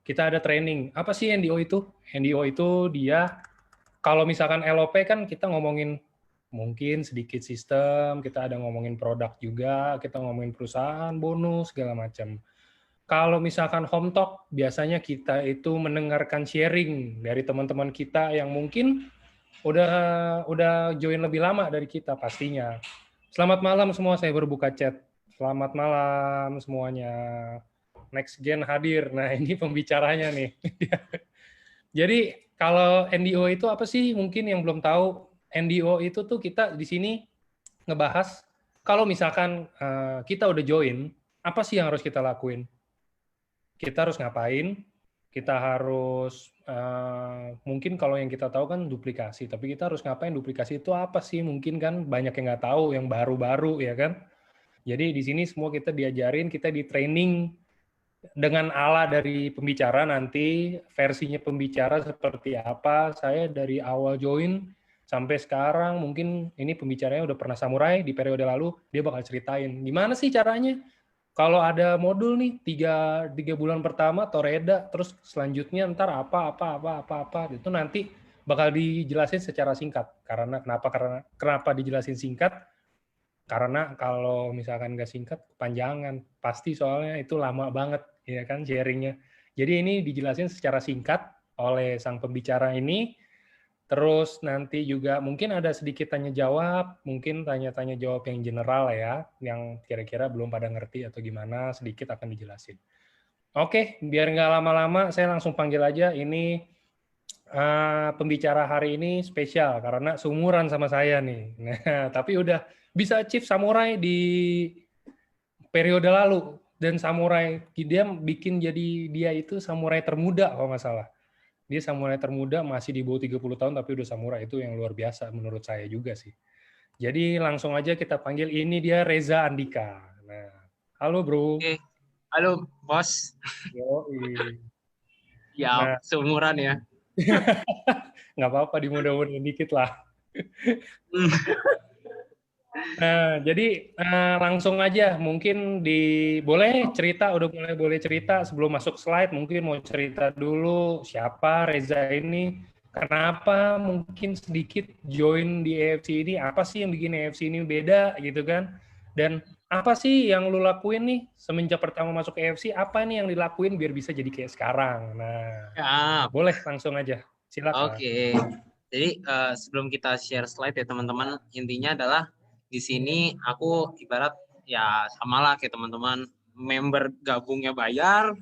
kita ada training. Apa sih NDO itu? NDO itu dia, kalau misalkan LOP kan kita ngomongin mungkin sedikit sistem, kita ada ngomongin produk juga, kita ngomongin perusahaan, bonus, segala macam. Kalau misalkan home talk, biasanya kita itu mendengarkan sharing dari teman-teman kita yang mungkin udah join lebih lama dari kita pastinya. Selamat malam semua, saya berbuka chat. Selamat malam semuanya. Next Gen hadir. Nah, ini pembicaranya nih. Jadi, kalau NDO itu apa sih? Mungkin yang belum tahu, NDO itu tuh kita di sini ngebahas kalau misalkan kita udah join, apa sih yang harus kita lakuin? Kita harus ngapain? Kita harus mungkin kalau yang kita tahu kan duplikasi, tapi kita harus ngapain? Duplikasi itu apa sih? Mungkin kan banyak yang nggak tahu, yang baru-baru ya kan. Jadi di sini semua kita diajarin, kita di training dengan ala dari pembicara nanti, versinya pembicara seperti apa. Saya dari awal join sampai sekarang, mungkin ini pembicaranya udah pernah samurai di periode lalu, dia bakal ceritain gimana sih caranya. Kalau ada modul nih, tiga bulan pertama Toreda, terus selanjutnya ntar apa, itu nanti bakal dijelasin secara singkat. Kenapa dijelasin singkat? Karena kalau misalkan nggak singkat, kepanjangan. Pasti soalnya itu lama banget, ya kan, sharingnya. Jadi ini dijelasin secara singkat oleh sang pembicara ini, terus nanti juga mungkin ada sedikit tanya-jawab, mungkin tanya-tanya jawab yang general ya, yang kira-kira belum pada ngerti atau gimana, sedikit akan dijelasin. Oke, biar nggak lama-lama, saya langsung panggil aja. Ini pembicara hari ini spesial karena seumuran sama saya nih. Nah, tapi udah bisa achieve samurai di periode lalu, dan samurai dia bikin jadi dia itu samurai termuda kalau nggak salah. Dia samurai termuda, masih di bawah 30 tahun tapi udah samurai, itu yang luar biasa menurut saya juga sih. Jadi langsung aja kita panggil, ini dia Reza Andika. Nah, halo bro. Oke, halo bos. Yoi. Ya, Nah, seumuran ya. nggak apa-apa, dimudah-mudahan dikit lah. Hmm. Nah, jadi langsung aja, mungkin boleh cerita, udah mulai boleh cerita sebelum masuk slide, mungkin mau cerita dulu siapa Reza ini, kenapa mungkin sedikit join di EFC ini, apa sih yang bikin EFC ini beda gitu kan, dan apa sih yang lu lakuin nih semenjak pertama masuk EFC, apa nih yang dilakuin biar bisa jadi kayak sekarang. Nah, Ya, boleh langsung aja, silakan. oke. Jadi sebelum kita share slide ya teman-teman, intinya adalah di sini aku ibarat ya samalah kayak teman-teman member gabungnya bayar,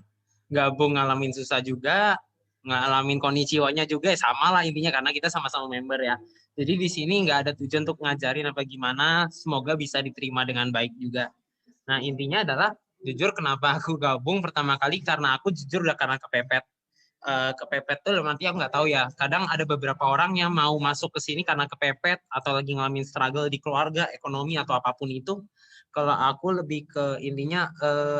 gabung ngalamin susah juga, ngalamin konnichiwa-nya juga ya samalah intinya karena kita sama-sama member ya. Jadi di sini nggak ada tujuan untuk ngajarin apa gimana, semoga bisa diterima dengan baik juga. Nah intinya adalah jujur kenapa aku gabung pertama kali karena aku jujur udah karena kepepet. Kepepet tuh nanti aku nggak tahu ya. Kadang ada beberapa orang yang mau masuk ke sini karena kepepet atau lagi ngalamin struggle di keluarga, ekonomi atau apapun itu. Kalau aku lebih ke intinya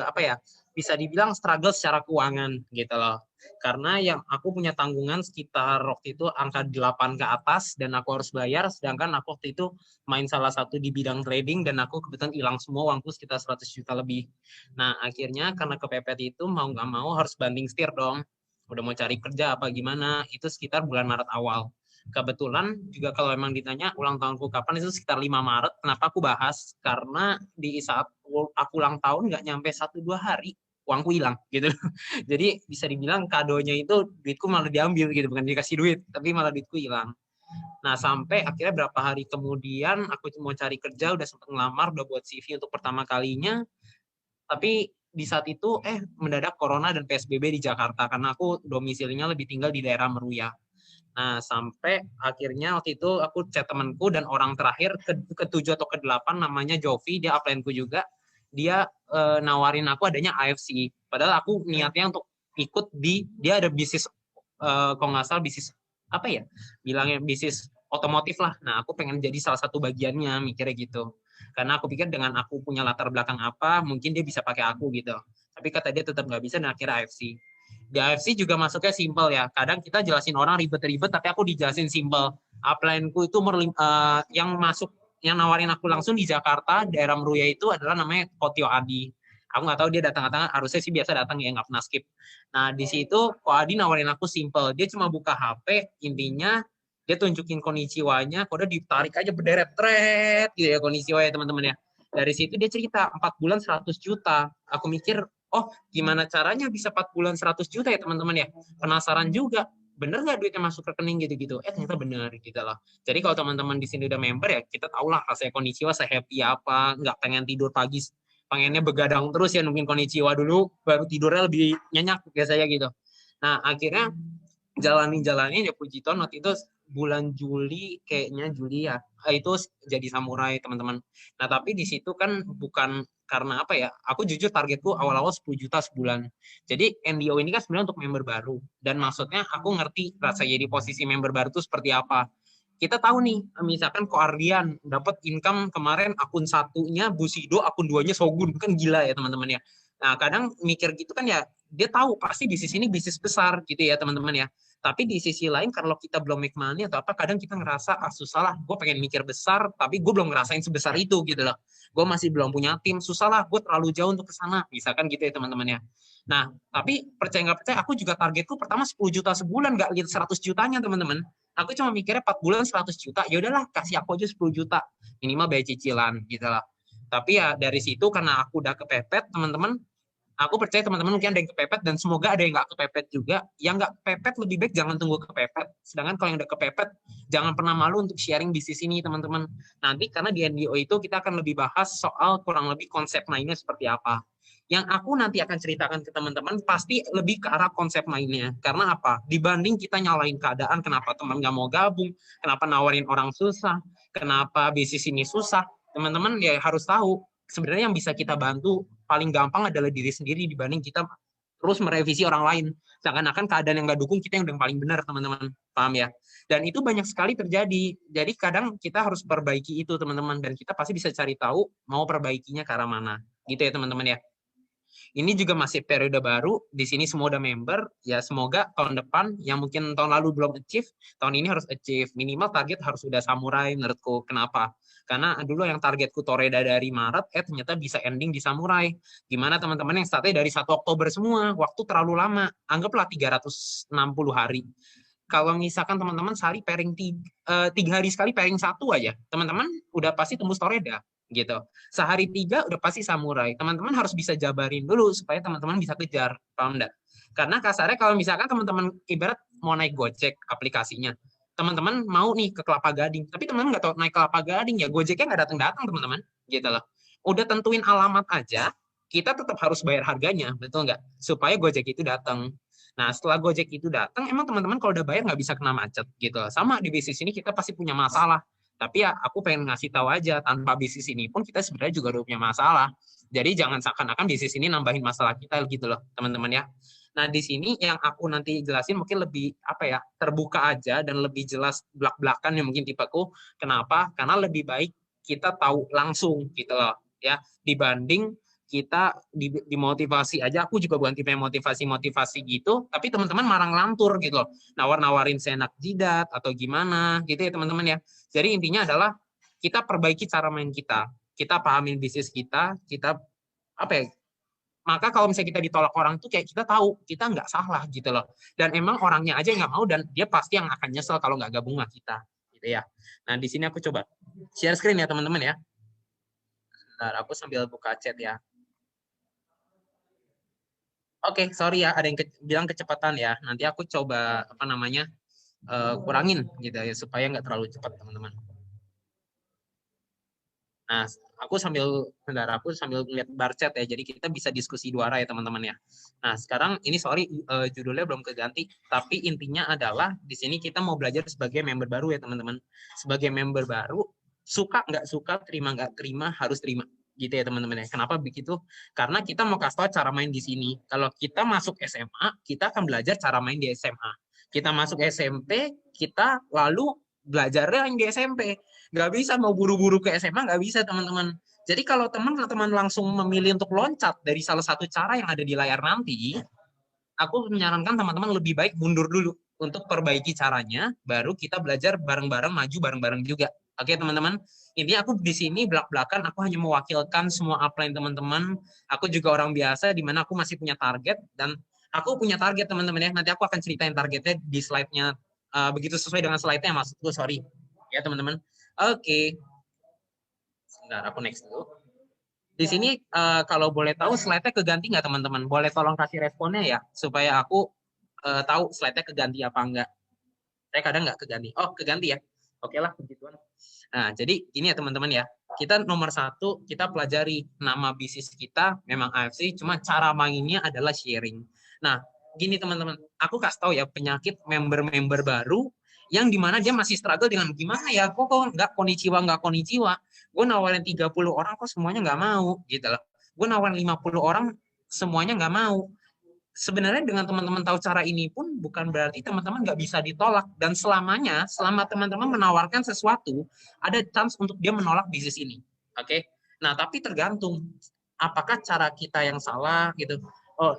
apa ya? Bisa dibilang struggle secara keuangan gitu loh. Karena yang aku punya tanggungan sekitar waktu itu angka 8 ke atas dan aku harus bayar, sedangkan aku waktu itu main salah satu di bidang trading dan aku kebetulan hilang semua uangku sekitar 100 juta lebih. Nah akhirnya karena kepepet itu mau nggak mau harus banding setir dong, udah mau cari kerja apa gimana, itu sekitar bulan Maret awal. Kebetulan juga kalau emang ditanya ulang tahunku kapan, itu sekitar 5 Maret. Kenapa aku bahas? Karena di saat aku ulang tahun nggak nyampe 1-2 hari, uangku hilang gitu. Jadi bisa dibilang kadonya itu duitku malah diambil gitu, bukan dikasih duit, tapi malah duitku hilang. Nah sampai akhirnya berapa hari kemudian aku mau cari kerja, udah sempat ngelamar, udah buat CV untuk pertama kalinya, tapi di saat itu mendadak corona dan PSBB di Jakarta karena aku domisilinya lebih tinggal di daerah Meruya. Nah, sampai akhirnya waktu itu aku chat temanku dan orang terakhir ke-7 atau ke-8 namanya Jovi, dia upline-ku juga. Dia nawarin aku adanya AFC. Padahal aku niatnya untuk ikut dia ada bisnis kalau nggak salah bisnis apa ya? Bilangnya bisnis otomotif lah. Nah, aku pengen jadi salah satu bagiannya, mikirnya gitu. Karena aku pikir dengan aku punya latar belakang apa, mungkin dia bisa pakai aku gitu. Tapi kata dia tetap nggak bisa dan akhirnya AFC. Di AFC juga masuknya simple ya. Kadang kita jelasin orang ribet-ribet, tapi aku dijelasin simple. Upline-ku itu yang nawarin aku langsung di Jakarta, daerah Meruya itu adalah namanya Kotio Adi. Aku nggak tahu dia datang-datang, harusnya sih biasa datang ya, nggak pernah skip. Nah, di situ Ko Adi nawarin aku simple. Dia cuma buka HP, intinya dia tunjukin konnichiwa-nya, kode ditarik aja berderet-tret gitu ya konnichiwa ya teman-teman ya. Dari situ dia cerita 4 bulan 100 juta. Aku mikir, oh gimana caranya bisa 4 bulan 100 juta ya teman-teman ya. Penasaran juga, bener nggak duitnya masuk rekening gitu-gitu? Ternyata bener gitu loh. Jadi kalau teman-teman di sini udah member ya, kita tahu lah rasanya konnichiwa se-happy apa, nggak pengen tidur pagi, pengennya begadang terus ya nungguin konnichiwa dulu, baru tidurnya lebih nyenyak biasanya gitu. Nah akhirnya jalanin ya puji Tuhan waktu itu bulan Juli kayaknya Juli ya itu jadi samurai teman-teman. Nah tapi di situ kan bukan karena apa ya, aku jujur targetku awal-awal 10 juta sebulan. Jadi NDO ini kan sebenarnya untuk member baru dan maksudnya aku ngerti rasa jadi posisi member baru itu seperti apa. Kita tahu nih, misalkan Ko Ardian dapat income kemarin akun satunya Bushido, akun duanya Shogun, kan gila ya teman-teman ya. Nah kadang mikir gitu kan ya, dia tahu pasti bisnis ini bisnis besar gitu ya teman-teman ya. Tapi di sisi lain kalau kita belum make money atau apa, kadang kita ngerasa susah lah, gue pengen mikir besar tapi gue belum ngerasain sebesar itu gitu loh. Gue masih belum punya tim, susah lah, gue terlalu jauh untuk ke sana, misalkan gitu ya teman-teman ya. Nah, tapi percaya nggak percaya, aku juga targetku pertama 10 juta sebulan, nggak lihat 100 jutanya teman-teman. Aku cuma mikirnya 4 bulan 100 juta, ya udahlah kasih aku aja 10 juta, minimal bayar cicilan gitu lah. Tapi ya dari situ karena aku udah kepepet teman-teman, aku percaya teman-teman mungkin ada yang kepepet dan semoga ada yang nggak kepepet juga. Yang nggak kepepet lebih baik jangan tunggu kepepet. Sedangkan kalau yang udah kepepet, jangan pernah malu untuk sharing bisnis ini teman-teman. Nanti karena di NDO itu kita akan lebih bahas soal kurang lebih konsep mainnya seperti apa. Yang aku nanti akan ceritakan ke teman-teman pasti lebih ke arah konsep mainnya. Karena apa? Dibanding kita nyalain keadaan, kenapa teman nggak mau gabung, kenapa nawarin orang susah, kenapa bisnis ini susah. Teman-teman ya harus tahu, sebenarnya yang bisa kita bantu paling gampang adalah diri sendiri dibanding kita terus merevisi orang lain. Seakan-akan keadaan yang nggak dukung kita yang paling benar, teman-teman. Paham ya? Dan itu banyak sekali terjadi. Jadi kadang kita harus perbaiki itu, teman-teman. Dan kita pasti bisa cari tahu mau perbaikinya ke arah mana. Gitu ya, teman-teman ya. Ini juga masih periode baru, di sini semua udah member, ya semoga tahun depan, yang mungkin tahun lalu belum achieve, tahun ini harus achieve, minimal target harus udah samurai menurutku. Kenapa? Karena dulu yang targetku Toreda dari Maret, ternyata bisa ending di samurai. Gimana teman-teman yang startnya dari 1 Oktober semua, waktu terlalu lama, anggaplah 360 hari. Kalau misalkan teman-teman sehari pairing 3 hari sekali pairing 1 aja, teman-teman udah pasti tembus Toreda gitu. Sehari 3 udah pasti samurai. Teman-teman harus bisa jabarin dulu supaya teman-teman bisa kejar, paham enggak? Karena kasarnya kalau misalkan teman-teman ibarat mau naik Gojek aplikasinya, teman-teman mau nih ke Kelapa Gading, tapi teman-teman nggak tahu naik Kelapa Gading ya, Gojeknya nggak datang-datang teman-teman, gitu loh. Udah tentuin alamat aja, kita tetap harus bayar harganya, betul nggak? Supaya Gojek itu datang. Nah, setelah Gojek itu datang, emang teman-teman kalau udah bayar nggak bisa kena macet gitu loh. Sama di bisnis ini kita pasti punya masalah. Tapi ya aku pengen ngasih tahu aja, tanpa bisnis ini pun kita sebenarnya juga udah punya masalah. Jadi jangan seakan-akan bisnis ini nambahin masalah kita gitu loh, teman-teman ya. Nah, di sini yang aku nanti jelasin mungkin lebih apa ya, terbuka aja dan lebih jelas belak-belakan yang mungkin tipeku. Kenapa? Karena lebih baik kita tahu langsung gitu loh ya, dibanding kita dimotivasi aja. Aku juga bukan tipe yang motivasi gitu, tapi teman-teman marang lantur gitu loh, nawar-nawarin senak jidat atau gimana gitu ya teman-teman ya. Jadi intinya adalah kita perbaiki cara main kita pahamin bisnis kita apa ya, maka kalau misalnya kita ditolak orang tuh kayak kita tahu kita nggak salah gitu loh, dan emang orangnya aja yang nggak mau dan dia pasti yang akan nyesel kalau nggak gabung sama kita gitu ya. Nah di sini aku coba share screen ya teman-teman ya. Bentar, aku sambil buka chat ya. Oke, sorry ya, ada yang bilang kecepatan ya. Nanti aku coba apa namanya kurangin gitu ya supaya nggak terlalu cepat teman-teman. Nah, aku sambil ngeliat bar chat ya. Jadi kita bisa diskusi dua arah ya teman-teman ya. Nah, sekarang ini sorry judulnya belum keganti, tapi intinya adalah di sini kita mau belajar sebagai member baru ya teman-teman. Sebagai member baru, suka nggak suka, terima nggak terima, harus terima gitu ya teman-teman ya. Kenapa begitu? Karena kita mau kasih tahu cara main di sini. Kalau kita masuk SMA, kita akan belajar cara main di SMA. Kita masuk SMP, kita lalu belajarnya yang di SMP. Nggak bisa mau buru-buru ke SMA, nggak bisa teman-teman. Jadi kalau teman-teman langsung memilih untuk loncat dari salah satu cara yang ada di layar nanti, aku menyarankan teman-teman lebih baik mundur dulu untuk perbaiki caranya, baru kita belajar bareng-bareng, maju bareng-bareng juga. Oke teman-teman, intinya aku di sini belak-belakan, aku hanya mewakilkan semua upline teman-teman. Aku juga orang biasa, di mana aku masih punya target, dan aku punya target teman-teman ya. Nanti aku akan ceritain targetnya di slide-nya, begitu sesuai dengan slide-nya maksudku, sorry. Ya teman-teman. Oke. Sebentar, aku next dulu. Di sini kalau boleh tahu slide-nya keganti nggak teman-teman? Boleh tolong kasih responnya ya, supaya aku tahu slide-nya keganti apa enggak. Saya kadang nggak keganti. Oh, keganti ya. Oke lah, begituan. Nah, jadi ini ya teman-teman ya. Kita nomor satu, kita pelajari nama bisnis kita memang AFC, cuma cara mainnya adalah sharing. Nah, gini teman-teman, aku kasih tahu ya penyakit member-member baru yang dimana dia masih struggle dengan gimana ya, kok nggak konnichiwa. Gue nawarin 30 orang kok semuanya nggak mau, gitu loh. Gue nawarin 50 orang, semuanya nggak mau. Sebenarnya dengan teman-teman tahu cara ini pun bukan berarti teman-teman nggak bisa ditolak, dan selamanya selama teman-teman menawarkan sesuatu ada chance untuk dia menolak bisnis ini. Oke. Nah, tapi tergantung apakah cara kita yang salah gitu. Oh,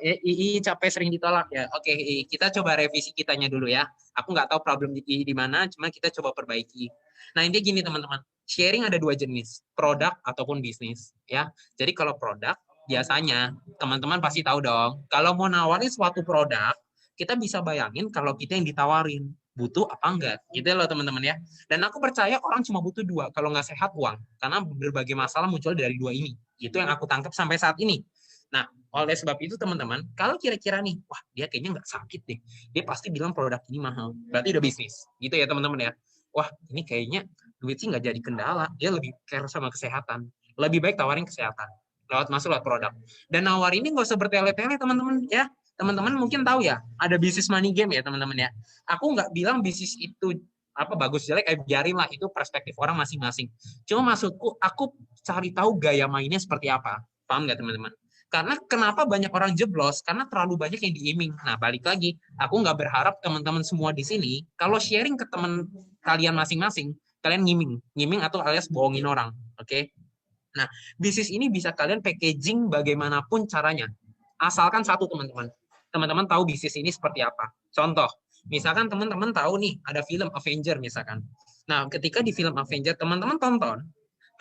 capek sering ditolak ya. Oke, kita coba revisi kitanya dulu ya. Aku nggak tahu problem di mana, cuma kita coba perbaiki. Nah, intinya gini teman-teman. Sharing ada dua jenis, produk ataupun bisnis ya. Jadi kalau produk biasanya teman-teman pasti tahu dong, kalau mau nawarin suatu produk, kita bisa bayangin kalau kita yang ditawarin, butuh apa enggak, gitu loh teman-teman ya. Dan aku percaya orang cuma butuh dua, kalau nggak sehat uang, karena berbagai masalah muncul dari dua ini. Itu yang aku tangkap sampai saat ini. Nah, oleh sebab itu teman-teman, kalau kira-kira nih, wah dia kayaknya nggak sakit deh, dia pasti bilang produk ini mahal, berarti udah bisnis, gitu ya teman-teman ya. Wah ini kayaknya duit sih nggak jadi kendala, dia lebih care sama kesehatan, lebih baik tawarin kesehatan lewat produk. Dan nawar ini nggak usah bertele-tele teman-teman ya. Teman-teman mungkin tahu ya, ada bisnis money game ya teman-teman ya. Aku nggak bilang bisnis itu apa bagus jelek, biarin lah, itu perspektif orang masing-masing. Cuma maksudku, aku cari tahu gaya mainnya seperti apa. Paham nggak teman-teman? Karena kenapa banyak orang jeblos? Karena terlalu banyak yang diiming. Nah, balik lagi, aku nggak berharap teman-teman semua di sini, kalau sharing ke teman kalian masing-masing, kalian ngiming atau alias bohongin orang. Oke? Nah, bisnis ini bisa kalian packaging bagaimanapun caranya. Asalkan satu teman-teman. Teman-teman tahu bisnis ini seperti apa. Contoh, misalkan teman-teman tahu nih ada film Avenger misalkan. Nah, ketika di film Avenger teman-teman tonton,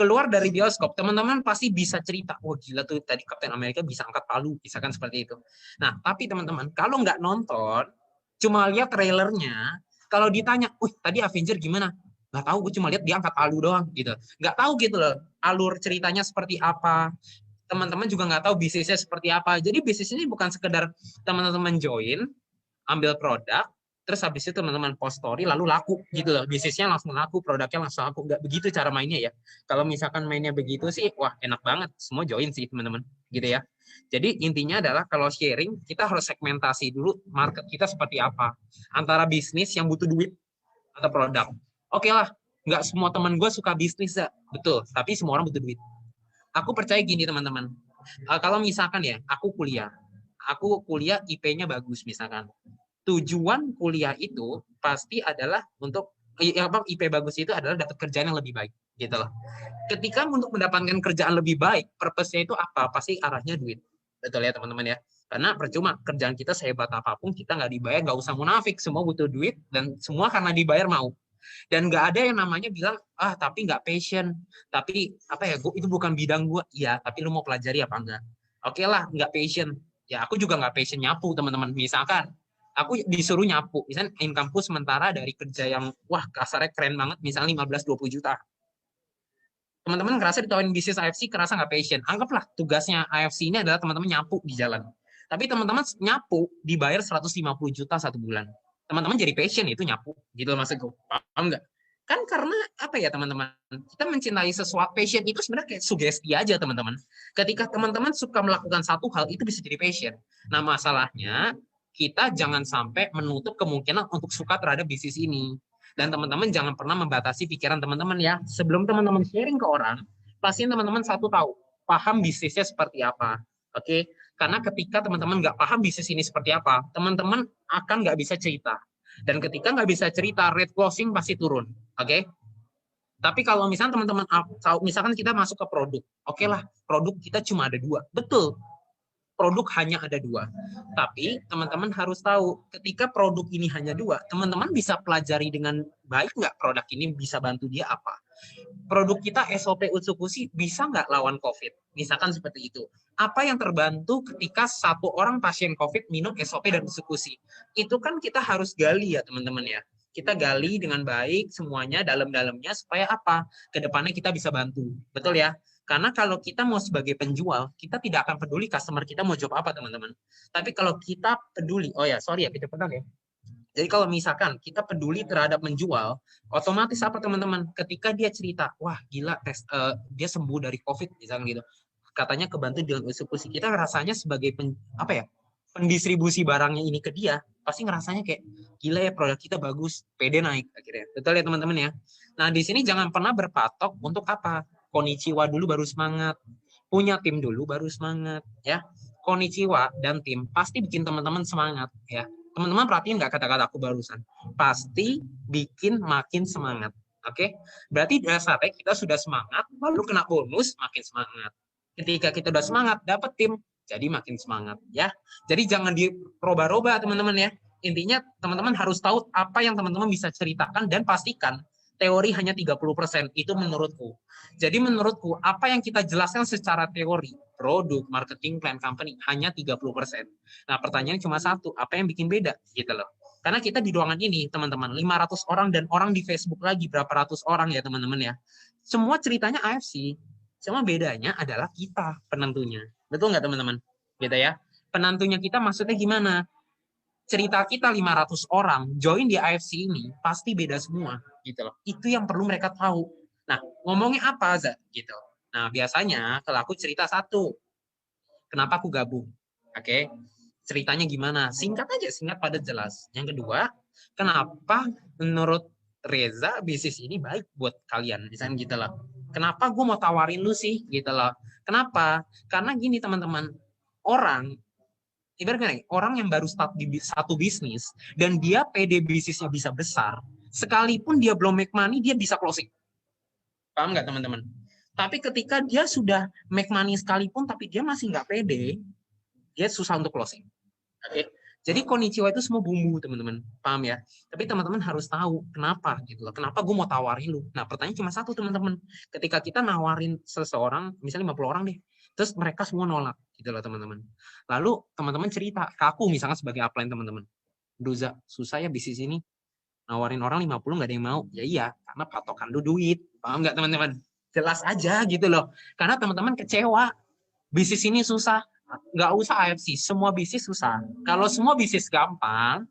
keluar dari bioskop, teman-teman pasti bisa cerita, oh gila tuh tadi Captain America bisa angkat palu, misalkan seperti itu. Nah, tapi teman-teman, kalau nggak nonton, cuma lihat trailernya, kalau ditanya, tadi Avenger gimana? Nggak tahu, gue cuma lihat dia angkat palu doang gitu. Nggak tahu gitu loh, alur ceritanya seperti apa. Teman-teman juga nggak tahu bisnisnya seperti apa. Jadi bisnis ini bukan sekedar teman-teman join, ambil produk, terus habis itu teman-teman post story lalu laku gitu loh. Bisnisnya langsung laku, produknya langsung laku. Nggak begitu cara mainnya ya. Kalau misalkan mainnya begitu sih, wah enak banget. Semua join sih teman-teman gitu ya. Jadi intinya adalah kalau sharing, kita harus segmentasi dulu market kita seperti apa. Antara bisnis yang butuh duit atau produk. Oke lah, nggak semua teman gue suka bisnis ya. Betul, tapi semua orang butuh duit. Aku percaya gini teman-teman. Kalau misalkan ya, aku kuliah IP-nya bagus misalkan. Tujuan kuliah itu pasti adalah untuk IP bagus itu adalah dapat kerjaan yang lebih baik gitu loh. Ketika untuk mendapatkan kerjaan lebih baik, purpose-nya itu apa? Pasti arahnya duit. Betul ya teman-teman ya. Karena percuma kerjaan kita sehebat apapun kita nggak dibayar, nggak usah munafik, semua butuh duit dan semua karena dibayar mau. Dan nggak ada yang namanya bilang tapi nggak passion, tapi apa ya, itu bukan bidang gue. Iya, tapi lu mau pelajari apa enggak? Oke lah, nggak passion. Ya aku juga nggak passion nyapu teman-teman. Misalkan aku disuruh nyapu, misalnya income-ku sementara dari kerja yang wah kasarnya keren banget, misalnya 15-20 juta. Teman-teman ngerasa ditawarin bisnis AFC, kerasa nggak passion. Anggaplah tugasnya AFC ini adalah teman-teman nyapu di jalan. Tapi teman-teman nyapu dibayar 150 juta satu bulan. Teman-teman jadi passion itu nyapu. Gitu maksud gue. Paham nggak? Kan karena apa ya teman-teman? Kita mencintai sesuatu, passion itu sebenarnya kayak sugesti aja teman-teman. Ketika teman-teman suka melakukan satu hal, itu bisa jadi passion. Nah masalahnya, kita jangan sampai menutup kemungkinan untuk suka terhadap bisnis ini. Dan teman-teman jangan pernah membatasi pikiran teman-teman ya. Sebelum teman-teman sharing ke orang, pastiin teman-teman satu tahu, paham bisnisnya seperti apa. Oke? Karena ketika teman-teman nggak paham bisnis ini seperti apa, teman-teman akan nggak bisa cerita. Dan ketika nggak bisa cerita, rate closing pasti turun. Oke? Tapi kalau misalnya teman-teman, misalkan kita masuk ke produk, oke lah, produk kita cuma ada 2. Betul, produk hanya ada 2. Tapi teman-teman harus tahu, ketika produk ini hanya 2, teman-teman bisa pelajari dengan baik nggak produk ini bisa bantu dia apa. Produk kita SOP Utsukushi bisa nggak lawan COVID? Misalkan seperti itu. Apa yang terbantu ketika satu orang pasien COVID minum SOP dan Utsukushi? Itu kan kita harus gali ya teman-teman ya. Kita gali dengan baik semuanya dalam-dalamnya supaya apa? Kedepannya kita bisa bantu. Betul ya? Karena kalau kita mau sebagai penjual, kita tidak akan peduli customer kita mau jawab apa teman-teman. Tapi kalau kita peduli, oh ya sorry ya kecepatan ya. Jadi kalau misalkan kita peduli terhadap menjual, otomatis apa teman-teman? Ketika dia cerita, wah gila dia sembuh dari COVID misalnya gitu. Katanya kebantu dengan Utsukushi. Kita rasanya sebagai pendistribusi barangnya ini ke dia, pasti ngerasanya kayak gila ya produk kita bagus, pede naik akhirnya. Betul ya teman-teman ya. Nah di sini jangan pernah berpatok untuk apa? Konnichiwa dulu baru semangat, punya tim dulu baru semangat ya. Konnichiwa dan tim pasti bikin teman-teman semangat ya. Teman-teman perhatiin nggak kata-kata aku barusan? Pasti bikin makin semangat. Oke? Berarti dasarnya kita sudah semangat, lalu kena bonus makin semangat. Ketika kita udah semangat, dapat tim, jadi makin semangat ya. Jadi jangan diroba-roba teman-teman ya. Intinya teman-teman harus tahu apa yang teman-teman bisa ceritakan dan pastikan teori hanya 30%, itu menurutku. Jadi menurutku, apa yang kita jelaskan secara teori, produk, marketing, plan company, hanya 30%. Nah, pertanyaannya cuma satu, apa yang bikin beda? Gitu loh. Karena kita di ruangan ini, teman-teman, 500 orang dan orang di Facebook lagi, berapa ratus orang ya, teman-teman ya. Semua ceritanya AFC, cuma bedanya adalah kita penentunya. Betul nggak, teman-teman? Gitu ya. Penentunya kita maksudnya gimana? Cerita kita 500 orang join di AFC ini pasti beda semua gitu loh. Itu yang perlu mereka tahu. Nah, ngomongnya apa Za? Gitu. Nah, biasanya kalau aku cerita satu, kenapa aku gabung? Oke. Ceritanya gimana? Singkat aja, singkat padat jelas. Yang kedua, kenapa menurut Reza bisnis ini baik buat kalian? Misalnya gitu loh. Kenapa gue mau tawarin lu sih? Gitu loh. Kenapa? Karena gini teman-teman, ibaratnya orang yang baru start di satu bisnis dan dia PD bisnisnya bisa besar, sekalipun dia belum make money, dia bisa closing. Paham nggak teman-teman? Tapi ketika dia sudah make money sekalipun, tapi dia masih nggak pede, dia susah untuk closing. Oke? Jadi konnichiwa itu semua bumbu teman-teman, paham ya? Tapi teman-teman harus tahu kenapa gitu loh. Kenapa gue mau tawarin lu? Nah pertanyaan cuma satu teman-teman. Ketika kita nawarin seseorang, misalnya 50 orang deh, terus mereka semua nolak gitu loh teman-teman. Lalu teman-teman cerita ke aku misalnya sebagai upline teman-teman. Duza, susah ya bisnis ini. Nawarin orang 50 nggak ada yang mau. Ya iya, karena patokan lu duit. Paham nggak teman-teman? Jelas aja gitu loh. Karena teman-teman kecewa. Bisnis ini susah. Nggak usah AFC, semua bisnis susah. Kalau semua bisnis gampang,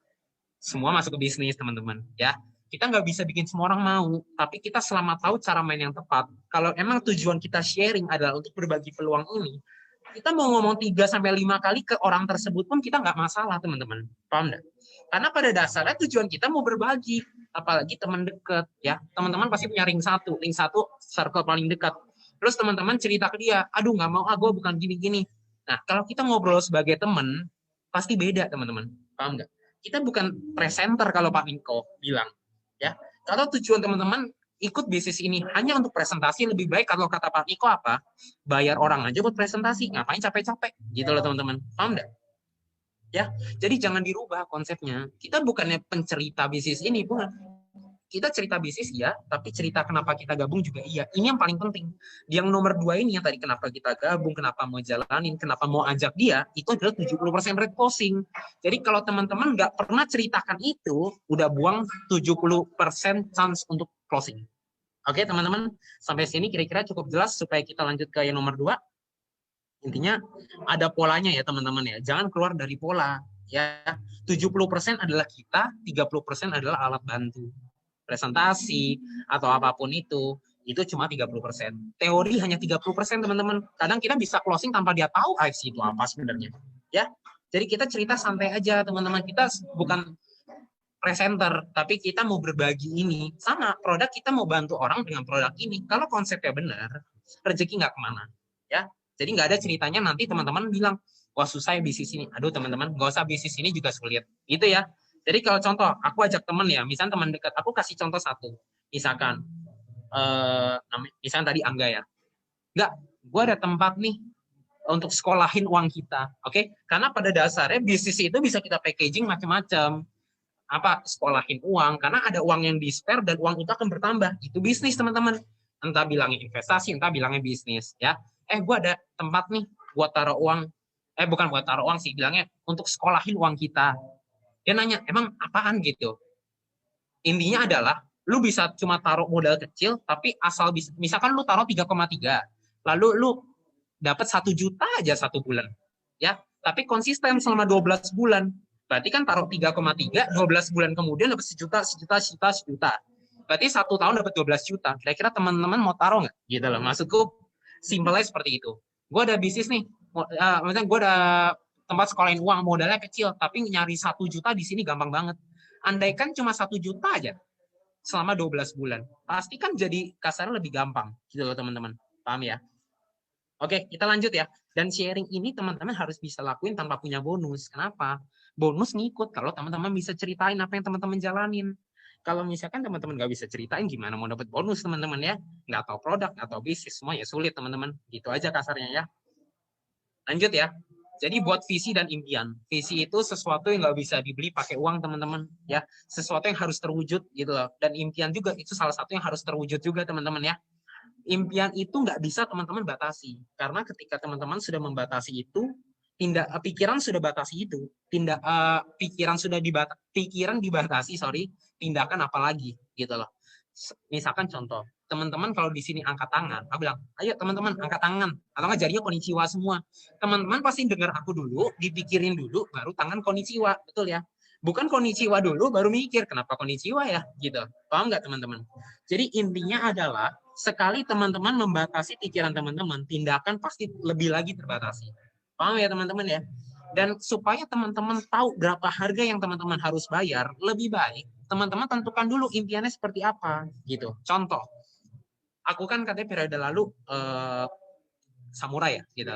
semua masuk ke bisnis teman-teman. Ya, kita nggak bisa bikin semua orang mau, tapi kita selama tahu cara main yang tepat. Kalau emang tujuan kita sharing adalah untuk berbagi peluang ini, kita mau ngomong 3-5 kali ke orang tersebut pun kita nggak masalah teman-teman. Paham nggak? Karena pada dasarnya tujuan kita mau berbagi, apalagi teman dekat ya. Teman-teman pasti punya ring satu circle paling dekat. Terus teman-teman cerita ke dia, aduh nggak mau, gue bukan gini-gini. Nah, kalau kita ngobrol sebagai teman, pasti beda teman-teman. Paham nggak? Kita bukan presenter kalau Pak Niko bilang. Ya, kalau tujuan teman-teman ikut bisnis ini hanya untuk presentasi, lebih baik kalau kata Pak Niko apa? Bayar orang aja buat presentasi, ngapain capek-capek? Gitu loh teman-teman. Paham nggak? Ya, jadi jangan dirubah konsepnya. Kita bukannya pencerita bisnis ini, bukan. Kita cerita bisnis ya, tapi cerita kenapa kita gabung juga iya. Ini yang paling penting. Yang nomor 2 ini yang tadi kenapa kita gabung, kenapa mau jalanin, kenapa mau ajak dia, itu adalah 70% rate closing. Jadi kalau teman-teman nggak pernah ceritakan itu, udah buang 70% chance untuk closing. Oke teman-teman, sampai sini kira-kira cukup jelas supaya kita lanjut ke yang nomor 2. Intinya ada polanya ya teman-teman ya. Jangan keluar dari pola. Ya, 70% adalah kita, 30% adalah alat bantu. Presentasi atau apapun itu cuma 30%. Teori hanya 30% teman-teman. Kadang kita bisa closing tanpa dia tahu AFC itu apa sebenarnya. Ya. Jadi kita cerita santai aja teman-teman. Kita bukan presenter, tapi kita mau berbagi ini. Sama, produk kita mau bantu orang dengan produk ini. Kalau konsepnya benar, rezeki nggak kemana. Ya. Jadi nggak ada ceritanya nanti teman-teman bilang, wah susah ya bisnis ini. Aduh teman-teman, nggak usah bisnis ini juga sulit. Gitu ya. Jadi kalau contoh, aku ajak teman ya, misalnya teman dekat, aku kasih contoh satu. Misalkan, misalnya tadi Angga ya. Enggak, gue ada tempat nih untuk sekolahin uang kita. Oke? Karena pada dasarnya bisnis itu bisa kita packaging macam-macam. Apa? Sekolahin uang, karena ada uang yang di-spare dan uang itu akan bertambah. Itu bisnis teman-teman. Entah bilangnya investasi, entah bilangnya bisnis, ya. Gue ada tempat nih buat taruh uang. Bukan buat taruh uang sih, bilangnya untuk sekolahin uang kita. Dia nanya, emang apaan gitu? Intinya adalah, lu bisa cuma taruh modal kecil, tapi asal bisa, misalkan lu taruh 3,3, lalu lu dapat 1 juta aja 1 bulan. Ya, tapi konsisten selama 12 bulan. Berarti kan taruh 3,3, 12 bulan kemudian dapat sejuta, sejuta, sejuta, sejuta. Berarti 1 tahun dapat 12 juta. Kira-kira teman-teman mau taruh nggak? Gitu loh. Maksudku simpelnya seperti itu. Gue ada bisnis nih. Maksudnya gue ada tempat sekolahin uang, modalnya kecil, tapi nyari 1 juta di sini gampang banget. Andaikan cuma 1 juta aja selama 12 bulan. Pasti kan jadi kasarnya lebih gampang. Gitu loh teman-teman. Paham ya? Oke, kita lanjut ya. Dan sharing ini teman-teman harus bisa lakuin tanpa punya bonus. Kenapa? Bonus ngikut kalau teman-teman bisa ceritain apa yang teman-teman jalanin. Kalau misalkan teman-teman nggak bisa ceritain, gimana mau dapat bonus teman-teman ya? Nggak tahu produk, nggak tahu bisnis, semua ya sulit teman-teman. Gitu aja kasarnya ya. Lanjut ya. Jadi buat visi dan impian. Visi itu sesuatu yang nggak bisa dibeli pakai uang teman-teman ya. Sesuatu yang harus terwujud gitu loh. Dan impian juga itu salah satu yang harus terwujud juga teman-teman ya. Impian itu nggak bisa teman-teman batasi. Karena ketika teman-teman sudah membatasi itu, pikiran sudah batasi itu. Pikiran dibatasi, tindakan apalagi gitu loh. Misalkan contoh, teman-teman kalau di sini angkat tangan, aku bilang, ayo teman-teman angkat tangan, atau nggak jarinya konnichiwa semua. Teman-teman pasti dengar aku dulu, dipikirin dulu, baru tangan konnichiwa, betul ya? Bukan konnichiwa dulu, baru mikir kenapa konnichiwa ya, gitu. Paham nggak teman-teman? Jadi intinya adalah sekali teman-teman membatasi pikiran teman-teman, tindakan pasti lebih lagi terbatasi. Paham ya teman-teman ya? Dan supaya teman-teman tahu berapa harga yang teman-teman harus bayar, lebih baik teman-teman tentukan dulu impiannya seperti apa gitu. Contoh, aku kan katanya periode lalu samurai ya gitu.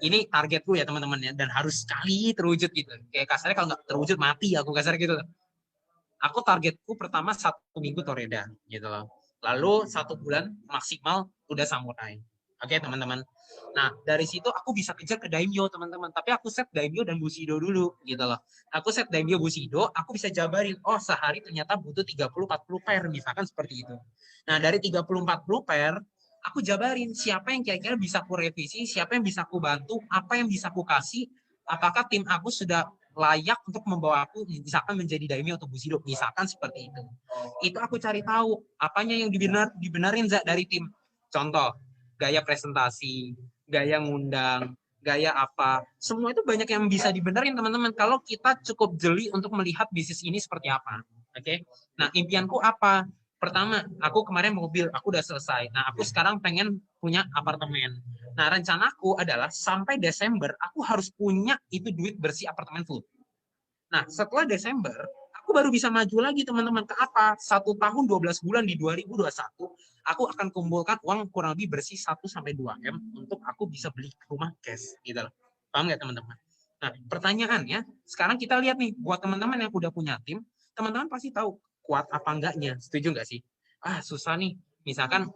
Ini targetku ya teman-teman ya, dan harus sekali terwujud gitu. Kayak kasarnya kalau nggak terwujud mati aku kasar gitu. Aku targetku pertama 1 minggu Toreda gitu loh. Lalu 1 bulan maksimal udah samurai. Oke teman-teman. Nah dari situ aku bisa kejar ke daimyo teman-teman. Tapi aku set daimyo dan bushido dulu gitu loh. Aku set daimyo bushido, aku bisa jabarin. Oh sehari ternyata butuh 30-40 pair misalkan seperti itu. Nah dari 30-40 pair, aku jabarin siapa yang kira-kira bisa aku revisi, siapa yang bisa aku bantu, apa yang bisa aku kasih. Apakah tim aku sudah layak untuk membawa aku misalkan menjadi daimyo atau bushido misalkan seperti itu aku cari tahu apanya yang dibenarin dari tim. Contoh, gaya presentasi, gaya ngundang, gaya apa, semua itu banyak yang bisa dibenerin teman-teman kalau kita cukup jeli untuk melihat bisnis ini seperti apa. Oke. Nah impianku apa? Pertama, aku kemarin mobil, aku udah selesai. Nah, aku sekarang pengen punya apartemen. Nah, rencanaku adalah sampai Desember, aku harus punya itu duit bersih apartemen full. Nah, setelah Desember, aku baru bisa maju lagi, teman-teman. Ke apa? 1 tahun 12 bulan di 2021, aku akan kumpulkan uang kurang lebih bersih 1-2 M untuk aku bisa beli rumah cash. Gitu loh. Paham nggak, teman-teman? Nah, pertanyaannya, sekarang kita lihat nih, buat teman-teman yang udah punya tim, teman-teman pasti tahu kuat apa enggaknya. Setuju nggak sih? Susah nih. Misalkan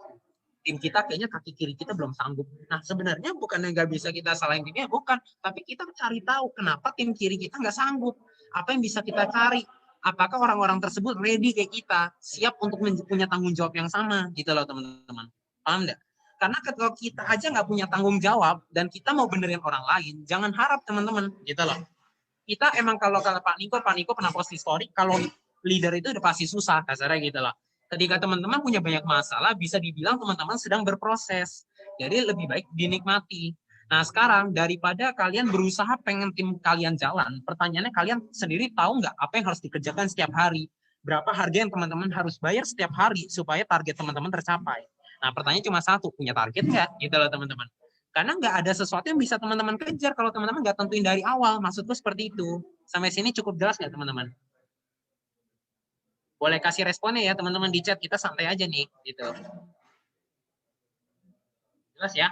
tim kita kayaknya kaki kiri kita belum sanggup. Nah, sebenarnya bukan nggak bisa kita salahin timnya, bukan. Tapi kita cari tahu kenapa tim kiri kita nggak sanggup. Apa yang bisa kita cari? Apakah orang-orang tersebut ready kayak kita, siap untuk punya tanggung jawab yang sama, gitu loh teman-teman. Paham nggak? Karena kalau kita aja nggak punya tanggung jawab dan kita mau benerin orang lain, jangan harap teman-teman, gitu loh. Kita emang kalau Pak Niko pernah post di story, kalau leader itu udah pasti susah, kasarnya gitu loh. Ketika teman-teman punya banyak masalah, bisa dibilang teman-teman sedang berproses. Jadi lebih baik dinikmati. Nah sekarang, daripada kalian berusaha pengen tim kalian jalan, pertanyaannya kalian sendiri tahu nggak apa yang harus dikerjakan setiap hari? Berapa harga yang teman-teman harus bayar setiap hari supaya target teman-teman tercapai? Nah pertanyaan cuma satu, punya target nggak? Gitu loh teman-teman. Karena nggak ada sesuatu yang bisa teman-teman kejar kalau teman-teman nggak tentuin dari awal. Maksudku seperti itu. Sampai sini cukup jelas nggak teman-teman? Boleh kasih responnya ya teman-teman di chat. Kita santai aja nih. Gitu. Jelas ya?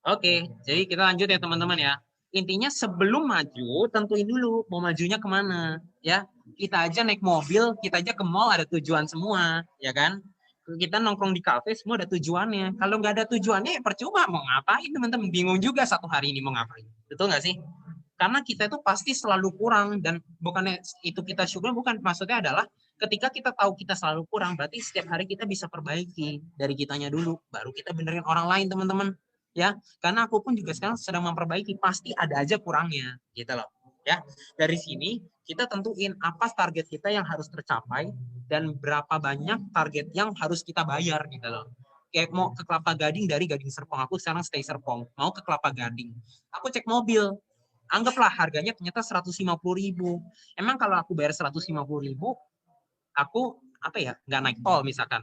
Oke, jadi kita lanjut ya teman-teman ya. Intinya sebelum maju, tentuin dulu mau majunya kemana. Ya, kita aja naik mobil, kita aja ke mall ada tujuan semua. Ya kan? Kita nongkrong di kafe semua ada tujuannya. Kalau nggak ada tujuannya ya percuma mau ngapain teman-teman. Bingung juga satu hari ini mau ngapain. Betul nggak sih? Karena kita itu pasti selalu kurang dan bukannya itu kita syukur, bukan. Maksudnya adalah Ketika kita tahu kita selalu kurang, berarti setiap hari kita bisa perbaiki dari kitanya dulu, baru kita benerin orang lain, teman-teman. Ya, karena aku pun juga sekarang sedang memperbaiki, pasti ada aja kurangnya, gitu loh. Ya, dari sini kita tentuin apa target kita yang harus tercapai dan berapa banyak target yang harus kita bayar, gitu loh. Kayak mau ke Kelapa Gading dari Gading Serpong, aku sekarang stay Serpong, mau ke Kelapa Gading, aku cek mobil, anggaplah harganya ternyata 150.000. Emang kalau aku bayar 150.000, aku apa ya, nggak naik tol misalkan.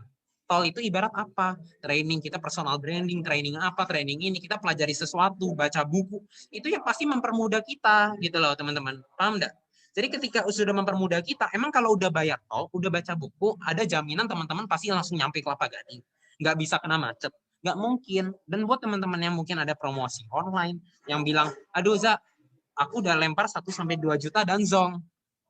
Tol itu ibarat apa? Training kita personal branding, training apa, training ini kita pelajari sesuatu, baca buku. Itu yang pasti mempermudah kita gitu loh teman-teman. Paham nggak? Jadi ketika sudah mempermudah kita, emang kalau udah bayar tol, udah baca buku, ada jaminan teman-teman pasti langsung nyampe Kelapa Gading. Nggak bisa kena macet. Nggak mungkin. Dan buat teman-teman yang mungkin ada promosi online, yang bilang, aduh Za, aku udah lempar 1-2 juta dan zong.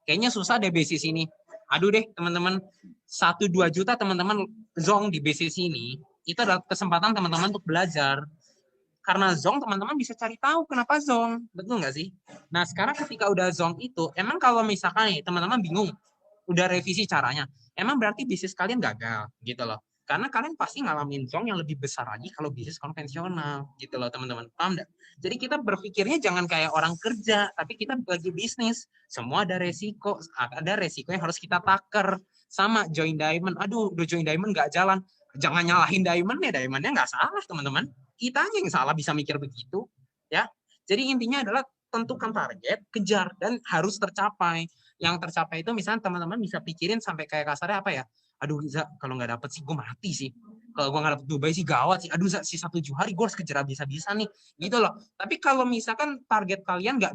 Kayaknya susah deh bisnis ini. Aduh deh teman-teman, 1-2 juta teman-teman zong di bisnis ini, itu adalah kesempatan teman-teman untuk belajar. Karena zong teman-teman bisa cari tahu kenapa zong, betul nggak sih? Nah sekarang ketika udah zong itu, emang kalau misalkan nih teman-teman bingung, udah revisi caranya, emang berarti bisnis kalian gagal gitu loh. Karena kalian pasti ngalamin zong yang lebih besar lagi kalau bisnis konvensional gitu loh teman-teman. Paham nggak? Jadi kita berpikirnya jangan kayak orang kerja, tapi kita lagi bisnis. Semua ada resiko yang harus kita taker. Sama join diamond, aduh udah join diamond nggak jalan. Jangan nyalahin diamondnya nggak salah teman-teman. Kita aja yang salah bisa mikir begitu. Ya. Jadi intinya adalah tentukan target, kejar, dan harus tercapai. Yang tercapai itu misalnya teman-teman bisa pikirin sampai kayak kasarnya apa ya, aduh Za, kalau nggak dapet sih gue mati sih, kalau gue nggak dapet Dubai sih gawat sih, aduh Za, si 1 hari gue harus kejar bisa-bisa nih gitu loh. Tapi kalau misalkan target kalian nggak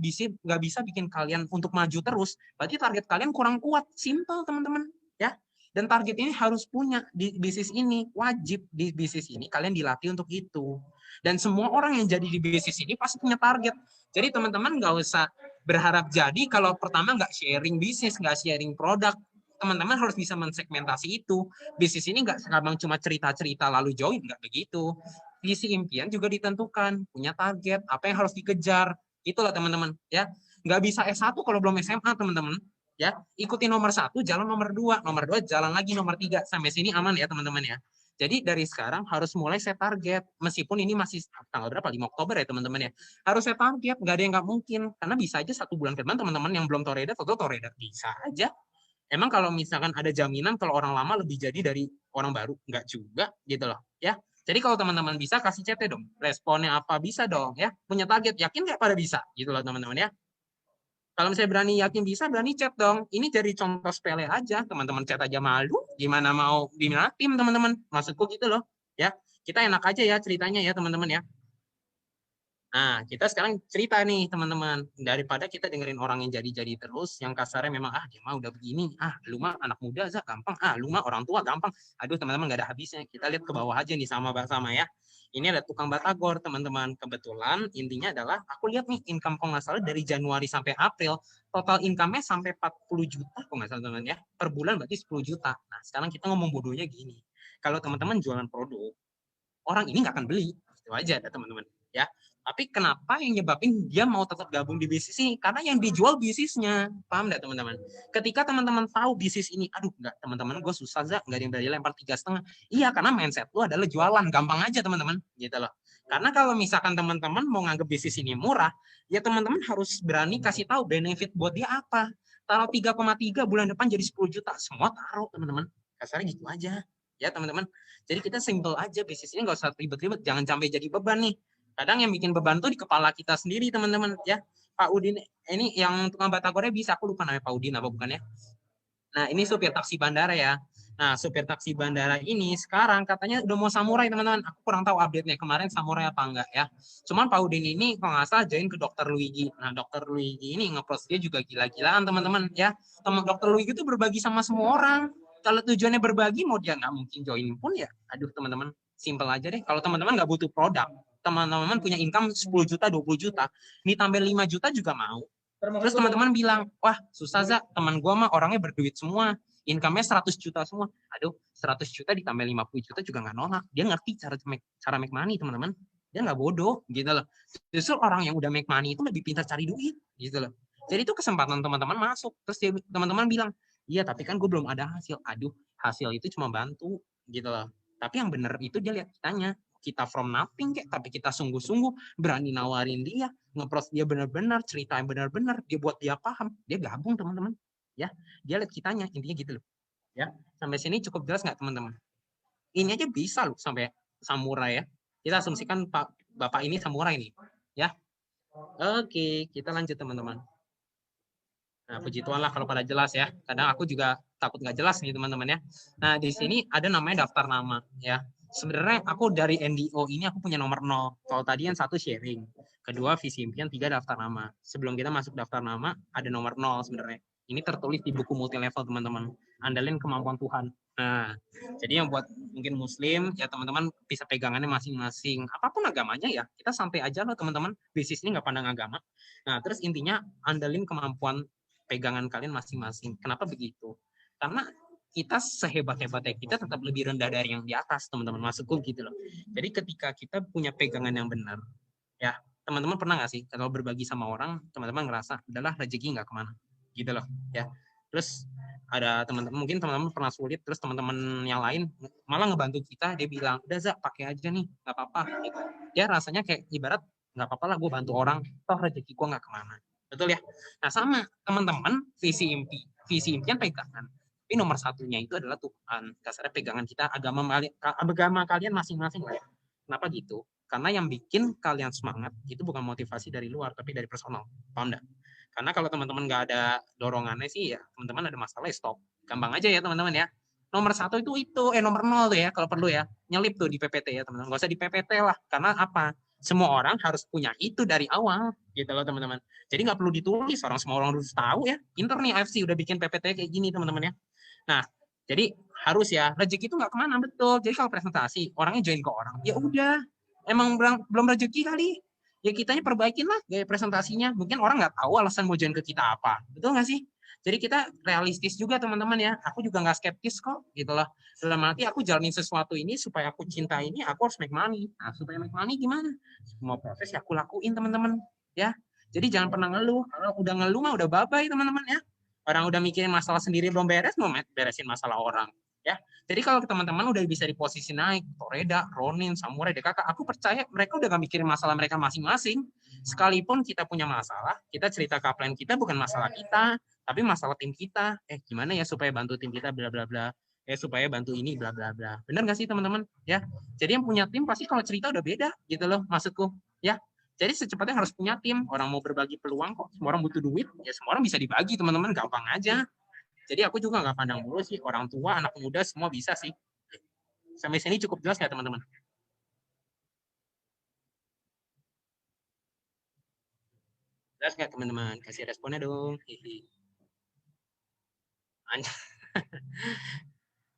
bisa bikin kalian untuk maju terus, berarti target kalian kurang kuat. Simple teman-teman ya. Dan target ini harus punya di bisnis ini, wajib di bisnis ini kalian dilatih untuk itu. Dan semua orang yang jadi di bisnis ini pasti punya target. Jadi teman-teman nggak usah berharap jadi kalau pertama nggak sharing bisnis, nggak sharing produk. Teman-teman harus bisa mensegmentasi itu. Bisnis ini nggak sekarang cuma cerita-cerita lalu join, nggak begitu. Visi impian juga ditentukan, punya target, apa yang harus dikejar. Itulah teman-teman ya. Nggak bisa S1 kalau belum SMA teman-teman. Ya, ikuti nomor 1, jalan nomor 2, jalan lagi nomor 3. Sampai sini aman ya teman-teman ya. Jadi dari sekarang harus mulai set target. Meskipun ini masih tanggal berapa? 5 Oktober ya teman-teman ya. Harus set target, nggak ada yang nggak mungkin. Karena bisa aja 1 bulan ke depan teman-teman yang belum Toreda, atau Toreda bisa aja. Emang kalau misalkan ada jaminan kalau orang lama lebih jadi dari orang baru? Nggak juga gitu loh ya. Jadi kalau teman-teman bisa kasih CT dong. Responnya apa bisa dong ya. Punya target, yakin nggak pada bisa gitu loh teman-teman ya. Kalau misalnya berani yakin bisa, berani chat dong. Ini jadi contoh sepele aja. Teman-teman chat aja malu. Gimana mau diminta tim, teman-teman? Maksudku gitu loh. Ya, kita enak aja ya ceritanya ya, teman-teman ya. Nah, kita sekarang cerita nih, teman-teman. Daripada kita dengerin orang yang jadi-jadi terus, yang kasarnya memang, dia mah udah begini. Lu mah anak muda, Zak, gampang. Lu mah orang tua, gampang. Aduh, teman-teman, nggak ada habisnya. Kita lihat ke bawah aja nih, sama ya. Ini ada tukang batagor, teman-teman. Kebetulan, intinya adalah, aku lihat nih, income kalau nggak salah dari Januari sampai April, total income-nya sampai 40 juta, kalau nggak salah, teman-teman ya. Per bulan berarti 10 juta. Nah, sekarang kita ngomong bodohnya gini. Kalau teman-teman jualan produk, orang ini nggak akan beli. Itu aja, teman-teman. Ya, tapi kenapa yang nyebabin dia mau tetap gabung di bisnis ini? Karena yang dijual bisnisnya. Paham nggak teman-teman? Ketika teman-teman tahu bisnis ini, aduh nggak teman-teman, gue susah Zak, nggak ada yang berani lempar 3,5. Iya, karena mindset lu adalah jualan. Gampang aja teman-teman. Gitu loh. Karena kalau misalkan teman-teman mau nganggap bisnis ini murah, ya teman-teman harus berani kasih tahu benefit buat dia apa. Taruh 3,3 bulan depan jadi 10 juta. Semua taruh teman-teman. Kasarnya gitu aja. Ya teman-teman. Jadi kita simple aja bisnis ini, nggak usah ribet-ribet. Jangan sampai jadi beban nih. Kadang yang bikin beban tuh di kepala kita sendiri, teman-teman ya. Pak Udin ini yang tukang batagornya bisa, aku lupa namanya Pak Udin apa bukan ya. Nah, ini supir taksi bandara ya. Nah, supir taksi bandara ini sekarang katanya udah mau samurai, teman-teman. Aku kurang tahu update-nya kemarin samurai apa enggak ya. Cuman Pak Udin ini kalau nggak salah join ke Dokter Luigi. Nah, Dokter Luigi ini nge-post dia juga gila-gilaan, teman-teman ya. Dokter Luigi itu berbagi sama semua orang. Kalau tujuannya berbagi, mau dia nggak mungkin join pun ya. Aduh, teman-teman, simple aja deh. Kalau teman-teman nggak butuh produk, teman-teman punya income 10 juta, 20 juta, ini tambah 5 juta juga mau. Terus teman-teman bilang, wah susah Zak, teman gue mah orangnya berduit semua, income-nya 100 juta semua. Aduh, 100 juta ditambah 50 juta juga nggak nolak. Dia ngerti cara make money, teman-teman. Dia nggak bodoh, gitu loh. Justru orang yang udah make money itu lebih pintar cari duit, gitu loh. Jadi itu kesempatan teman-teman masuk. Terus teman-teman bilang, Iya, tapi kan gue belum ada hasil. Aduh, hasil itu cuma bantu gitu loh. Tapi yang bener itu dia lihat kitanya. Kita from nothing kayak, tapi kita sungguh-sungguh berani nawarin dia, ngepros dia benar-benar, cerita yang benar-benar, dia buat dia paham, dia gabung teman-teman. Ya, dia lihat kitanya, intinya gitu loh. Ya, sampai sini cukup jelas nggak teman-teman? Ini aja bisa loh sampai samurai ya. Kita asumsikan Pak Bapak ini samurai nih. Ya. Oke, kita lanjut teman-teman. Nah, puji Tuhan lah kalau pada jelas ya. Kadang aku juga takut nggak jelas nih teman-teman ya. Nah, di sini ada namanya daftar nama ya. Sebenarnya aku dari NDO ini aku punya nomor 0. Kalau tadi yang satu sharing. Kedua visi impian, 3 daftar nama. Sebelum kita masuk daftar nama, ada nomor 0 sebenarnya. Ini tertulis di buku multi level teman-teman. Andalin kemampuan Tuhan. Nah, jadi yang buat mungkin muslim ya teman-teman bisa pegangannya masing-masing. Apapun agamanya ya, kita santai aja loh teman-teman. Bisnis ini nggak pandang agama. Nah, terus intinya andalin kemampuan pegangan kalian masing-masing. Kenapa begitu? Karena kita sehebat-hebatnya kita tetap lebih rendah dari yang di atas, teman-teman. Maksudku gitu loh. Jadi ketika kita punya pegangan yang benar, ya teman-teman pernah nggak sih kalau berbagi sama orang, teman-teman ngerasa, udahlah rezeki nggak kemana, gitu loh, ya. Terus ada teman-teman, mungkin teman-teman pernah sulit, terus teman-teman yang lain malah ngebantu kita, dia bilang, udah Zak, pakai aja nih, nggak apa-apa. Gitu. Ya rasanya kayak ibarat, nggak apa-apa lah gue bantu orang, toh rezeki gue nggak kemana. Betul ya? Nah sama teman-teman, visi impian pegangan. Tapi nomor satunya itu adalah Tuhan. Kasarnya pegangan kita, agama kalian masing-masing lah ya. Kenapa gitu? Karena yang bikin kalian semangat itu bukan motivasi dari luar, tapi dari personal. Paham enggak? Karena kalau teman-teman nggak ada dorongannya sih ya, teman-teman ada masalah ya stop. Gampang aja ya teman-teman ya. Nomor satu itu, nomor 0 tuh ya, kalau perlu ya. Nyelip tuh di PPT ya teman-teman. Nggak usah di PPT lah. Karena apa? Semua orang harus punya itu dari awal. Gitu loh teman-teman. Jadi nggak perlu ditulis, semua orang harus tahu ya. Pinter nih AFC udah bikin PPT kayak gini teman-teman ya. Nah, jadi harus ya, rezeki itu nggak kemana, betul. Jadi kalau presentasi, orangnya join ke orang, ya udah, emang belum rezeki kali, ya kitanya perbaikin lah gaya presentasinya. Mungkin orang nggak tahu alasan mau join ke kita apa, betul nggak sih? Jadi kita realistis juga teman-teman ya. Aku juga nggak skeptis kok, gitu loh. Dalam arti aku jalanin sesuatu ini supaya aku cinta ini, aku harus make money. Nah, supaya make money gimana? Semua proses ya aku lakuin teman-teman, ya. Jadi jangan pernah ngeluh. Kalau udah ngeluh mah udah bye-bye teman-teman ya. Orang udah mikirin masalah sendiri belum beres, mau beresin masalah orang. Ya, jadi kalau teman-teman udah bisa di posisi naik, Toreda, Ronin, Samurai, DKK, aku percaya mereka udah gak mikirin masalah mereka masing-masing. Sekalipun kita punya masalah, kita cerita ke upline kita bukan masalah kita, tapi masalah tim kita. Gimana ya supaya bantu tim kita, bla bla bla. Supaya bantu ini, bla bla bla. Benar nggak sih teman-teman? Ya, jadi yang punya tim pasti kalau cerita udah beda, gitu loh maksudku. Ya, jadi secepatnya harus punya tim. Orang mau berbagi peluang kok. Semua orang butuh duit, ya semua orang bisa dibagi teman-teman, gampang aja. Jadi aku juga nggak pandang dulu sih, orang tua, anak muda, semua bisa sih. Sampai sini cukup jelas nggak teman-teman? Jelas nggak teman-teman? Kasih responnya dong.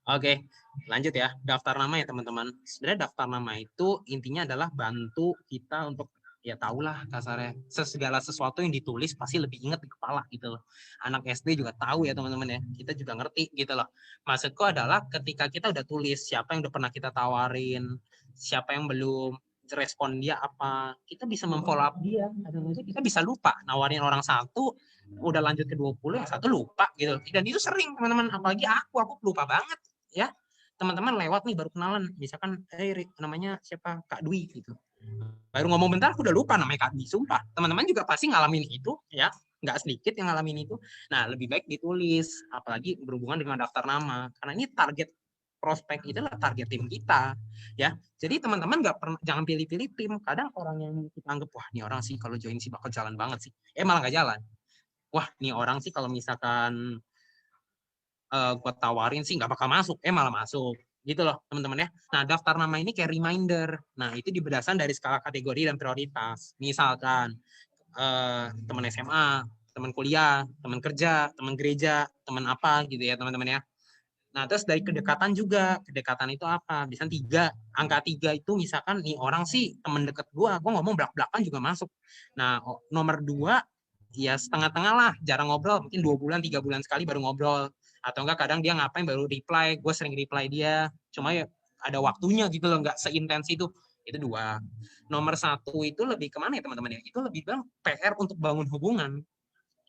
Oke, lanjut ya. Daftar nama ya teman-teman. Sebenarnya daftar nama itu intinya adalah bantu kita untuk ya tahulah kasarnya segala sesuatu yang ditulis pasti lebih ingat di kepala gitu loh. Anak SD juga tahu ya teman-teman ya. Kita juga ngerti gitu loh. Maksudku adalah ketika kita udah tulis siapa yang udah pernah kita tawarin, siapa yang belum, respon dia apa, kita bisa memfollow up dia. Kita bisa lupa nawarin orang satu, udah lanjut ke 20, yang satu lupa gitu. Dan itu sering teman-teman, apalagi aku lupa banget ya. Teman-teman lewat nih baru kenalan, misalkan namanya siapa, Kak Dwi gitu. Baru ngomong bentar aku udah lupa namanya Kak Dwi, sumpah. Teman-teman juga pasti ngalamin itu ya, nggak sedikit yang ngalamin itu. Nah, lebih baik ditulis, apalagi berhubungan dengan daftar nama, karena ini target prospek itu adalah target tim kita ya. Jadi teman-teman jangan pilih-pilih tim. Kadang orang yang kita anggap wah ini orang sih kalau join sih bakal jalan banget sih, malah nggak jalan. Wah ini orang sih kalau misalkan gue tawarin sih nggak bakal masuk, malah masuk gitu loh teman-teman ya. Nah daftar nama ini kayak reminder. Nah itu berdasarkan dari skala kategori dan prioritas. Misalkan teman SMA, teman kuliah, teman kerja, teman gereja, teman apa gitu ya teman-teman ya. Nah terus dari kedekatan juga, kedekatan itu apa? Misalnya 3, angka 3 itu misalkan nih orang sih teman dekat gue ngomong belak-belakan juga masuk. Nah nomor 2 ya setengah-tengah lah, jarang ngobrol, mungkin 2 bulan 3 bulan sekali baru ngobrol, atau enggak kadang dia ngapain baru reply, gue sering reply dia, cuma ya ada waktunya gitu loh, nggak seintens itu 2. Nomor 1 itu lebih kemana ya teman-teman ya, itu lebih bang PR untuk bangun hubungan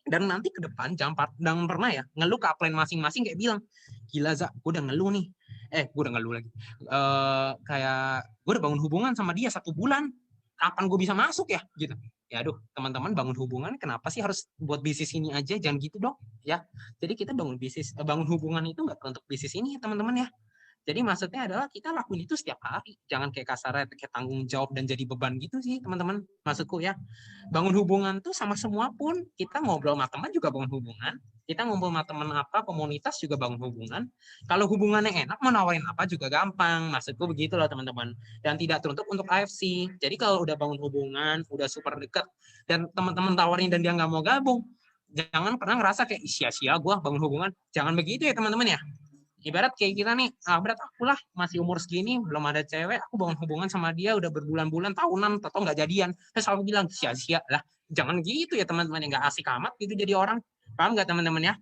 Dan nanti ke depan jangan pernah ya ngeluh ke upline masing-masing kayak bilang, gila Za, gue udah ngeluh nih. Gue udah ngeluh lagi. Kayak gue udah bangun hubungan sama dia 1 bulan. Kapan gue bisa masuk ya? Gitu. Ya aduh, teman-teman bangun hubungan kenapa sih harus buat bisnis ini aja? Jangan gitu dong. Ya. Jadi kita bangun hubungan itu nggak untuk bisnis ini ya teman-teman ya. Jadi maksudnya adalah kita lakuin itu setiap hari. Jangan kayak kasarnya kayak tanggung jawab dan jadi beban gitu sih teman-teman. Maksudku ya. Bangun hubungan tuh sama semua pun. Kita ngobrol sama teman juga bangun hubungan. Kita ngobrol sama teman apa, komunitas juga bangun hubungan. Kalau hubungannya enak, mau nawarin apa juga gampang. Maksudku begitu loh teman-teman. Dan tidak teruntuk untuk AFC. Jadi kalau udah bangun hubungan, udah super dekat, dan teman-teman tawarin dan dia nggak mau gabung, jangan pernah ngerasa kayak sia-sia gue bangun hubungan. Jangan begitu ya teman-teman ya. Ibarat kayak kita nih, berat aku lah masih umur segini belum ada cewek, aku bangun hubungan sama dia udah berbulan-bulan, tahunan, atau nggak jadian, terus aku bilang sia-sia lah. Jangan gitu ya teman-teman, yang nggak asik amat gitu jadi orang. Paham nggak teman-teman ya?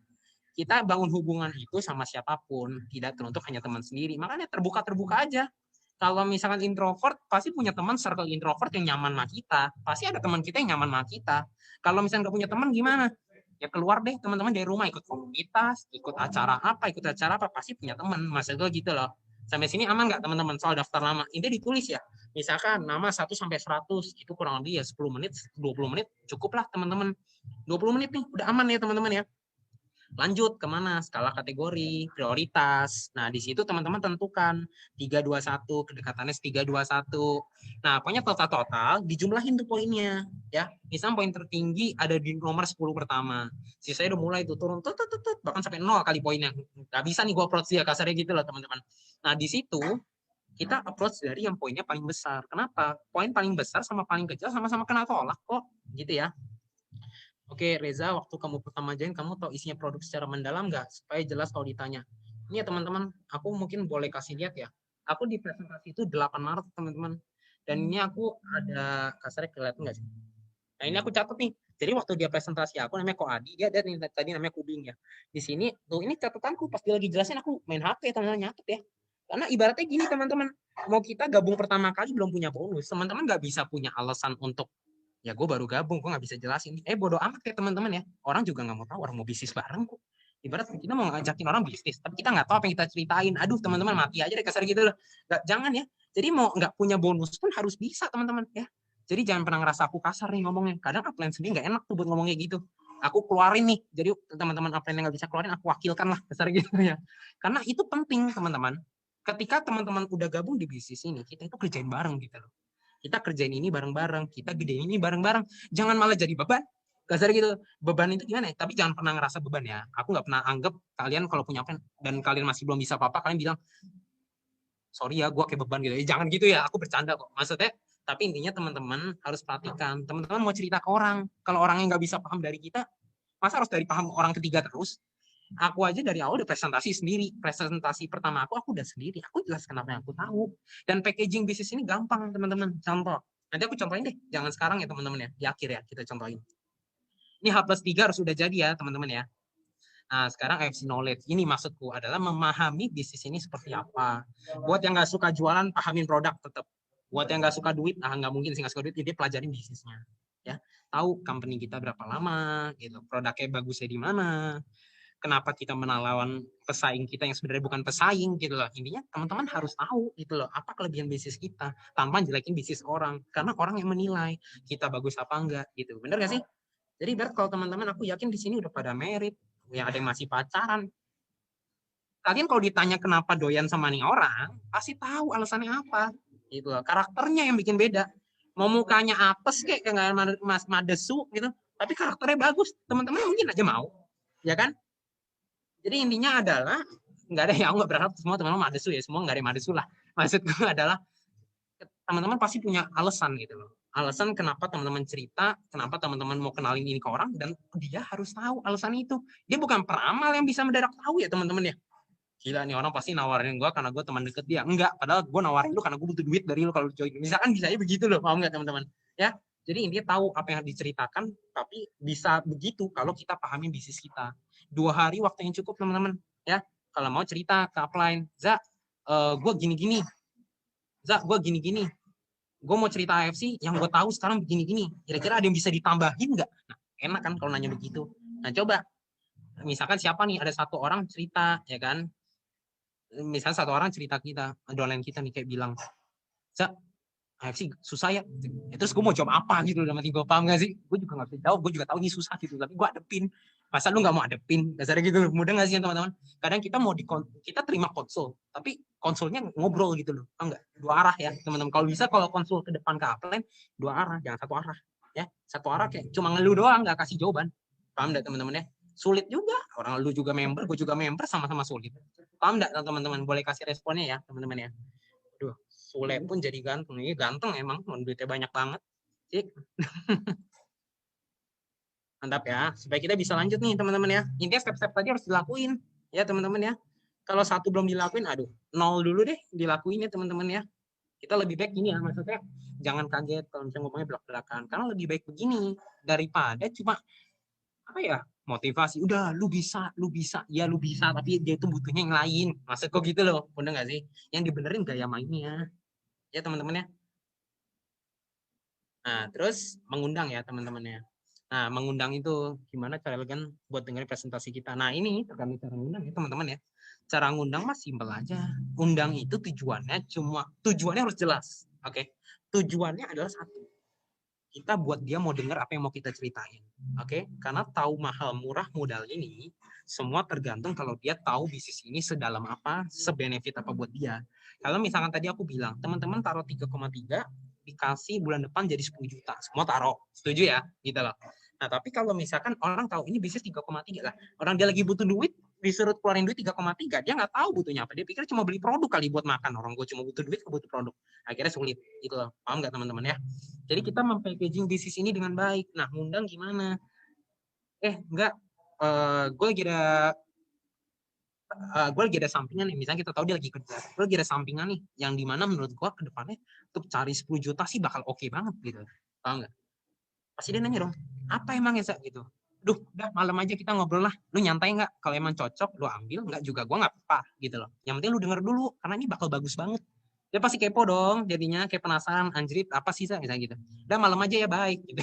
Kita bangun hubungan itu sama siapapun, tidak teruntuk hanya teman sendiri. Makanya terbuka aja. Kalau misalkan introvert, pasti punya teman circle introvert yang nyaman sama kita. Pasti ada teman kita yang nyaman sama kita. Kalau misalkan nggak punya teman gimana? Ya keluar deh teman-teman dari rumah, ikut komunitas, ikut acara apa, pasti punya teman. Maksud gue gitu loh. Sampai sini aman nggak teman-teman soal daftar nama? Ini ditulis ya. Misalkan nama 1 sampai 100 itu kurang lebih ya 10 menit, 20 menit cukup lah teman-teman. 20 menit nih udah aman ya teman-teman ya. Lanjut kemana? Skala kategori, prioritas. Nah, di situ teman-teman tentukan 321, kedekatannya 321. Nah, pokoknya total dijumlahin tuh poinnya. Ya, misalnya poin tertinggi ada di nomor 10 pertama. Sisanya udah mulai tuh turun, bahkan sampai 0 kali poinnya. Nggak bisa nih gue approach dia, kasarnya gitu loh teman-teman. Nah, di situ kita approach dari yang poinnya paling besar. Kenapa? Poin paling besar sama paling kecil sama-sama kena tolak kok. Gitu ya. Oke, Reza, waktu kamu pertama join, kamu tahu isinya produk secara mendalam nggak? Supaya jelas kalau ditanya. Ini ya teman-teman, aku mungkin boleh kasih lihat ya. Aku di presentasi itu 8 Maret, teman-teman. Dan ini aku ada, kasarnya kelihatan nggak sih? Nah, ini aku catat nih. Jadi waktu dia presentasi aku, namanya Ko Adi, dia ada nih, tadi namanya Kuding ya. Di sini, tuh ini catatanku, pas dia lagi jelasin, aku main HP, teman-teman, nyatet ya. Karena ibaratnya gini, teman-teman. Mau kita gabung pertama kali belum punya bonus, teman-teman nggak bisa punya alasan untuk ya gue baru gabung, gue nggak bisa jelasin. Bodoh amat ya teman-teman ya. Orang juga nggak mau tahu, orang mau bisnis bareng kok. Ibarat kita mau ngajakin orang bisnis, tapi kita nggak tahu apa yang kita ceritain. Aduh teman-teman, mati aja deh kasar gitu loh. Jangan ya. Jadi mau nggak punya bonus pun harus bisa teman-teman ya. Jadi jangan pernah ngerasa aku kasar nih ngomongnya. Kadang upline sendiri nggak enak tuh buat ngomongnya gitu. Aku keluarin nih. Jadi teman-teman upline yang nggak bisa keluarin, aku wakilkan lah kasar gitu ya. Karena itu penting teman-teman. Ketika teman-teman udah gabung di bisnis ini, kita itu kerjain bareng gitu loh. Kita kerjain ini bareng-bareng, kita gedein ini bareng-bareng. Jangan malah jadi beban. Kasar gitu. Beban itu gimana ya? Tapi jangan pernah ngerasa beban ya. Aku nggak pernah anggap kalian kalau punya apa dan kalian masih belum bisa apa-apa, kalian bilang, sorry ya, gue kayak beban gitu. Jangan gitu ya, aku bercanda kok. Maksudnya, tapi intinya teman-teman harus perhatikan. Teman-teman mau cerita ke orang. Kalau orang yang nggak bisa paham dari kita, masa harus dari paham orang ketiga terus? Aku aja dari awal udah presentasi sendiri. Presentasi pertama aku udah sendiri. Aku jelas kenapa yang aku tahu. Dan packaging bisnis ini gampang, teman-teman. Contoh. Nanti aku contohin deh. Jangan sekarang ya, teman-teman ya. Di akhir ya, kita contohin. Ini H+3 harus udah jadi ya, teman-teman ya. Nah, sekarang AFC Knowledge. Ini maksudku adalah memahami bisnis ini seperti apa. Buat yang nggak suka jualan, pahamin produk tetap. Buat yang nggak suka duit, nggak mungkin sih nggak suka duit, jadi pelajarin bisnisnya. Ya, tahu company kita berapa lama, gitu. Produknya bagusnya di mana, kenapa kita menang lawan pesaing kita yang sebenarnya bukan pesaing gitu loh. Intinya teman-teman harus tahu gitu loh, apa kelebihan bisnis kita tanpa jelekin bisnis orang. Karena orang yang menilai kita bagus apa enggak gitu. Bener gak sih? Jadi biar kalau teman-teman, aku yakin di sini udah pada merit, ya ada yang masih pacaran. Kalian kalau ditanya kenapa doyan sama nih orang, pasti tahu alasannya apa. Gitu loh. Karakternya yang bikin beda. Mau mukanya apes kayak nggak mas madesu gitu, tapi karakternya bagus. Teman-teman mungkin aja mau. Ya kan? Jadi intinya adalah nggak ada yang nggak berharap semua teman-teman madesu ya, semua nggak ada madesu lah. Maksudku adalah teman-teman pasti punya alasan gitu loh. Alasan kenapa teman-teman cerita, kenapa teman-teman mau kenalin ini ke orang, dan dia harus tahu alasan itu. Dia bukan peramal yang bisa mendadak tahu ya teman-teman ya. Gila nih orang pasti nawarin gue karena gue teman deket dia. Enggak, padahal gue nawarin lu karena gue butuh duit dari lu kalau join. Misalkan bisa aja begitu loh, paham nggak teman-teman? Ya, jadi intinya tahu apa yang diceritakan, tapi bisa begitu kalau kita pahami bisnis kita. 2 hari waktu yang cukup teman-teman. Ya, kalau mau cerita ke upline, Za, gue gini-gini. Za, gue gini-gini. Gue mau cerita AFC, yang gue tahu sekarang begini-gini. Kira-kira ada yang bisa ditambahin nggak? Nah, enak kan kalau nanya begitu. Nah coba, misalkan siapa nih, ada satu orang cerita, ya kan? Misalnya satu orang cerita kita, downline kita nih kayak bilang, Za, AFC susah ya. Terus gue mau jawab apa gitu dalam hati gue, paham gak sih? Gue juga gak bisa jawab, gue juga tahu ini susah gitu, tapi gue adepin. Masa lu gak mau adepin? Dasarnya gitu, mudah gak sih teman-teman? Kadang kita kita terima konsul, tapi konsulnya ngobrol gitu loh, paham gak? Dua arah ya teman-teman. Kalau bisa, kalau konsul ke depan ke upline, dua arah, jangan satu arah. Ya, satu arah kayak cuma ngeluh doang, gak kasih jawaban. Paham gak teman-teman ya? Sulit juga, orang lu juga member, gue juga member, sama-sama sulit. Paham gak teman-teman? Boleh kasih responnya ya teman-teman ya. Aduh, Sule pun jadi ganteng. Ini ganteng emang, duitnya banyak banget. Cik. Mantap ya, supaya kita bisa lanjut nih teman-teman ya. Intinya step-step tadi harus dilakuin ya teman-teman ya. Kalau satu belum dilakuin, aduh, 0 dulu deh dilakuin ya teman-teman ya. Kita lebih baik ini ya, maksudnya jangan kaget kalau misalnya ngomongnya belak-belakan. Karena lebih baik begini daripada cuma apa ya, motivasi. Udah, lu bisa, ya lu bisa, tapi dia itu butuhnya yang lain. Maksud kok gitu loh, bener nggak sih? Yang dibenerin gaya mainnya ya teman-teman ya. Nah, terus mengundang ya teman-temannya. Nah, mengundang itu gimana cara elegan buat dengerin presentasi kita. Nah, ini tergantung cara ngundang ya teman-teman ya. Cara ngundang mah simpel aja. Undang itu tujuannya harus jelas. Oke. Tujuannya adalah satu. Kita buat dia mau dengar apa yang mau kita ceritain. Oke? Karena tahu mahal murah modal ini semua tergantung kalau dia tahu bisnis ini sedalam apa, sebenefit apa buat dia. Kalau misalkan tadi aku bilang, teman-teman taruh 3,3 dikasih bulan depan jadi 10 juta. Semua taruh. Setuju ya? Gitu loh. Nah, tapi kalau misalkan orang tahu ini bisnis 3,3 lah. Orang dia lagi butuh duit, disuruh keluarin duit 3,3, dia nggak tahu butuhnya apa. Dia pikir cuma beli produk kali buat makan. Orang gue cuma butuh duit, butuh produk. Akhirnya sulit. Gitu loh. Paham nggak teman-teman ya? Jadi kita mempackaging bisnis ini dengan baik. Nah, ngundang gimana? Enggak. Gue lagi ada sampingan nih, misalnya kita tahu dia lagi kerja, gue lagi ada sampingan nih, yang dimana menurut gue ke depannya untuk cari 10 juta sih bakal oke banget gitu, tau nggak? Pasti dia nanya dong, apa emang ya gitu? Duh, udah malam aja kita ngobrol lah, lu nyantai nggak? Kalau emang cocok, lu ambil, nggak juga gue nggak apa gitu loh. Yang penting lu denger dulu, karena ini bakal bagus banget. Dia pasti kepo dong, jadinya kayak penasaran, anjrit apa sih misalnya gitu. Udah malam aja ya baik gitu.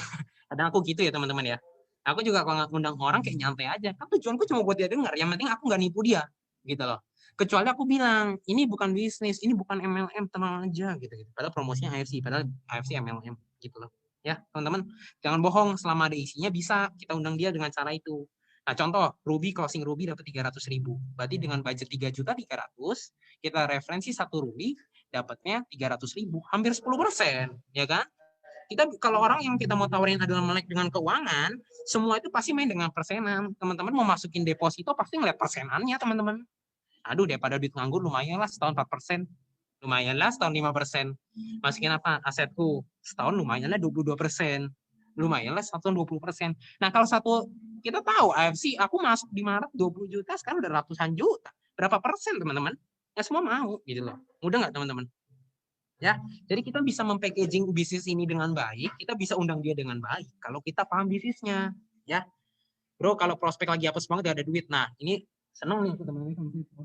Kadang aku gitu ya teman-teman ya. Aku juga kalau ngundang orang kayak nyantai aja. Kan tujuanku cuma buat dia denger. Yang penting aku nggak nipu dia gitu loh. Kecuali aku bilang, ini bukan bisnis, ini bukan MLM, tenang aja gitu. Padahal promosinya AFC, padahal AFC MLM gitu loh. Ya teman-teman, jangan bohong, selama ada isinya bisa kita undang dia dengan cara itu. Nah contoh, Ruby closing Ruby dapat 300.000. Berarti dengan budget 3.300.000, kita referensi satu Ruby dapatnya 300.000, hampir 10%, ya kan? Kita kalau orang yang kita mau tawarin adalah melek dengan keuangan, semua itu pasti main dengan persenan. Teman-teman mau masukin deposito pasti ngeliat persenannya, teman-teman. Aduh, daripada duit nganggur lumayan lah setahun 4%. Lumayan lah setahun 5%. Masukin apa? Asetku. Setahun lumayan lah 22%. Lumayan lah setahun 20%. Nah, kalau kita tahu AFC, aku masuk di Maret 20 juta, sekarang udah ratusan juta. Berapa persen, teman-teman? Ya semua mau, gitu loh. Mudah nggak, teman-teman? Ya, jadi kita bisa mempackaging bisnis ini dengan baik, kita bisa undang dia dengan baik kalau kita paham bisnisnya, ya. Bro, kalau prospek lagi hapus banget ada duit. Nah, ini seneng nih teman-teman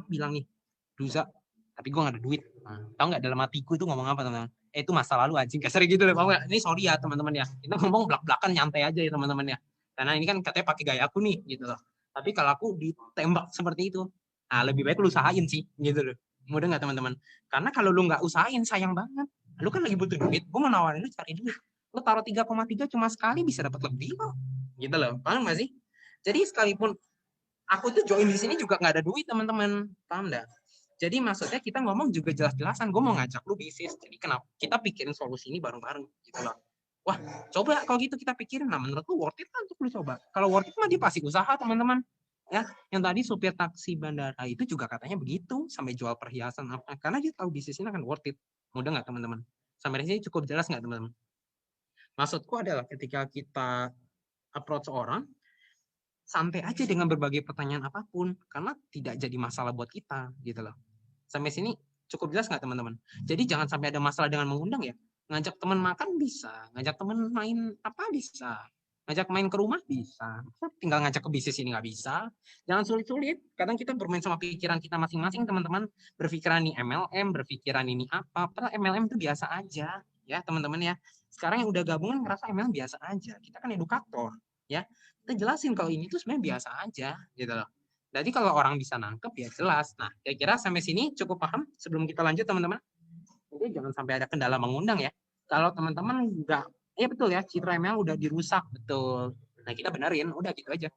bilang nih, Duza, tapi gue gak ada duit. Nah, tahu nggak dalam hatiku itu ngomong apa teman-teman? Itu masa lalu anjing, kasar gitu loh, mau nggak? Ini sorry ya teman-teman ya, kita ngomong belak-belakan nyantai aja ya teman-teman ya. Karena ini kan katanya pakai gaya aku nih, gitu loh. Tapi kalau aku ditembak seperti itu, nah lebih baik lu usahain sih, gitu loh. Mudah nggak teman-teman? Karena kalau lu nggak usahain sayang banget. Lu kan lagi butuh duit, gue mau nawarin lu cari duit. Lu taruh 3,3 cuma sekali bisa dapat lebih kok. Gitu loh. Paham nggak sih? Jadi sekalipun aku tuh join di sini juga nggak ada duit teman-teman. Paham nggak? Jadi maksudnya kita ngomong juga jelas-jelasan. Gue mau ngajak lu bisnis. Jadi kenapa? Kita pikirin solusi ini bareng-bareng. Gitu loh. Wah, coba kalau gitu kita pikirin. Nah, menurut lu worth it kan untuk lu coba. Kalau worth it mah dia pasti usaha teman-teman. Ya, yang tadi supir taksi bandara itu juga katanya begitu, sampai jual perhiasan apa, karena dia tahu bisnisnya kan worth it. Mudah nggak teman-teman? Sampai di sini cukup jelas nggak teman-teman? Maksudku adalah ketika kita approach orang, santai aja dengan berbagai pertanyaan apapun, karena tidak jadi masalah buat kita, gitu loh. Sampai sini cukup jelas nggak teman-teman? Jadi jangan sampai ada masalah dengan mengundang ya. Ngajak teman makan bisa, ngajak teman main apa bisa, ngajak main ke rumah bisa, tinggal ngajak ke bisnis ini nggak bisa. Jangan sulit-sulit, kadang kita bermain sama pikiran kita masing-masing teman-teman, berpikiran ini MLM, berpikiran ini apa, padahal MLM itu biasa aja ya teman-teman ya. Sekarang yang udah gabungan ngerasa MLM biasa aja, kita kan edukator ya. Kita jelasin kalau ini tuh sebenarnya biasa aja gitu loh. Jadi kalau orang bisa nangkep ya jelas. Nah, kira-kira sampai sini cukup paham sebelum kita lanjut teman-teman. Jadi jangan sampai ada kendala mengundang ya. Kalau teman-teman nggak, ya betul ya, citra email udah dirusak, betul. Nah, kita benerin, udah gitu aja.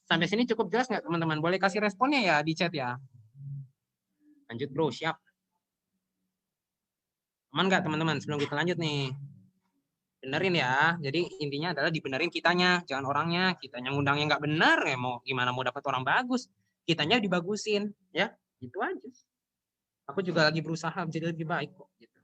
Sampai sini cukup jelas nggak teman-teman? Boleh kasih responnya ya di chat ya. Lanjut bro, siap. Aman nggak teman-teman sebelum kita lanjut nih? Benerin ya. Jadi intinya adalah dibenerin kitanya, jangan orangnya. Kitanya ngundangnya nggak bener, ya mau gimana mau dapat orang bagus. Kitanya dibagusin, ya. Gitu aja. Aku juga lagi berusaha menjadi lebih baik kok. Gitu.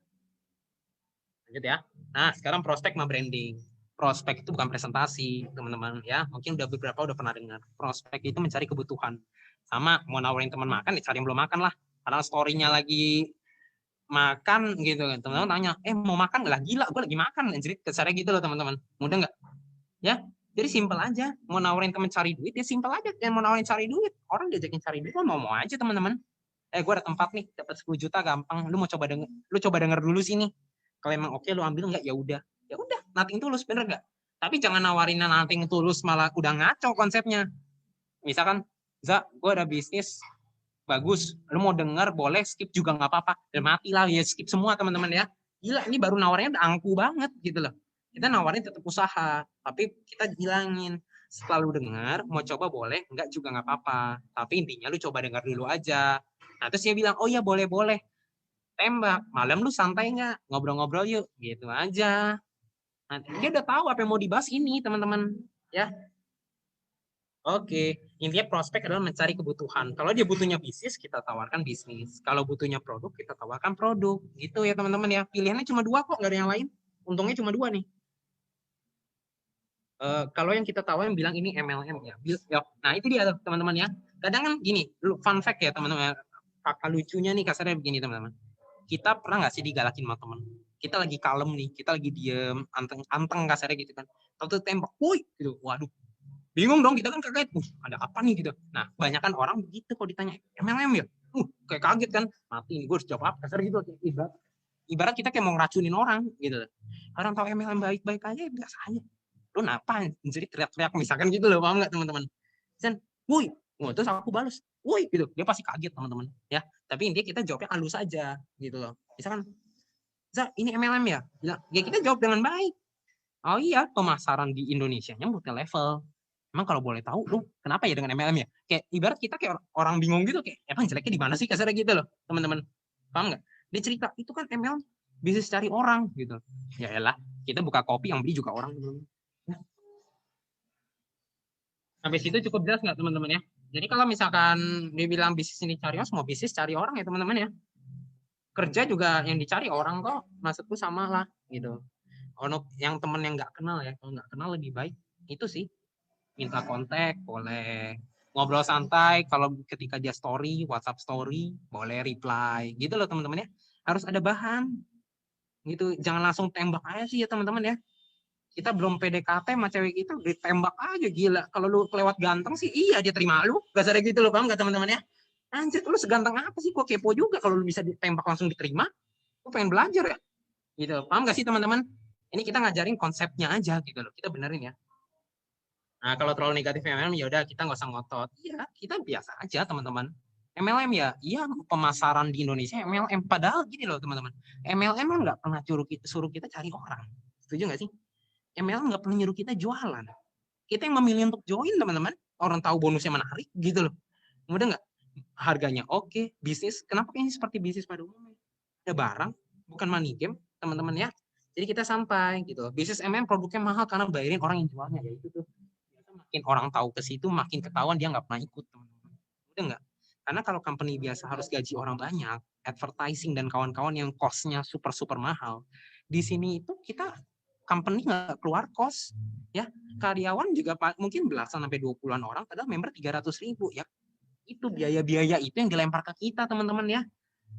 Lanjut ya. Nah, sekarang prospek sama branding. Prospek itu bukan presentasi, teman-teman ya. Mungkin udah beberapa udah pernah dengar. Prospek itu mencari kebutuhan. Sama mau nawarin teman makan, ya cari yang belum makan lah. Karena story-nya lagi makan gitu kan, teman-teman tanya, mau makan nggak lah, gila gue lagi makan, jadi kesannya gitu loh teman-teman, mudah nggak ya? Jadi simpel aja, mau nawarin teman cari duit ya simpel aja, dan mau nawarin cari duit, orang diajakin cari duit mau aja teman-teman. Gue ada tempat nih dapat 10 juta gampang, lu mau coba denger dulu sini, kalau emang oke lu ambil, nggak ya udah nothing tulus, bener nggak? Tapi jangan nawarin nothing tulus malah udah ngaco konsepnya. Misalkan gue ada bisnis bagus, lu mau denger boleh, skip juga nggak apa-apa, dan mati lah ya, skip semua teman-teman ya. Gila, ini baru nawarnya udah angku banget gitu loh. Kita nawarin tetap usaha, tapi kita bilangin setelah lu dengar, mau coba boleh, enggak juga nggak apa-apa, tapi intinya lu coba dengar dulu aja. Nah terus dia bilang, oh ya boleh, tembak, malam lu santai nggak, ngobrol-ngobrol yuk, gitu aja. Nah, dia udah tahu apa yang mau dibahas ini teman-teman ya. Oke, intinya prospek adalah mencari kebutuhan. Kalau dia butuhnya bisnis, kita tawarkan bisnis. Kalau butuhnya produk, kita tawarkan produk. Gitu ya teman-teman ya. Pilihannya cuma dua kok, nggak ada yang lain. Untungnya cuma dua nih. Kalau yang kita tahu yang bilang ini MLM ya. Nah itu dia teman-teman ya. Kadang kan gini, fun fact ya teman-teman. Kakak lucunya nih kasarnya begini teman-teman. Kita pernah nggak sih digalakin sama teman? Kita lagi kalem nih, kita lagi diem, anteng kasarnya gitu kan. Tahu tembak, woi gitu. Waduh, bingung dong kita kan kaget, ada apa nih gitu. Nah kebanyakan orang begitu kalau ditanya MLM ya, kayak kaget kan, mati gue harus jawab apa kasar gitu. Ibarat kita kayak mau ngeracunin orang gitu. Orang tahu MLM baik-baik aja ya biasa aja, lu napa jadi teriak-teriak misalkan gitu loh, paham nggak teman-teman? Dan woi, terus aku balas woi gitu, dia pasti kaget teman-teman ya. Tapi intinya kita jawabnya halus aja gitu loh. Misalkan ini MLM ya, ya kita jawab dengan baik. Oh iya, pemasaran di Indonesia-nya multi level. Emang kalau boleh tahu, lu kenapa ya dengan MLM ya? Kayak ibarat kita kayak orang bingung gitu, kayak emang jeleknya di mana sih kasarnya gitu loh, teman-teman. Paham nggak? Dia cerita, itu kan MLM bisnis cari orang gitu. Ya elah, kita buka kopi yang beli juga orang. Nah, sampai situ cukup jelas nggak teman-teman ya? Jadi kalau misalkan dibilang bisnis ini cari orang, semua bisnis cari orang ya teman-teman ya. Kerja juga yang dicari orang kok, maksudku sama lah gitu. Yang temen yang nggak kenal ya, kalau nggak kenal lebih baik itu sih, minta kontak boleh, ngobrol santai kalau ketika dia story WhatsApp story boleh reply gitu loh teman-teman ya. Harus ada bahan gitu, jangan langsung tembak aja sih ya teman-teman ya. Kita belum PDKT sama cewek itu ditembak aja, gila. Kalau lu kelewat ganteng sih iya dia terima lu, gak ada gitu loh, paham gak teman-teman ya? Anjir, lu seganteng apa sih, kok kepo juga kalau lu bisa ditembak langsung diterima. Lu pengen belajar ya gitu, paham gak sih teman-teman? Ini kita ngajarin konsepnya aja gitu loh, kita benerin ya. Nah, kalau terlalu negatif MLM ya udah kita nggak usah ngotot. Iya, kita biasa aja teman-teman. MLM ya, iya pemasaran di Indonesia MLM. Padahal gini loh teman-teman, MLM kan nggak pernah suruh kita cari orang. Setuju nggak sih? MLM nggak pernah nyuruh kita jualan. Kita yang memilih untuk join teman-teman. Orang tahu bonusnya menarik gitu loh. Mudah nggak? Harganya oke, bisnis. Kenapa ini seperti bisnis pada umumnya? Ada barang, bukan money game teman-teman ya. Jadi kita sampai gitu. Bisnis MLM produknya mahal karena bayarin orang yang jualnya, ya itu tuh. Makin orang tahu ke situ, makin ketahuan dia nggak pernah ikut, teman-teman. Udah nggak? Karena kalau company biasa harus gaji orang banyak, advertising dan kawan-kawan yang cost-nya super mahal, di sini itu kita company nggak keluar cost, ya. Karyawan juga mungkin belasan sampai 20-an orang, padahal member 300.000 ya. Itu biaya-biaya itu yang dilempar ke kita, teman-teman ya.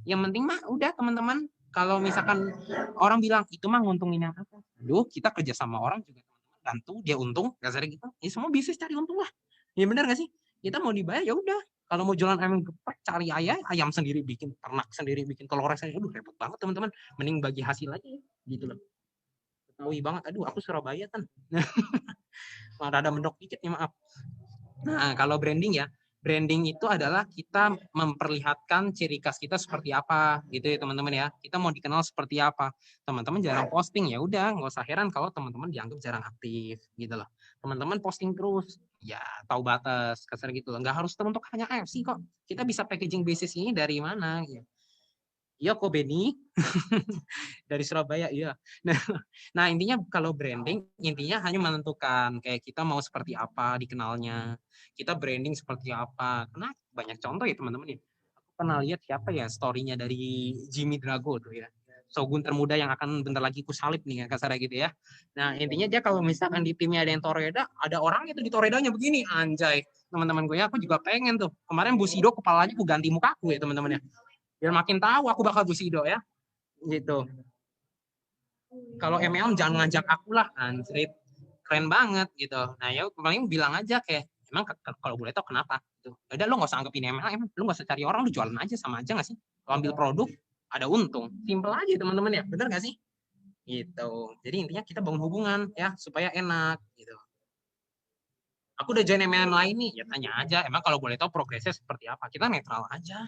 Yang penting mah udah teman-teman, kalau misalkan orang bilang itu mah nguntungin yang apa, aduh kita kerja sama orang juga bantu dia untung, kasar gitu. Ya semua bisnis cari untung lah. Ya benar gak sih? Kita mau dibayar ya udah. Kalau mau jualan ayam geprek, cari ayam sendiri bikin, ternak sendiri bikin, telur saya, aduh repot banget teman-teman. Mending bagi hasil aja gitu loh. Ketahui banget, aduh aku Surabaya kan. Rada mendok dikit nih, maaf. Nah, kalau branding ya, branding itu adalah kita memperlihatkan ciri khas kita seperti apa, gitu ya teman-teman ya. Kita mau dikenal seperti apa. Teman-teman jarang posting, ya udah, nggak usah heran kalau teman-teman dianggap jarang aktif, gitu loh. Teman-teman posting terus, ya tahu batas, kasar gitu loh. Nggak harus teruntuk hanya AFC kok. Kita bisa packaging basis ini dari mana, gitu. Iya kok Benny dari Surabaya, iya. Nah, intinya kalau branding intinya hanya menentukan kayak kita mau seperti apa dikenalnya, kita branding seperti apa. Karena banyak contoh ya teman-teman ya. Aku pernah lihat siapa ya story-nya dari Jimmy Drago tuh ya. Shogun termuda yang akan bentar lagi ku salib nih ya, kasarnya gitu ya. Nah, intinya dia kalau misalkan di timnya ada yang Toreda, ada orang itu di Toredanya begini, anjay. Teman-teman gue ya, aku juga pengen tuh. Kemarin Bushido kepalanya aku ganti mukaku ya teman-teman ya. Biar makin tahu aku bakal Bushido ya. Gitu. Kalau MLM jangan ngajak aku lah, anjrit. Keren banget gitu. Nah, ya paling bilang aja kayak emang kalau boleh tau kenapa gitu. Udah lu nggak usah anggapin MLM, lu nggak usah cari orang, lu jualan aja sama aja nggak sih? Lu ambil produk, ada untung. Simple aja teman-teman ya. Bener nggak sih? Gitu. Jadi intinya kita bangun hubungan ya supaya enak gitu. Aku udah join MLM lain nih, ya tanya aja. Emang kalau boleh tahu progresnya seperti apa? Kita netral aja.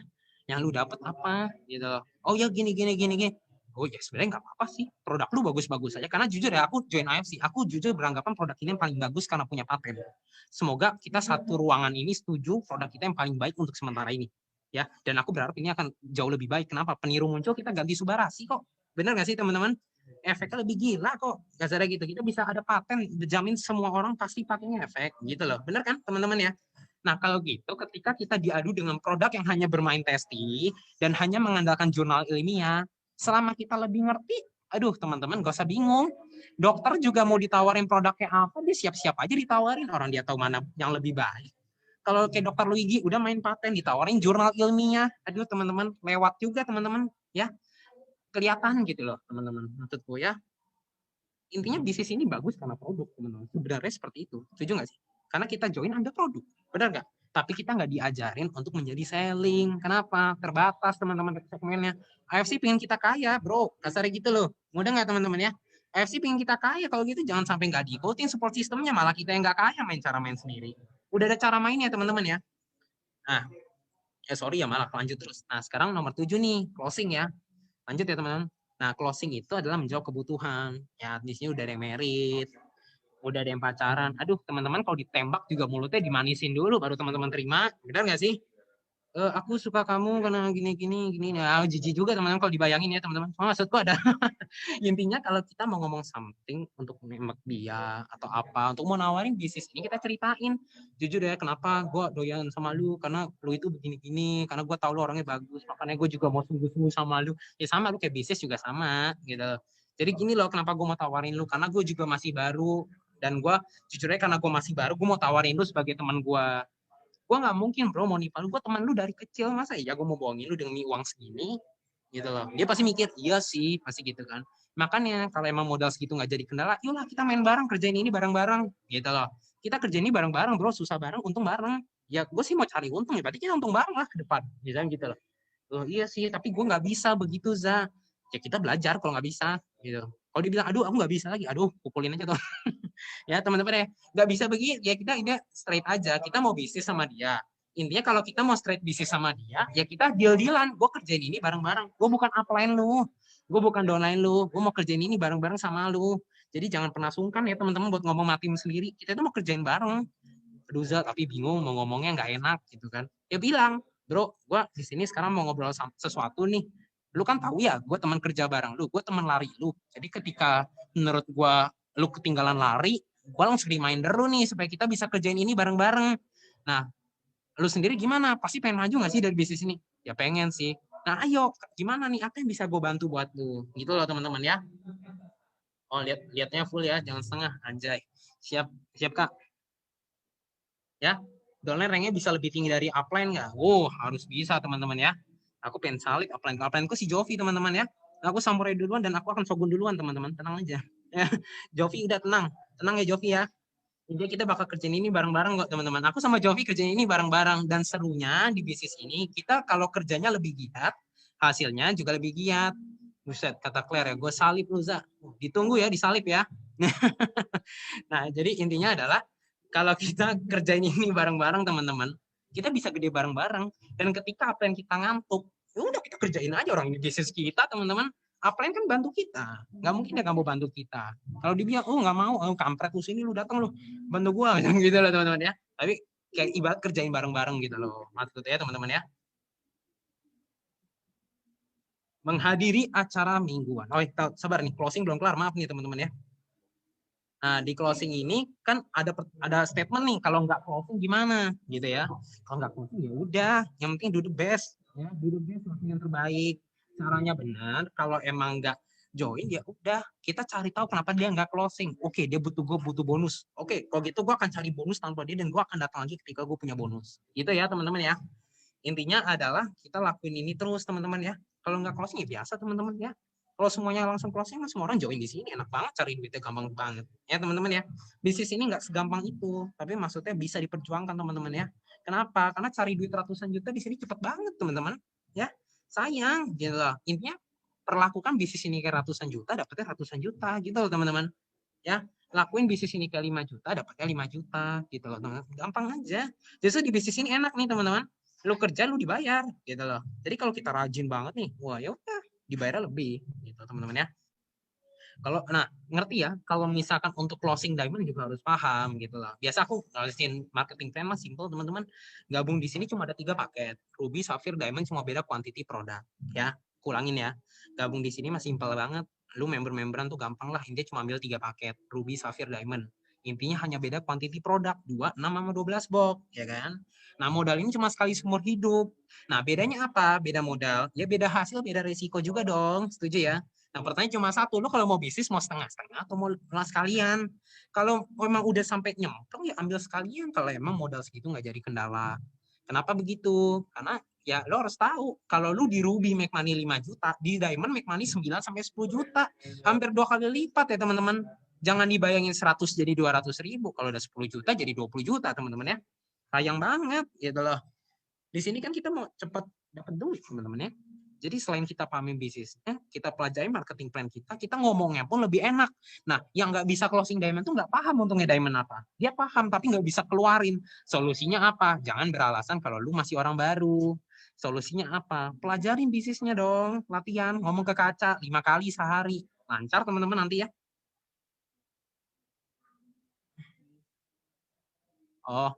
Yang lu dapat apa gitu. Oh ya gini gini gini gini. Oh ya sebenarnya nggak apa-apa sih. Produk lu bagus-bagus aja. Karena jujur ya aku join AFC. Aku jujur beranggapan produk ini yang paling bagus karena punya paten. Semoga kita satu ruangan ini setuju produk kita yang paling baik untuk sementara ini. Ya, dan aku berharap ini akan jauh lebih baik. Kenapa? Peniru muncul kita ganti Subarasi kok. Bener nggak sih teman-teman? Efeknya lebih gila kok. Kasarnya gitu. Kita bisa ada paten, dijamin semua orang pasti pakainya efek gitu loh. Bener kan teman-teman ya? Nah kalau gitu ketika kita diadu dengan produk yang hanya bermain testi dan hanya mengandalkan jurnal ilmiah, selama kita lebih ngerti, aduh teman-teman gak usah bingung. Dokter juga mau ditawarin produknya apa, dia siap-siap aja ditawarin. Orang dia tahu mana yang lebih baik. Kalau kayak dokter Luigi udah main paten, ditawarin jurnal ilmiah. Aduh teman-teman, lewat juga teman-teman ya. Kelihatan gitu loh teman-teman. Maksudku ya, intinya bisnis ini bagus karena produk teman-teman. Sebenarnya seperti itu. Setuju nggak sih? Karena kita join ada produk. Benar nggak? Tapi kita nggak diajarin untuk menjadi selling. Kenapa? Terbatas teman-teman segmennya. AFC pengen kita kaya, bro. Kasarnya gitu loh. Mudah nggak teman-teman ya? AFC pengen kita kaya. Kalau gitu jangan sampai nggak diikutin support sistemnya. Malah kita yang nggak kaya main cara main sendiri. Udah ada cara mainnya teman-teman ya. Nah, sorry ya malah lanjut terus. Nah, sekarang nomor 7 nih, closing ya. Lanjut ya teman-teman. Nah, closing itu adalah menjawab kebutuhan. Ya, di sini udah ada yang merit, udah ada yang pacaran. Aduh, teman-teman kalau ditembak juga mulutnya dimanisin dulu baru teman-teman terima. Benar nggak sih? Aku suka kamu karena gini-gini gini. Nah, jijik juga teman-teman kalau dibayangin ya teman-teman. Maksudku ada intinya kalau kita mau ngomong something untuk nembak dia atau apa, untuk mau nawarin bisnis ini kita ceritain. Jujur ya, kenapa gue doyan sama lu karena lu itu begini-gini, karena gue tahu lu orangnya bagus, makanya gue juga mau sungguh-sungguh sama lu. Ya sama lu kayak bisnis juga sama gitu. Jadi gini loh, kenapa gue mau tawarin lu karena gue juga masih baru dan gue jujurnya karena gue masih baru gue mau tawarin lu sebagai teman gue nggak mungkin bro mau nipu lu, gue teman lu dari kecil, masa iya gue mau bohongin lu demi uang segini gitu loh. Dia pasti mikir iya sih pasti gitu kan. Makanya kalau emang modal segitu nggak jadi kendala, yaudah kita main bareng, kerjain ini bareng-bareng gitu loh. Kita kerjain ini bareng-bareng bro, susah bareng untung bareng. Ya gue sih mau cari untung ya, berarti kita untung bareng lah ke depan gitu loh. Oh, iya sih tapi gue nggak bisa begitu za. Ya kita belajar kalau nggak bisa gitu. Kalau dia bilang aduh aku nggak bisa lagi, aduh pukulin aja tuh. Ya teman-teman ya nggak bisa begitu ya, kita ini straight aja, kita mau bisnis sama dia. Intinya kalau kita mau straight bisnis sama dia ya kita deal-dealan, gue kerjain ini bareng-bareng, gue bukan upline lu, gue bukan downline lu, gue mau kerjain ini bareng-bareng sama lu. Jadi jangan pernah sungkan ya teman-teman buat ngomong sama tim sendiri, kita itu mau kerjain bareng. Aduh Za, tapi bingung mau ngomongnya nggak enak gitu kan, ya bilang bro gue di sini sekarang mau ngobrol sesuatu nih, lu kan tahu ya gue teman kerja bareng lu, gue teman lari lu, jadi ketika menurut gue lu ketinggalan lari, gue langsung reminder lu nih supaya kita bisa kerjain ini bareng-bareng. Nah, lu sendiri gimana? Pasti pengen maju nggak sih dari bisnis ini? Ya pengen sih. Nah, ayo gimana nih? Apa yang bisa gue bantu buat lu? Gitu loh teman-teman ya. Oh, lihatnya full ya, jangan setengah. Anjay. Siap, siap Kak. Ya, downline ranknya bisa lebih tinggi dari upline nggak? Oh, harus bisa teman-teman ya. Aku pengen salib upline. Upline-ku si Jovi teman-teman ya. Aku samurai duluan dan aku akan shogun duluan teman-teman. Tenang aja. Ya, Jovi udah tenang. Tenang ya Jovi ya. Jadi kita bakal kerjain ini bareng-bareng kok teman-teman. Aku sama Jovi kerjain ini bareng-bareng. Dan serunya di bisnis ini, kita kalau kerjanya lebih giat, hasilnya juga lebih giat. Buset, kata Claire ya, gue salib lu, Za. Ditunggu ya, disalib ya. Nah, jadi intinya adalah kalau kita kerjain ini bareng-bareng teman-teman, kita bisa gede bareng-bareng. Dan ketika upline kita ngantuk, ya udah kita kerjain aja, orang ini bisnis kita teman-teman. Upline kan bantu kita, nggak mungkin dia nggak mau bantu kita. Kalau dia bilang, oh nggak mau, oh kampret lu sini, lu datang lu bantu gua, gitu loh teman-teman ya. Tapi kayak ibarat kerjain bareng-bareng gitu loh, maksudnya teman-teman ya. Menghadiri acara mingguan. Oh, sabar nih, closing belum kelar, maaf nih teman-teman ya. Nah, di closing ini kan ada statement nih, kalau nggak closing gimana gitu ya. Kalau nggak closing ya udah, yang penting do the best ya, do the best, lakukan yang terbaik. Caranya benar, kalau emang nggak join ya udah, kita cari tahu kenapa dia nggak closing. Oke, dia butuh bonus. Oke, kalau gitu gue akan cari bonus tanpa dia dan gue akan datang lagi ketika gue punya bonus. Gitu ya teman-teman ya. Intinya adalah kita lakuin ini terus teman-teman ya. Kalau nggak closing ya biasa teman-teman ya. Kalau semuanya langsung closing, semua orang join di sini, enak banget cari duitnya, gampang banget ya teman-teman ya. Bisnis ini nggak segampang itu, tapi maksudnya bisa diperjuangkan teman-teman ya. Kenapa? Karena cari duit ratusan juta di sini cepet banget teman-teman ya. Sayang gitu loh. Intinya perlakukan bisnis ini kayak ratusan juta, dapetnya ratusan juta gitu loh teman-teman ya. Lakuin bisnis ini kayak 5 juta, dapatnya 5 juta gitu loh teman-teman. Gampang aja. Justru di bisnis ini enak nih teman-teman, lu kerja lu dibayar gitu loh. Jadi kalau kita rajin banget nih, wah ya udah dibayar lebih gitu teman-teman ya. Kalau ngerti ya, kalau misalkan untuk closing diamond juga harus paham gitu loh. Biasa aku ngalisin marketing plan mah simple teman-teman. Gabung di sini cuma ada 3 paket, ruby, sapphire, diamond, cuma beda quantity produk ya. Kulangin ya, gabung di sini mah simple banget. Lu member-memberan tuh gampang lah, intinya cuma ambil 3 paket, ruby, sapphire, diamond. Intinya hanya beda quantity produk, 2, 6 sama 12 box ya kan. Nah, modal ini cuma sekali seumur hidup. Nah, bedanya apa? Beda modal, ya beda hasil, beda resiko juga dong. Setuju ya? Nah, pertanyaan cuma satu, lo kalau mau bisnis mau setengah-setengah atau mau sekalian? Kalau memang udah sampai nyemplung ya ambil sekalian, kalau emang modal segitu nggak jadi kendala. Kenapa begitu? Karena ya lo harus tahu, kalau lo di Ruby make money 5 juta, di Diamond make money 9 sampai 10 juta. Hampir 2 kali lipat ya teman-teman. Jangan dibayangin 100 jadi 200 ribu. Kalau udah 10 juta jadi 20 juta teman-teman ya. Sayang banget gitu loh. Di sini kan kita mau cepat dapat duit teman-teman ya. Jadi selain kita pahamin bisnisnya, kita pelajari marketing plan kita ngomongnya pun lebih enak. Nah, yang nggak bisa closing diamond tuh nggak paham untungnya diamond apa. Dia paham tapi nggak bisa keluarin. Solusinya apa? Jangan beralasan kalau lu masih orang baru. Solusinya apa? Pelajarin bisnisnya dong. Latihan, ngomong ke kaca 5 kali sehari. Lancar teman-teman nanti ya. Oh,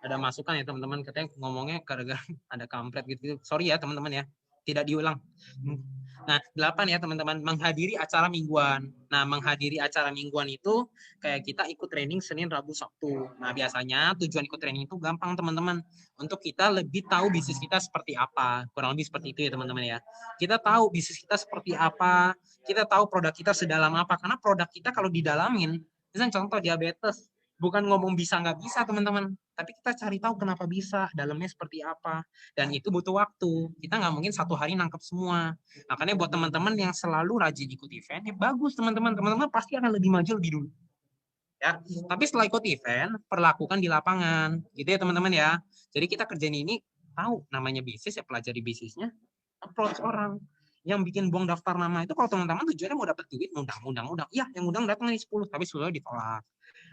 ada masukan ya teman-teman, katanya ngomongnya gara-gara ada kampret gitu. Sorry ya teman-teman ya, tidak diulang. Nah, 8 ya teman-teman, menghadiri acara mingguan. Nah, menghadiri acara mingguan itu kayak kita ikut training Senin, Rabu, Sabtu. Nah, biasanya tujuan ikut training itu gampang teman-teman, untuk kita lebih tahu bisnis kita seperti apa. Kurang lebih seperti itu ya teman-teman ya. Kita tahu bisnis kita seperti apa, kita tahu produk kita sedalam apa. Karena produk kita kalau didalamin, misalnya contoh diabetes, bukan ngomong bisa nggak bisa teman-teman, tapi kita cari tahu kenapa bisa, dalamnya seperti apa, dan itu butuh waktu. Kita nggak mungkin satu hari nangkep semua. Makanya buat teman-teman yang selalu rajin ikut event, ya bagus teman-teman. Teman-teman pasti akan lebih maju lebih dulu. Ya, tapi setelah ikut event, perlakukan di lapangan, gitu ya teman-teman ya. Jadi kita kerjain ini, tahu namanya bisnis ya, pelajari bisnisnya, approach orang. Yang bikin buang daftar nama itu kalau teman-teman tujuannya mau dapat duit, undang. Iya, yang undang datang nih 10, tapi 10 ditolak.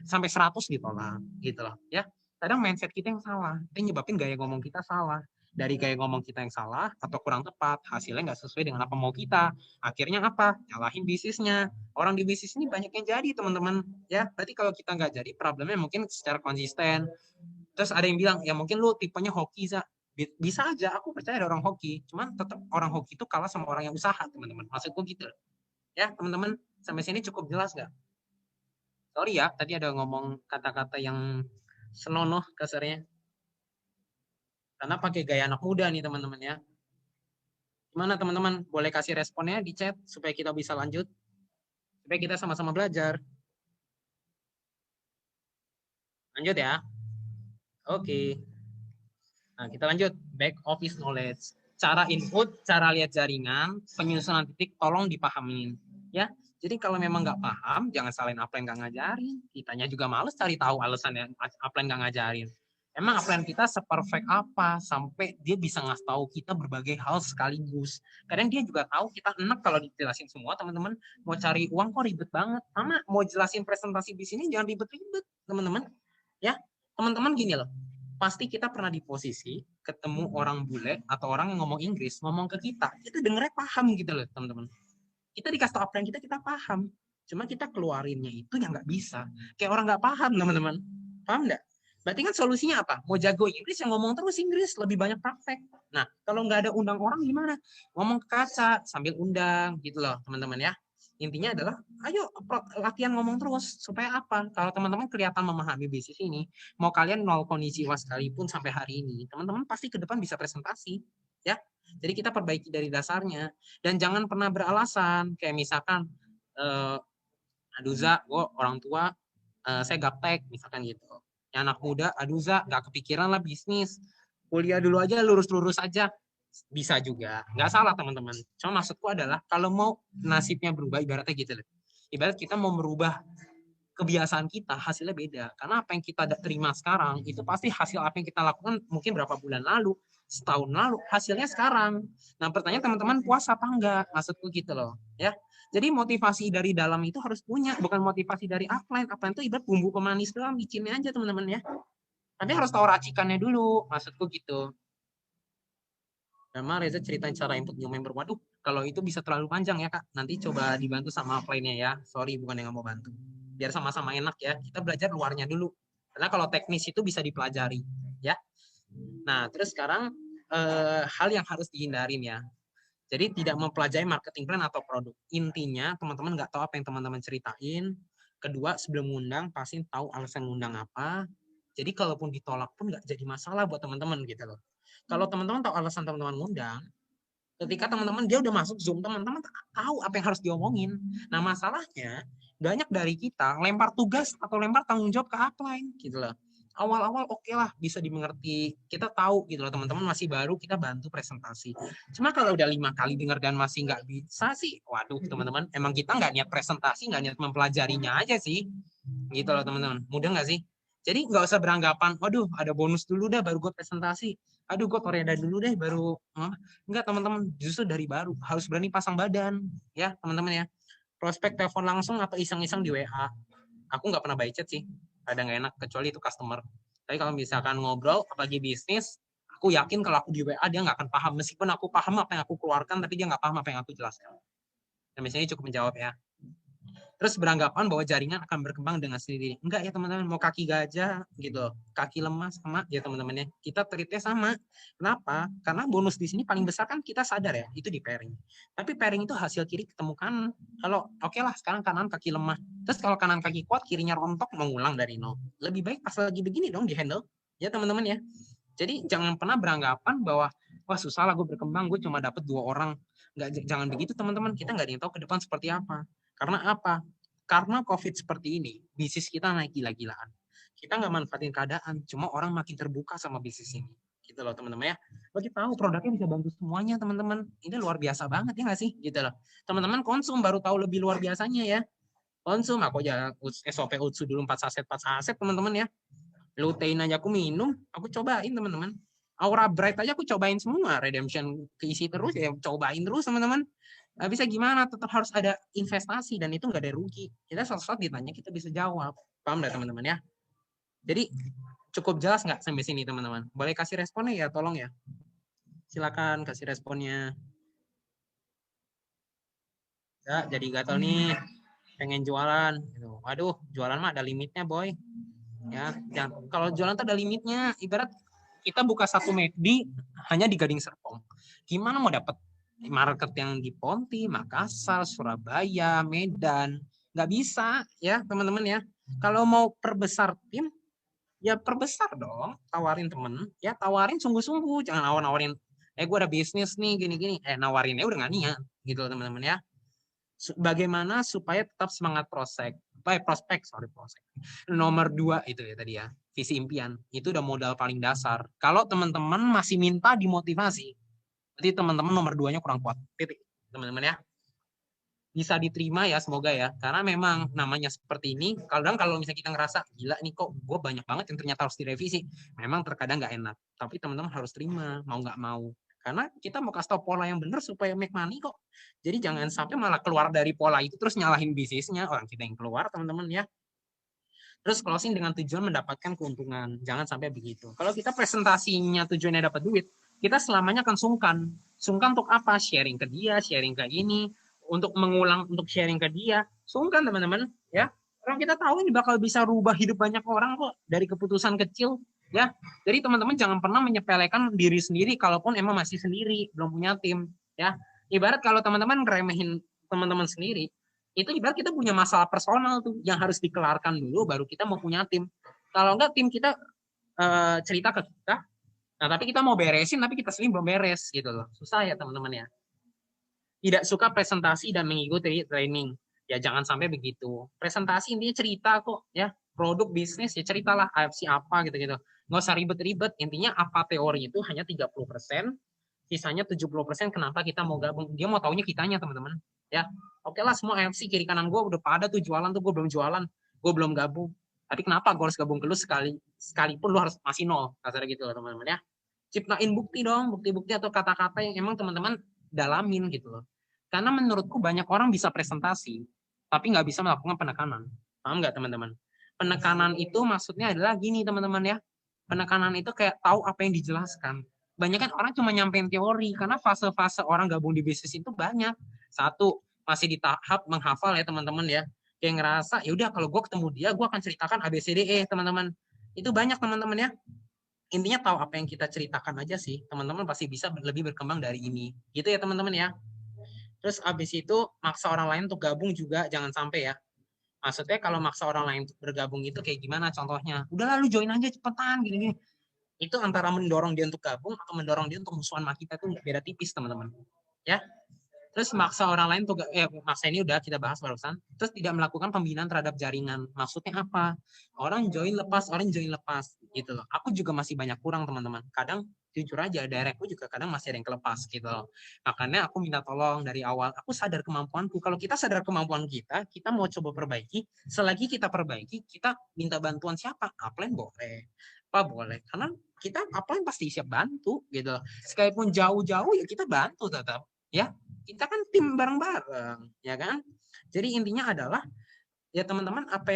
Sampai 100 ditolak, gitu loh. Ya, kadang mindset kita yang salah, itu nyebabin gaya ngomong kita salah. Dari gaya ngomong kita yang salah atau kurang tepat, hasilnya nggak sesuai dengan apa mau kita. Akhirnya apa? Nyalahin bisnisnya. Orang di bisnis ini banyak yang jadi teman-teman. Ya, berarti kalau kita nggak jadi, problemnya mungkin secara konsisten. Terus ada yang bilang, ya mungkin lu tipenya hoki, Za. Bisa aja, aku percaya ada orang hoki. Cuman tetap orang hoki itu kalah sama orang yang usaha, teman-teman. Maksudku gitu. Ya, teman-teman, sampai sini cukup jelas nggak? Sorry ya, tadi ada ngomong kata-kata yang senonoh kasarnya. Karena pakai gaya anak muda nih teman-teman ya. Gimana teman-teman? Boleh kasih responnya di chat supaya kita bisa lanjut. Supaya kita sama-sama belajar. Lanjut ya. Oke. Nah, kita lanjut. Back office knowledge. Cara input, cara lihat jaringan, penyusunan titik, tolong dipahamin. Ya, jadi kalau memang nggak paham, jangan salahin apa yang nggak ngajarin. Kitanya juga males cari tahu alasannya apa yang nggak ngajarin. Emang upline kita seperfect apa sampai dia bisa ngasih tahu kita berbagai hal sekaligus. Kadang dia juga tahu kita enak kalau dijelasin semua, teman-teman. Mau cari uang kok ribet banget. Sama mau jelasin presentasi di sini jangan ribet-ribet, teman-teman. Ya, teman-teman gini loh. Pasti kita pernah di posisi ketemu orang bule atau orang yang ngomong Inggris, ngomong ke kita dengernya paham gitu loh, teman-teman. Kita dikasih tahu upline kita paham. Cuma kita keluarinnya itu yang nggak bisa. Kayak orang nggak paham, teman-teman. Paham nggak? Berarti kan solusinya apa? Mau jago Inggris yang ngomong terus Inggris, lebih banyak praktek. Nah, kalau nggak ada undang orang gimana? Ngomong ke kaca sambil undang gitu loh, teman-teman ya. Intinya adalah, ayo latihan ngomong terus. Supaya apa? Kalau teman-teman kelihatan memahami bisnis ini, mau kalian nol konnichiwa sekalipun sampai hari ini, teman-teman pasti ke depan bisa presentasi. Ya, jadi kita perbaiki dari dasarnya. Dan jangan pernah beralasan, kayak misalkan, aduh Za, gue orang tua, saya gaptek, misalkan gitu. Ya, anak muda, aduh Za, gak kepikiran lah bisnis. Kuliah dulu aja, lurus-lurus aja. Bisa juga. Nggak salah, teman-teman. Cuma maksudku adalah, kalau mau nasibnya berubah, ibaratnya gitu. Ibarat kita mau merubah kebiasaan kita, hasilnya beda. Karena apa yang kita terima sekarang, itu pasti hasil apa yang kita lakukan mungkin berapa bulan lalu, setahun lalu, hasilnya sekarang. Nah, pertanyaan teman-teman, puas apa enggak? Maksudku gitu loh. Ya, jadi motivasi dari dalam itu harus punya, bukan motivasi dari upline. Upline itu ibarat bumbu pemanis doang, bikinnya aja teman-teman ya. Tapi harus tahu racikannya dulu, maksudku gitu. Sama Reza ceritain cara input new member. Waduh, kalau itu bisa terlalu panjang ya Kak. Nanti coba dibantu sama upline-nya ya. Sorry, bukan yang mau bantu. Biar sama-sama enak ya. Kita belajar luarnya dulu. Karena kalau teknis itu bisa dipelajari ya. Nah, terus sekarang hal yang harus dihindarin ya. Jadi tidak mempelajari marketing plan atau produk. Intinya teman-teman nggak tahu apa yang teman-teman ceritain. Kedua, sebelum ngundang pasti tahu alasan ngundang apa. Jadi kalaupun ditolak pun nggak jadi masalah buat teman-teman gitu loh. Kalau teman-teman tahu alasan teman-teman ngundang, ketika teman-teman dia udah masuk Zoom, teman-teman tahu apa yang harus diomongin. Nah, masalahnya banyak dari kita lempar tugas atau lempar tanggung jawab ke upline gitu loh. Awal-awal oke lah, bisa dimengerti. Kita tahu gitu loh, teman-teman masih baru, kita bantu presentasi. Cuma kalau udah 5 kali dengar dan masih nggak bisa sih, waduh teman-teman, emang kita nggak niat presentasi, nggak niat mempelajarinya aja sih. Gitu loh teman-teman. Mudah nggak sih? Jadi nggak usah beranggapan, waduh ada bonus dulu dah baru gue presentasi. Aduh gue toreda dulu deh baru. Enggak teman-teman, justru dari baru. Harus berani pasang badan. Ya teman-teman ya. Prospek telepon langsung atau iseng-iseng di WA. Aku nggak pernah by chat sih. Ada nggak enak, kecuali itu customer. Tapi kalau misalkan ngobrol, apalagi bisnis, aku yakin kalau aku di WA dia nggak akan paham. Meskipun aku paham apa yang aku keluarkan, tapi dia nggak paham apa yang aku jelaskan. Dan biasanya cukup menjawab ya. Terus beranggapan bahwa jaringan akan berkembang dengan sendiri. Enggak ya teman-teman, mau kaki gajah gitu, kaki lemas sama ya teman-teman ya. Kita treatnya sama. Kenapa? Karena bonus di sini paling besar kan kita sadar ya, itu di pairing. Tapi pairing itu hasil kiri ketemu kanan. Kalau oke lah sekarang kanan kaki lemah. Terus kalau kanan kaki kuat, kirinya rontok, mengulang dari nol. Lebih baik pas lagi begini dong di handle. Ya teman-teman ya. Jadi jangan pernah beranggapan bahwa wah susah lah gue berkembang, gue cuma dapat 2 orang. Nggak, jangan begitu teman-teman. Kita nggak ada yang tahu ke depan seperti apa. Karena apa? Karena COVID seperti ini, bisnis kita naik gila-gilaan. Kita nggak manfaatin keadaan, cuma orang makin terbuka sama bisnis ini. Gitu loh teman-teman ya. Bagi tahu produknya bisa bantu semuanya teman-teman. Ini luar biasa banget ya nggak sih? Gitu loh. Teman-teman konsum baru tahu lebih luar biasanya ya. Konsum, aku aja SOP Utsu dulu 4 saset teman-teman ya. Lutein aja aku minum, aku cobain teman-teman. Aura Bright aja aku cobain semua. Redemption keisi terus ya cobain terus teman-teman. Bisa gimana, tetap harus ada investasi dan itu nggak ada rugi. Kita saat ditanya kita bisa jawab. Paham nggak teman-teman ya? Jadi cukup jelas nggak sampai sini teman-teman? Boleh kasih responnya ya, tolong ya. Silakan kasih responnya. Ya, jadi gatel nih, pengen jualan. Waduh, jualan mah ada limitnya boy. Ya, kalau jualan tuh ada limitnya. Ibarat kita buka satu McD hanya di Gading Serpong. Gimana mau dapat market yang di Ponti, Makassar, Surabaya, Medan? Nggak bisa ya teman-teman ya. Kalau mau perbesar tim, ya perbesar dong. Tawarin temen, ya tawarin sungguh-sungguh. Jangan nawarin, gue ada bisnis nih gini-gini. Nawarinnya udah nggak niat gitu teman-teman ya. Bagaimana supaya tetap semangat prospek. Nomor 2 itu ya tadi ya, visi impian. Itu udah modal paling dasar. Kalau teman-teman masih minta dimotivasi, berarti teman-teman nomor 2-nya kurang kuat. Titik, teman-teman ya. bisa diterima ya, semoga ya. Karena memang namanya seperti ini, kadang kalau misalnya kita ngerasa, gila nih kok gue banyak banget yang ternyata harus direvisi. Memang terkadang nggak enak. Tapi teman-teman harus terima, mau nggak mau. Karena kita mau kasih tau pola yang benar supaya make money kok. Jadi jangan sampai malah keluar dari pola itu terus nyalahin bisnisnya. Orang kita yang keluar, teman-teman ya. Terus closing dengan tujuan mendapatkan keuntungan. Jangan sampai begitu. Kalau kita presentasinya tujuannya dapat duit, kita selamanya akan sungkan. Sungkan untuk apa? Sharing ke dia, sharing ke ini, untuk mengulang, untuk sharing ke dia. Sungkan teman-teman, ya. Orang kita tahu ini bakal bisa rubah hidup banyak orang kok dari keputusan kecil, ya. Jadi teman-teman jangan pernah menyepelekan diri sendiri kalaupun emang masih sendiri, belum punya tim, ya. Ibarat kalau teman-teman ngeremehin teman-teman sendiri, itu ibarat kita punya masalah personal tuh yang harus dikelarkan dulu baru kita mau punya tim. Kalau enggak tim kita cerita ke kita, nah tapi kita mau beresin tapi kita sendiri belum beres gitu loh. Susah ya teman-teman ya. Tidak suka presentasi dan mengikuti training. Ya jangan sampai begitu. Presentasi intinya cerita kok ya. Produk bisnis ya ceritalah AFC apa gitu-gitu. Nggak usah ribet-ribet. Intinya apa teori itu hanya 30%, sisanya 70% kenapa kita mau gabung. Dia mau taunya kitanya teman-teman. Ya, oke lah semua AFC kiri kanan gue udah pada tuh jualan tuh gue belum jualan, gue belum gabung. Tapi kenapa gue harus gabung ke lu sekalipun lu harus masih nol, kasarnya gitu loh teman-teman ya. Ciptain bukti dong, bukti-bukti atau kata-kata yang emang teman-teman dalamin gitu loh. Karena menurutku banyak orang bisa presentasi, tapi nggak bisa melakukan penekanan. Paham nggak teman-teman? Penekanan itu maksudnya adalah gini teman-teman ya. Penekanan itu kayak tahu apa yang dijelaskan. Banyak kan orang cuma nyampein teori, karena fase-fase orang gabung di bisnis itu banyak. Satu, masih di tahap menghafal ya teman-teman ya. Kayak ngerasa, ya udah kalau gue ketemu dia, gue akan ceritakan ABCDE teman-teman. Itu banyak teman-teman ya. Intinya tahu apa yang kita ceritakan aja sih, teman-teman pasti bisa lebih berkembang dari ini. Gitu ya teman-teman ya. Terus abis itu maksa orang lain untuk gabung juga jangan sampai ya. Maksudnya kalau maksa orang lain untuk bergabung itu kayak gimana contohnya? Udah lalu join aja cepetan gini-gini. Itu antara mendorong dia untuk gabung atau mendorong dia untuk musuhan sama kita itu beda tipis teman-teman. Ya. Terus maksa orang lain tuh, maksa ini udah kita bahas barusan. Terus tidak melakukan pembinaan terhadap jaringan. Maksudnya apa? Orang join lepas, gitu loh. Aku juga masih banyak kurang teman-teman. Kadang jujur aja, directku juga kadang masih ada yang kelepas gitu loh. Makanya aku minta tolong dari awal. Aku sadar kemampuanku. Kalau kita sadar kemampuan kita mau coba perbaiki. Selagi kita perbaiki, kita minta bantuan siapa? Upline boleh. Apa boleh? Karena kita upline pasti siap bantu gitu loh. Sekalipun jauh-jauh ya kita bantu tetap. Ya, kita kan tim bareng-bareng, ya kan? Jadi intinya adalah ya teman-teman apa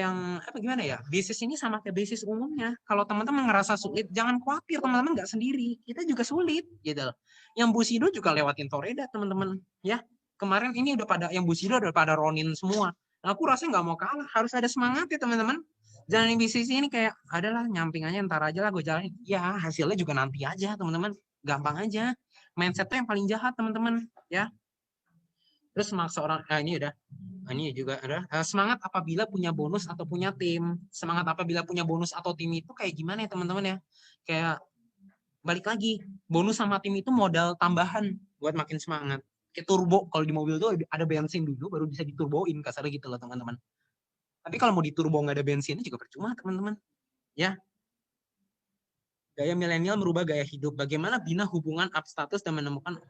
gimana ya? Bisnis ini sama kayak bisnis umumnya. Kalau teman-teman ngerasa sulit, jangan khawatir teman-teman nggak sendiri. Kita juga sulit, gitu. Yang Bushido juga lewatin Toreda teman-teman, ya. Kemarin ini udah pada yang Bushido udah pada Ronin semua. Nah, aku rasanya nggak mau kalah, harus ada semangat ya teman-teman. Jangan bisnis ini kayak adalah nyamping aja ntar aja lah gue jalanin. Ya hasilnya juga nanti aja teman-teman. Gampang aja. Mindset tuh yang paling jahat teman-teman, ya. Terus maksa orang, ini udah, ini juga ada semangat apabila punya bonus atau punya tim. Semangat apabila punya bonus atau tim itu kayak gimana ya teman-teman ya? Kayak balik lagi, bonus sama tim itu modal tambahan buat makin semangat. Kayak turbo, kalau di mobil tuh ada bensin dulu baru bisa diturboin, kasarnya gitu loh teman-teman. Tapi kalau mau diturbo nggak ada bensinnya juga percuma teman-teman. Ya, gaya milenial merubah gaya hidup. Bagaimana bina hubungan up status dan menemukan.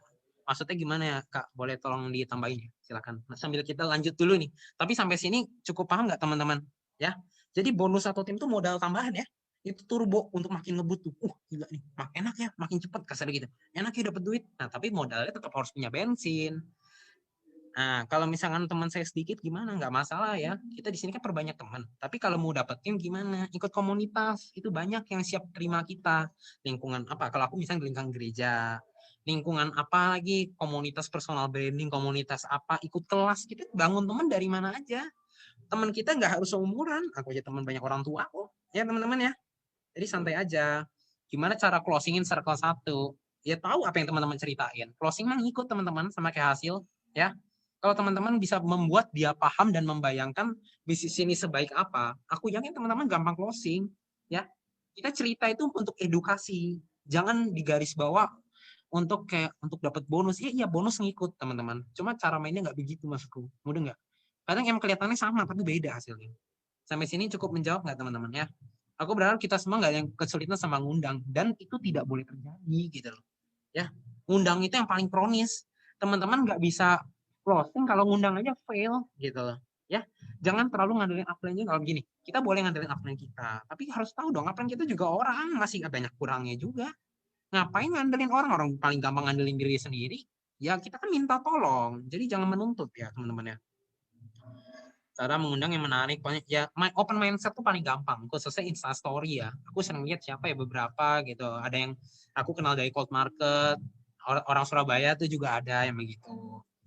Maksudnya gimana ya Kak? Boleh tolong ditambahin? Silakan. Nah, sambil kita lanjut dulu nih. Tapi sampai sini cukup paham nggak teman-teman? Ya. Jadi bonus atau tim itu modal tambahan ya. Itu turbo untuk makin ngebut tuh. Gila nih. Makin enak ya, makin cepat kasar gitu. Enak ya dapat duit. Nah, tapi modalnya tetap harus punya bensin. Nah, kalau misalkan teman saya sedikit gimana? Nggak masalah ya. Kita di sini kan perbanyak teman. Tapi kalau mau dapet tim gimana? Ikut komunitas. Itu banyak yang siap terima kita. Lingkungan apa? Kalau aku misalnya di lingkungan gereja. Lingkungan apa lagi? Komunitas personal branding, komunitas apa? Ikut kelas. Kita bangun teman dari mana aja. Teman kita nggak harus seumuran. Aku aja teman banyak orang tua kok. Ya teman-teman ya. Jadi santai aja. Gimana cara closingin circle 1? Ya tahu apa yang teman-teman ceritain. Closing mah ngikut teman-teman sama kayak hasil. Ya. Kalau teman-teman bisa membuat dia paham dan membayangkan bisnis ini sebaik apa, aku yakin teman-teman gampang closing. Ya, kita cerita itu untuk edukasi, jangan digaris bawah untuk dapat bonus. Iya bonus ngikut teman-teman. Cuma cara mainnya nggak begitu maksudku. Mudah nggak? Kadang yang kelihatannya sama tapi beda hasilnya. Sampai sini cukup menjawab nggak teman-teman ya? Aku berharap kita semua nggak yang kesulitan sama ngundang dan itu tidak boleh terjadi gitu loh. Ya, ngundang itu yang paling kronis. Teman-teman nggak bisa closing kalau ngundang aja fail gitu loh. Ya, jangan terlalu ngandelin upline-nya. Kalau begini, kita boleh ngandelin upline kita, tapi harus tahu dong upline kita juga orang, masih banyak kurangnya juga. Ngapain ngandelin orang? Orang paling gampang ngandelin diri sendiri. Ya kita kan minta tolong. Jadi jangan menuntut ya teman-teman ya. Cara mengundang yang menarik, ya open mindset tuh paling gampang. Khususnya Insta Story ya. Aku sering lihat siapa ya beberapa gitu. Ada yang aku kenal dari cold market, orang Surabaya tuh juga ada yang begitu.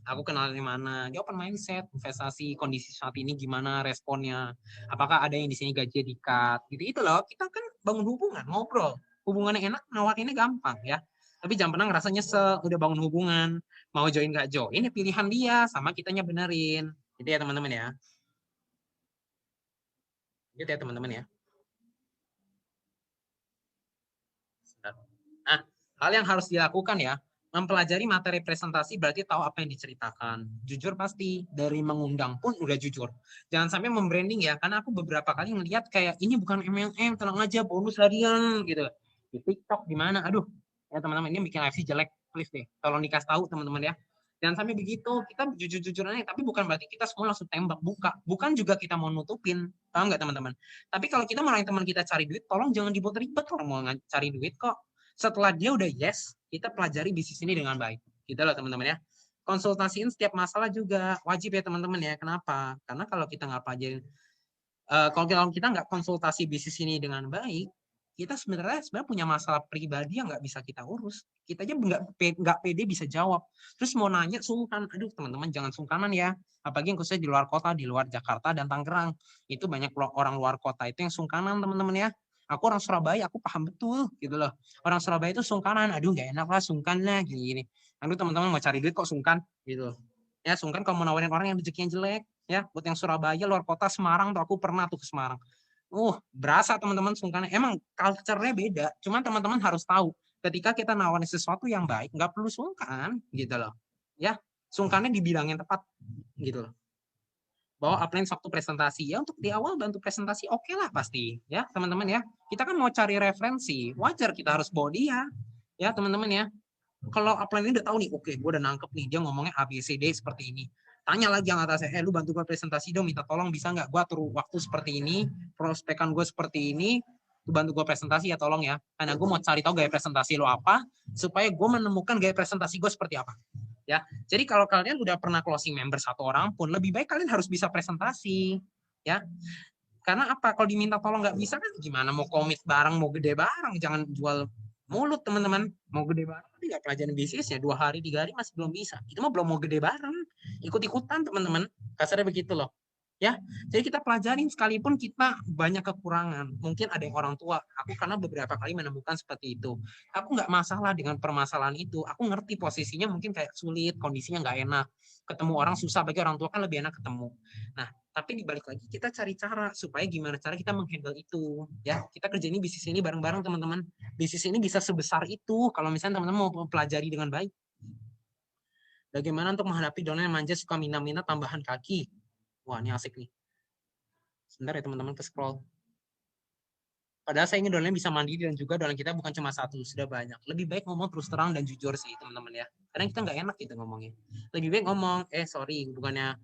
Aku kenal di mana, dia open mindset, investasi, kondisi saat ini gimana responnya, apakah ada yang di sini gaji di-cut, gitu itu loh. Kita kan bangun hubungan, ngobrol, hubungannya enak, nawarinnya gampang ya. Tapi jangan pernah ngerasa nyesel, udah bangun hubungan, mau join gak join, ini pilihan dia, sama kitanya benerin. Gitu ya teman-teman ya. Gitu ya teman-teman ya. Nah, hal yang harus dilakukan ya, mempelajari materi presentasi berarti tahu apa yang diceritakan. Jujur pasti, dari mengundang pun udah jujur. Jangan sampai membranding ya, karena aku beberapa kali ngeliat kayak ini bukan MLM, tenang aja bonus harian gitu. Di TikTok gimana? Aduh, ya teman-teman ini bikin live jelek, please deh. Tolong dikasih tahu teman-teman ya. Jangan sampai begitu, kita jujur-jujuran aja, tapi bukan berarti kita semua langsung tembak, bukan juga kita mau nutupin, paham nggak teman-teman? Tapi kalau kita mau teman kita cari duit, tolong jangan dibuat ribet kalau mau cari duit kok. Setelah dia udah yes, kita pelajari bisnis ini dengan baik. Gitu loh teman-teman ya. Konsultasiin setiap masalah juga wajib ya teman-teman ya. Kenapa? Karena kalau kita nggak pelajarin, kalau kita nggak konsultasi bisnis ini dengan baik, kita sebenarnya punya masalah pribadi yang nggak bisa kita urus. Kita aja nggak pede bisa jawab. Terus mau nanya sungkan. Aduh teman-teman jangan sungkanan ya. Apalagi yang khususnya di luar kota, di luar Jakarta dan Tangerang. Itu banyak orang luar kota itu yang sungkanan teman-teman ya. Aku orang Surabaya, aku paham betul gitu loh. Orang Surabaya itu sungkanan. Aduh nggak enak lah sungkan lah gini-gini. Aduh teman-teman mau cari duit kok sungkan gitu. Ya sungkan kalau mau nawarin orang yang rezekinya jelek. Ya buat yang Surabaya, luar kota, Semarang tuh aku pernah tuh ke Semarang. Berasa teman-teman sungkan. Emang culture-nya beda. Cuman teman-teman harus tahu, ketika kita nawarin sesuatu yang baik, nggak perlu sungkan, gitu loh. Ya, sungkannya di bidang yang tepat, gitu loh. Bawa upline waktu presentasi ya, untuk di awal bantu presentasi oke lah pasti ya teman-teman ya. Kita kan mau cari referensi, wajar kita harus bawa dia ya teman-teman ya. Kalau upline ini udah tahu nih, oke, gue udah nangkep nih, dia ngomongnya ABCD seperti ini. Tanya lagi yang atasnya, lu bantu gue presentasi dong, minta tolong bisa nggak gue atur waktu seperti ini, prospekan gue seperti ini, lu bantu gue presentasi ya tolong ya. Karena gue mau cari tahu gaya presentasi lo apa, supaya gue menemukan gaya presentasi gue seperti apa. Ya, jadi kalau kalian udah pernah closing member satu orang pun, lebih baik kalian harus bisa presentasi, ya. Karena apa? Kalau diminta tolong nggak bisa kan gimana? Mau komit bareng, mau gede bareng, jangan jual mulut teman-teman. Mau gede bareng tapi nggak pelajarin bisnisnya 2 hari 3 hari masih belum bisa. Itu mah belum mau gede bareng, ikut-ikutan teman-teman. Kasarnya begitu loh. Ya, jadi kita pelajarin sekalipun kita banyak kekurangan. Mungkin ada yang orang tua. Aku karena beberapa kali menemukan seperti itu. Aku nggak masalah dengan permasalahan itu. Aku ngerti posisinya mungkin kayak sulit, kondisinya nggak enak. Ketemu orang susah, bagi orang tua kan lebih enak ketemu. Nah, tapi dibalik lagi kita cari cara supaya gimana cara kita menghandle itu. Ya, kita kerja ini bisnis ini bareng-bareng teman-teman. Bisnis ini bisa sebesar itu kalau misalnya teman-teman mau pelajari dengan baik. Bagaimana untuk menghadapi downline yang manja suka mina-mina tambahan kaki? Wah, ini asik nih. Sebentar ya teman-teman ke scroll. Padahal saya ingin downline bisa mandiri dan juga downline kita bukan cuma satu, sudah banyak. Lebih baik ngomong terus terang dan jujur sih teman-teman ya. Karena kita nggak enak gitu ngomongnya. Lebih baik ngomong, sorry, bukannya,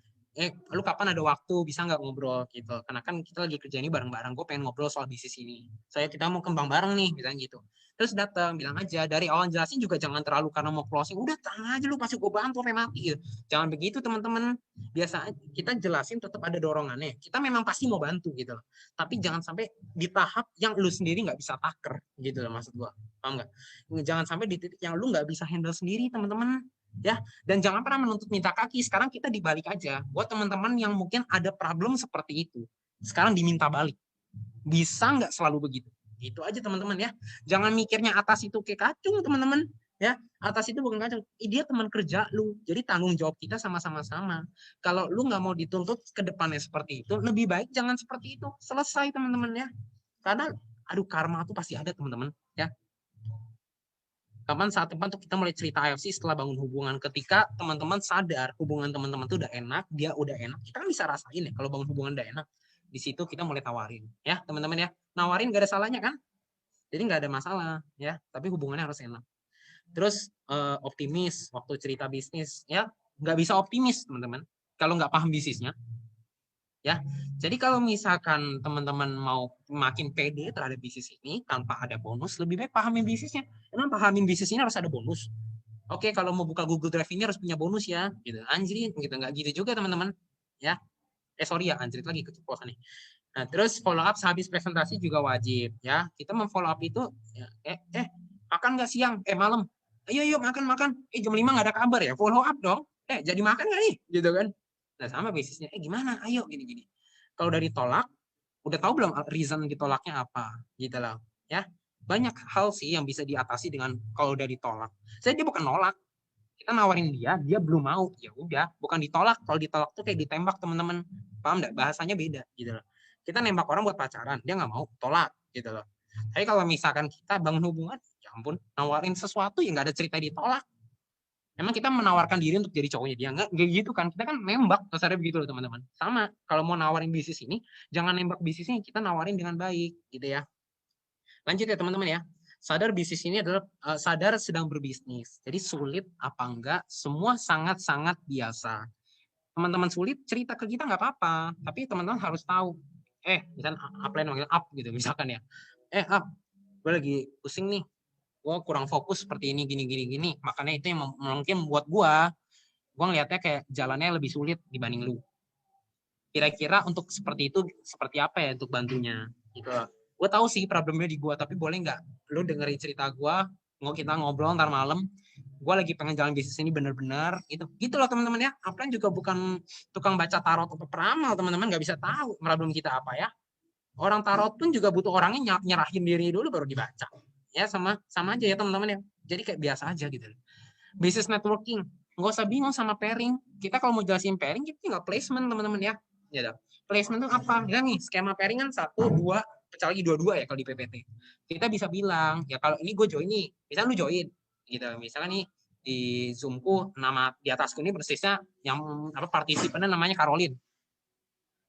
lu kapan ada waktu, bisa nggak ngobrol gitu. Karena kan kita lagi kerja ini bareng-bareng, gue pengen ngobrol soal bisnis ini. Kita mau kembang bareng nih, misalnya gitu. Terus datang, bilang aja, dari awal jelasin juga jangan terlalu karena mau closing, udah tenang aja lu pasti gue bantu sampai mati gitu. Jangan begitu teman-teman. Biasa kita jelasin tetap ada dorongannya. Kita memang pasti mau bantu gitu loh. Tapi jangan sampai di tahap yang lu sendiri nggak bisa taker gitu loh maksud gua, paham nggak? Jangan sampai di titik yang lu nggak bisa handle sendiri teman-teman ya. Dan jangan pernah menuntut minta kaki. Sekarang kita dibalik aja buat teman-teman yang mungkin ada problem seperti itu, sekarang diminta balik. Bisa nggak selalu begitu? Itu aja teman-teman ya. Jangan mikirnya atas itu kayak kacung teman-teman ya. Atas itu bukan kacung, dia teman kerja lu, jadi tanggung jawab kita sama-sama. Kalau lu nggak mau dituntut ke depannya seperti itu, lebih baik jangan seperti itu, selesai teman-teman ya. Karena aduh karma itu pasti ada teman-teman ya. Kapan saat teman tuh kita mulai cerita AFC setelah bangun hubungan, ketika teman-teman sadar hubungan teman-teman tuh udah enak, dia udah enak, kita kan bisa rasain ya kalau bangun hubungan udah enak. Di situ kita mulai tawarin ya teman-teman ya. Nawarin gak ada salahnya kan, jadi nggak ada masalah ya, tapi hubungannya harus enak. Terus optimis waktu cerita bisnis ya, nggak bisa optimis teman-teman kalau nggak paham bisnisnya. Ya, jadi kalau misalkan teman-teman mau makin pede terhadap bisnis ini tanpa ada bonus, lebih baik pahamin bisnisnya. Emang pahamin bisnis ini harus ada bonus. Oke, kalau mau buka Google Drive ini harus punya bonus ya, gitu. Anjir, gitu nggak gitu juga teman-teman. Ya, sorry ya, anjir lagi keceplosan nih. Nah, terus follow up sehabis presentasi juga wajib ya. Kita memfollow up itu ya, makan nggak siang, malam. Ayo yuk makan. Jam 5 nggak ada kabar ya. Follow up dong. Jadi makan nggak nih? Gitu kan. Nah, sama bisnisnya. Gimana? Ayo gini-gini. Kalau dari tolak, udah tahu belum reason ditolaknya apa? Gitu loh. Ya. Banyak hal sih yang bisa diatasi dengan kalau udah ditolak. Saya dia bukan nolak. Kita nawarin dia belum mau. Ya udah, bukan ditolak. Kalau ditolak tuh kayak ditembak teman-teman. Paham nggak? Bahasanya beda gitu loh. Kita nembak orang buat pacaran, dia nggak mau, tolak gitu loh. Tapi kalau misalkan kita bangun hubungan, ya ampun, nawarin sesuatu yang nggak ada cerita ditolak. Emang kita menawarkan diri untuk jadi cowoknya dia nggak gitu kan? Kita kan nembak, kasarnya begitu loh teman-teman. Sama, kalau mau nawarin bisnis ini, jangan nembak bisnisnya, kita nawarin dengan baik gitu ya. Lanjut ya teman-teman ya. Sadar bisnis ini adalah sadar sedang berbisnis. Jadi sulit apa enggak, semua sangat-sangat biasa. Teman-teman sulit cerita ke kita nggak apa-apa, tapi teman-teman harus tahu. Misalkan upline manggil up gitu misalkan ya. Up, gue lagi pusing nih, gue kurang fokus seperti ini gini. Makanya itu yang mungkin buat gue ngelihatnya kayak jalannya lebih sulit dibanding lu. Kira-kira untuk seperti itu seperti apa ya untuk bantunya gitu. Gue tahu sih problemnya di gue, tapi boleh nggak lu dengerin cerita gue, kita ngobrol ntar malam. Gue lagi pengen jalan bisnis ini bener-bener gitu loh teman-teman ya. Upline juga bukan tukang baca tarot atau peramal teman-teman, nggak bisa tahu problem kita apa ya. Orang tarot pun juga butuh orangnya nyerahin diri dulu baru dibaca. Ya sama aja ya teman-teman ya. Jadi kayak biasa aja gitu. Business networking, nggak usah bingung sama pairing. Kita kalau mau jelasin pairing, kita tinggal placement teman-teman ya. Ya, placement itu apa? Ya nih, skema pairing kan 1, 2, pecah lagi 2 ya kalau di PPT. Kita bisa bilang, ya kalau ini gue join nih, misalnya lu join, gitu. Misalnya nih di Zoom-ku nama di atasku ini persisnya yang partisipannya namanya Caroline.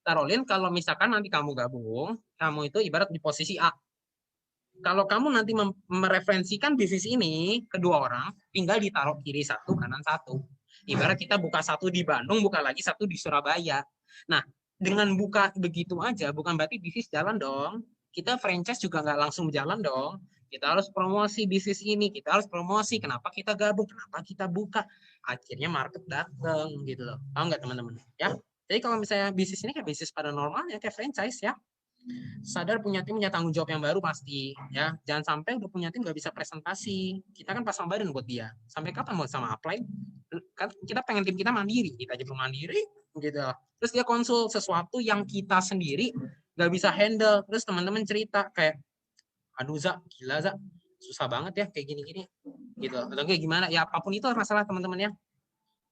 Caroline, kalau misalkan nanti kamu gabung, kamu itu ibarat di posisi A. Kalau kamu nanti mereferensikan bisnis ini kedua orang, tinggal ditaruh kiri 1, kanan 1. Ibarat kita buka 1 di Bandung, buka lagi 1 di Surabaya. Nah, dengan buka begitu aja, bukan berarti bisnis jalan dong. Kita franchise juga nggak langsung jalan dong. Kita harus promosi bisnis ini, kita harus promosi kenapa kita gabung, kenapa kita buka. Akhirnya market datang gitu loh. Tahu nggak teman-teman? Ya. Jadi kalau misalnya bisnis ini kayak bisnis pada normalnya, kayak franchise ya. Sadar punya tim, punya tanggung jawab yang baru pasti ya. Jangan sampai udah punya tim nggak bisa presentasi. Kita kan pasang badan buat dia. Sampai kapan mau sama upline? Kan kita pengen tim kita mandiri, kita aja belum mandiri gitu. Terus dia konsul sesuatu yang kita sendiri nggak bisa handle. Terus teman-teman cerita kayak, aduh Za, gila Za, susah banget ya kayak gini-gini gitu. Atau kayak gimana? Ya apapun itu masalah teman-teman ya.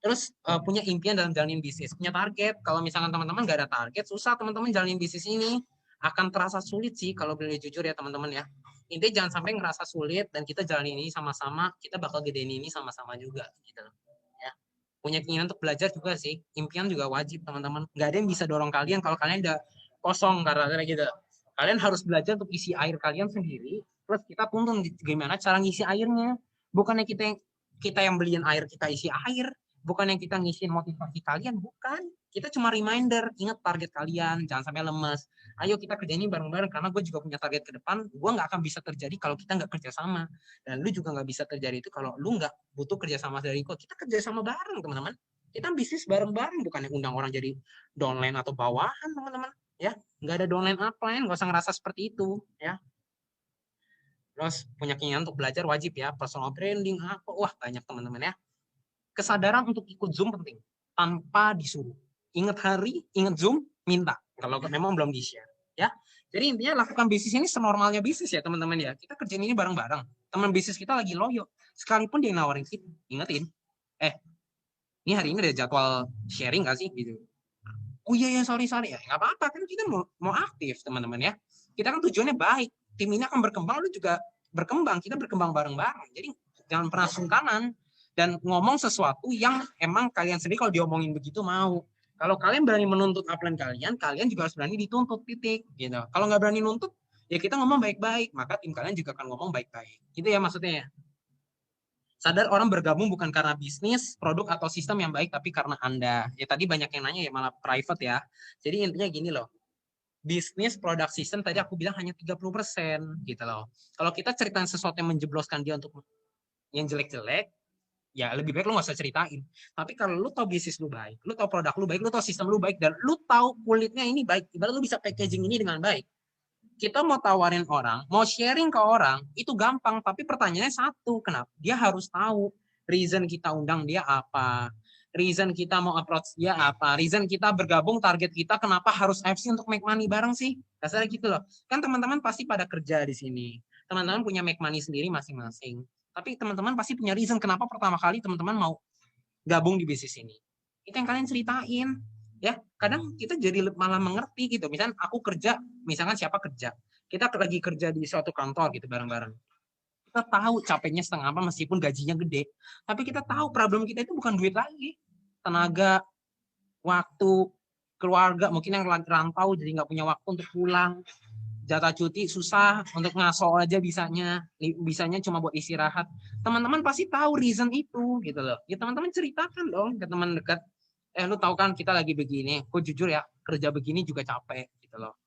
Terus punya impian dalam jalanin bisnis, punya target. Kalau misalkan teman-teman nggak ada target, susah teman-teman jalanin bisnis ini. Akan terasa sulit sih kalau boleh jujur ya teman-teman ya. Intinya jangan sampai ngerasa sulit dan kita jalanin ini sama-sama, kita bakal gedein ini sama-sama juga gitu. Ya. Punya keinginan untuk belajar juga sih. Impian juga wajib teman-teman. Nggak ada yang bisa dorong kalian kalau kalian udah kosong karena gitu. Kalian harus belajar untuk isi air kalian sendiri. Plus kita tuntun gimana cara ngisi airnya. Bukannya kita yang beliin air, kita isi air. Bukan yang kita ngisiin motivasi kalian, bukan. Kita cuma reminder, ingat target kalian, jangan sampai lemes. Ayo kita kerjain ini bareng-bareng, karena gue juga punya target ke depan, gue nggak akan bisa terjadi kalau kita nggak kerjasama. Dan lu juga nggak bisa terjadi itu kalau lu nggak butuh kerjasama dari gue. Kita kerjasama bareng, teman-teman. Kita bisnis bareng-bareng, bukan yang undang orang jadi downline atau bawahan, teman-teman. Ya, nggak ada downline upline, nggak usah ngerasa seperti itu. Ya. Terus punya keinginan untuk belajar wajib ya, personal branding, apa, wah banyak teman-teman ya. Kesadaran untuk ikut Zoom penting tanpa disuruh. Ingat hari, ingat Zoom, minta kalau memang belum di-share ya. Jadi intinya lakukan bisnis ini senormalnya bisnis ya teman-teman ya. Kita kerjain ini bareng-bareng. Teman bisnis kita lagi loyo, sekalipun dia nawarin kita, ingetin, ini hari ini ada jadwal sharing nggak sih gitu. Oh iya ya sorry ya, nggak apa-apa kan kita mau aktif teman-teman ya. Kita kan tujuannya baik, tim ini akan berkembang, lu juga berkembang, kita berkembang bareng-bareng. Jadi jangan pernah sungkanan dan ngomong sesuatu yang emang kalian sendiri kalau diomongin begitu mau. Kalau kalian berani menuntut upline kalian juga harus berani dituntut, titik. Gitu. Kalau nggak berani nuntut, ya kita ngomong baik-baik, maka tim kalian juga akan ngomong baik-baik. Gitu ya maksudnya ya. Sadar orang bergabung bukan karena bisnis, produk atau sistem yang baik, tapi karena Anda. Ya tadi banyak yang nanya ya malah private ya. Jadi intinya gini loh. Bisnis, produk, sistem tadi aku bilang hanya 30% gitu loh. Kalau kita ceritain sesuatu yang menjebloskan dia untuk yang jelek-jelek, ya lebih baik lu nggak usah ceritain. Tapi kalau lu tahu bisnis lu baik, lu tahu produk lu baik, lu tahu sistem lu baik, dan lu tahu kulitnya ini baik, ibarat lu bisa packaging ini dengan baik, kita mau tawarin orang, mau sharing ke orang, itu gampang. Tapi pertanyaannya satu, kenapa? Dia harus tahu reason kita undang dia apa, reason kita mau approach dia apa, reason kita bergabung, target kita kenapa harus FC untuk make money bareng sih? Kasarnya gitu loh. Kan teman-teman pasti pada kerja di sini. Teman-teman punya make money sendiri masing-masing. Tapi teman-teman pasti punya reason kenapa pertama kali teman-teman mau gabung di bisnis ini. Itu yang kalian ceritain. Ya, kadang kita jadi malah mengerti gitu. Misalnya aku kerja, misalkan siapa kerja, kita lagi kerja di suatu kantor gitu bareng-bareng. Kita tahu capeknya setengah apa meskipun gajinya gede, tapi kita tahu problem kita itu bukan duit lagi, tenaga, waktu, keluarga, mungkin yang rantau jadi nggak punya waktu untuk pulang, jatah cuti susah untuk ngaso aja bisanya cuma buat istirahat. Teman-teman pasti tahu reason itu gitu loh. Ya teman-teman ceritakan dong ke teman dekat. Lu tahu kan kita lagi begini. Gue jujur ya, kerja begini juga capek gitu loh.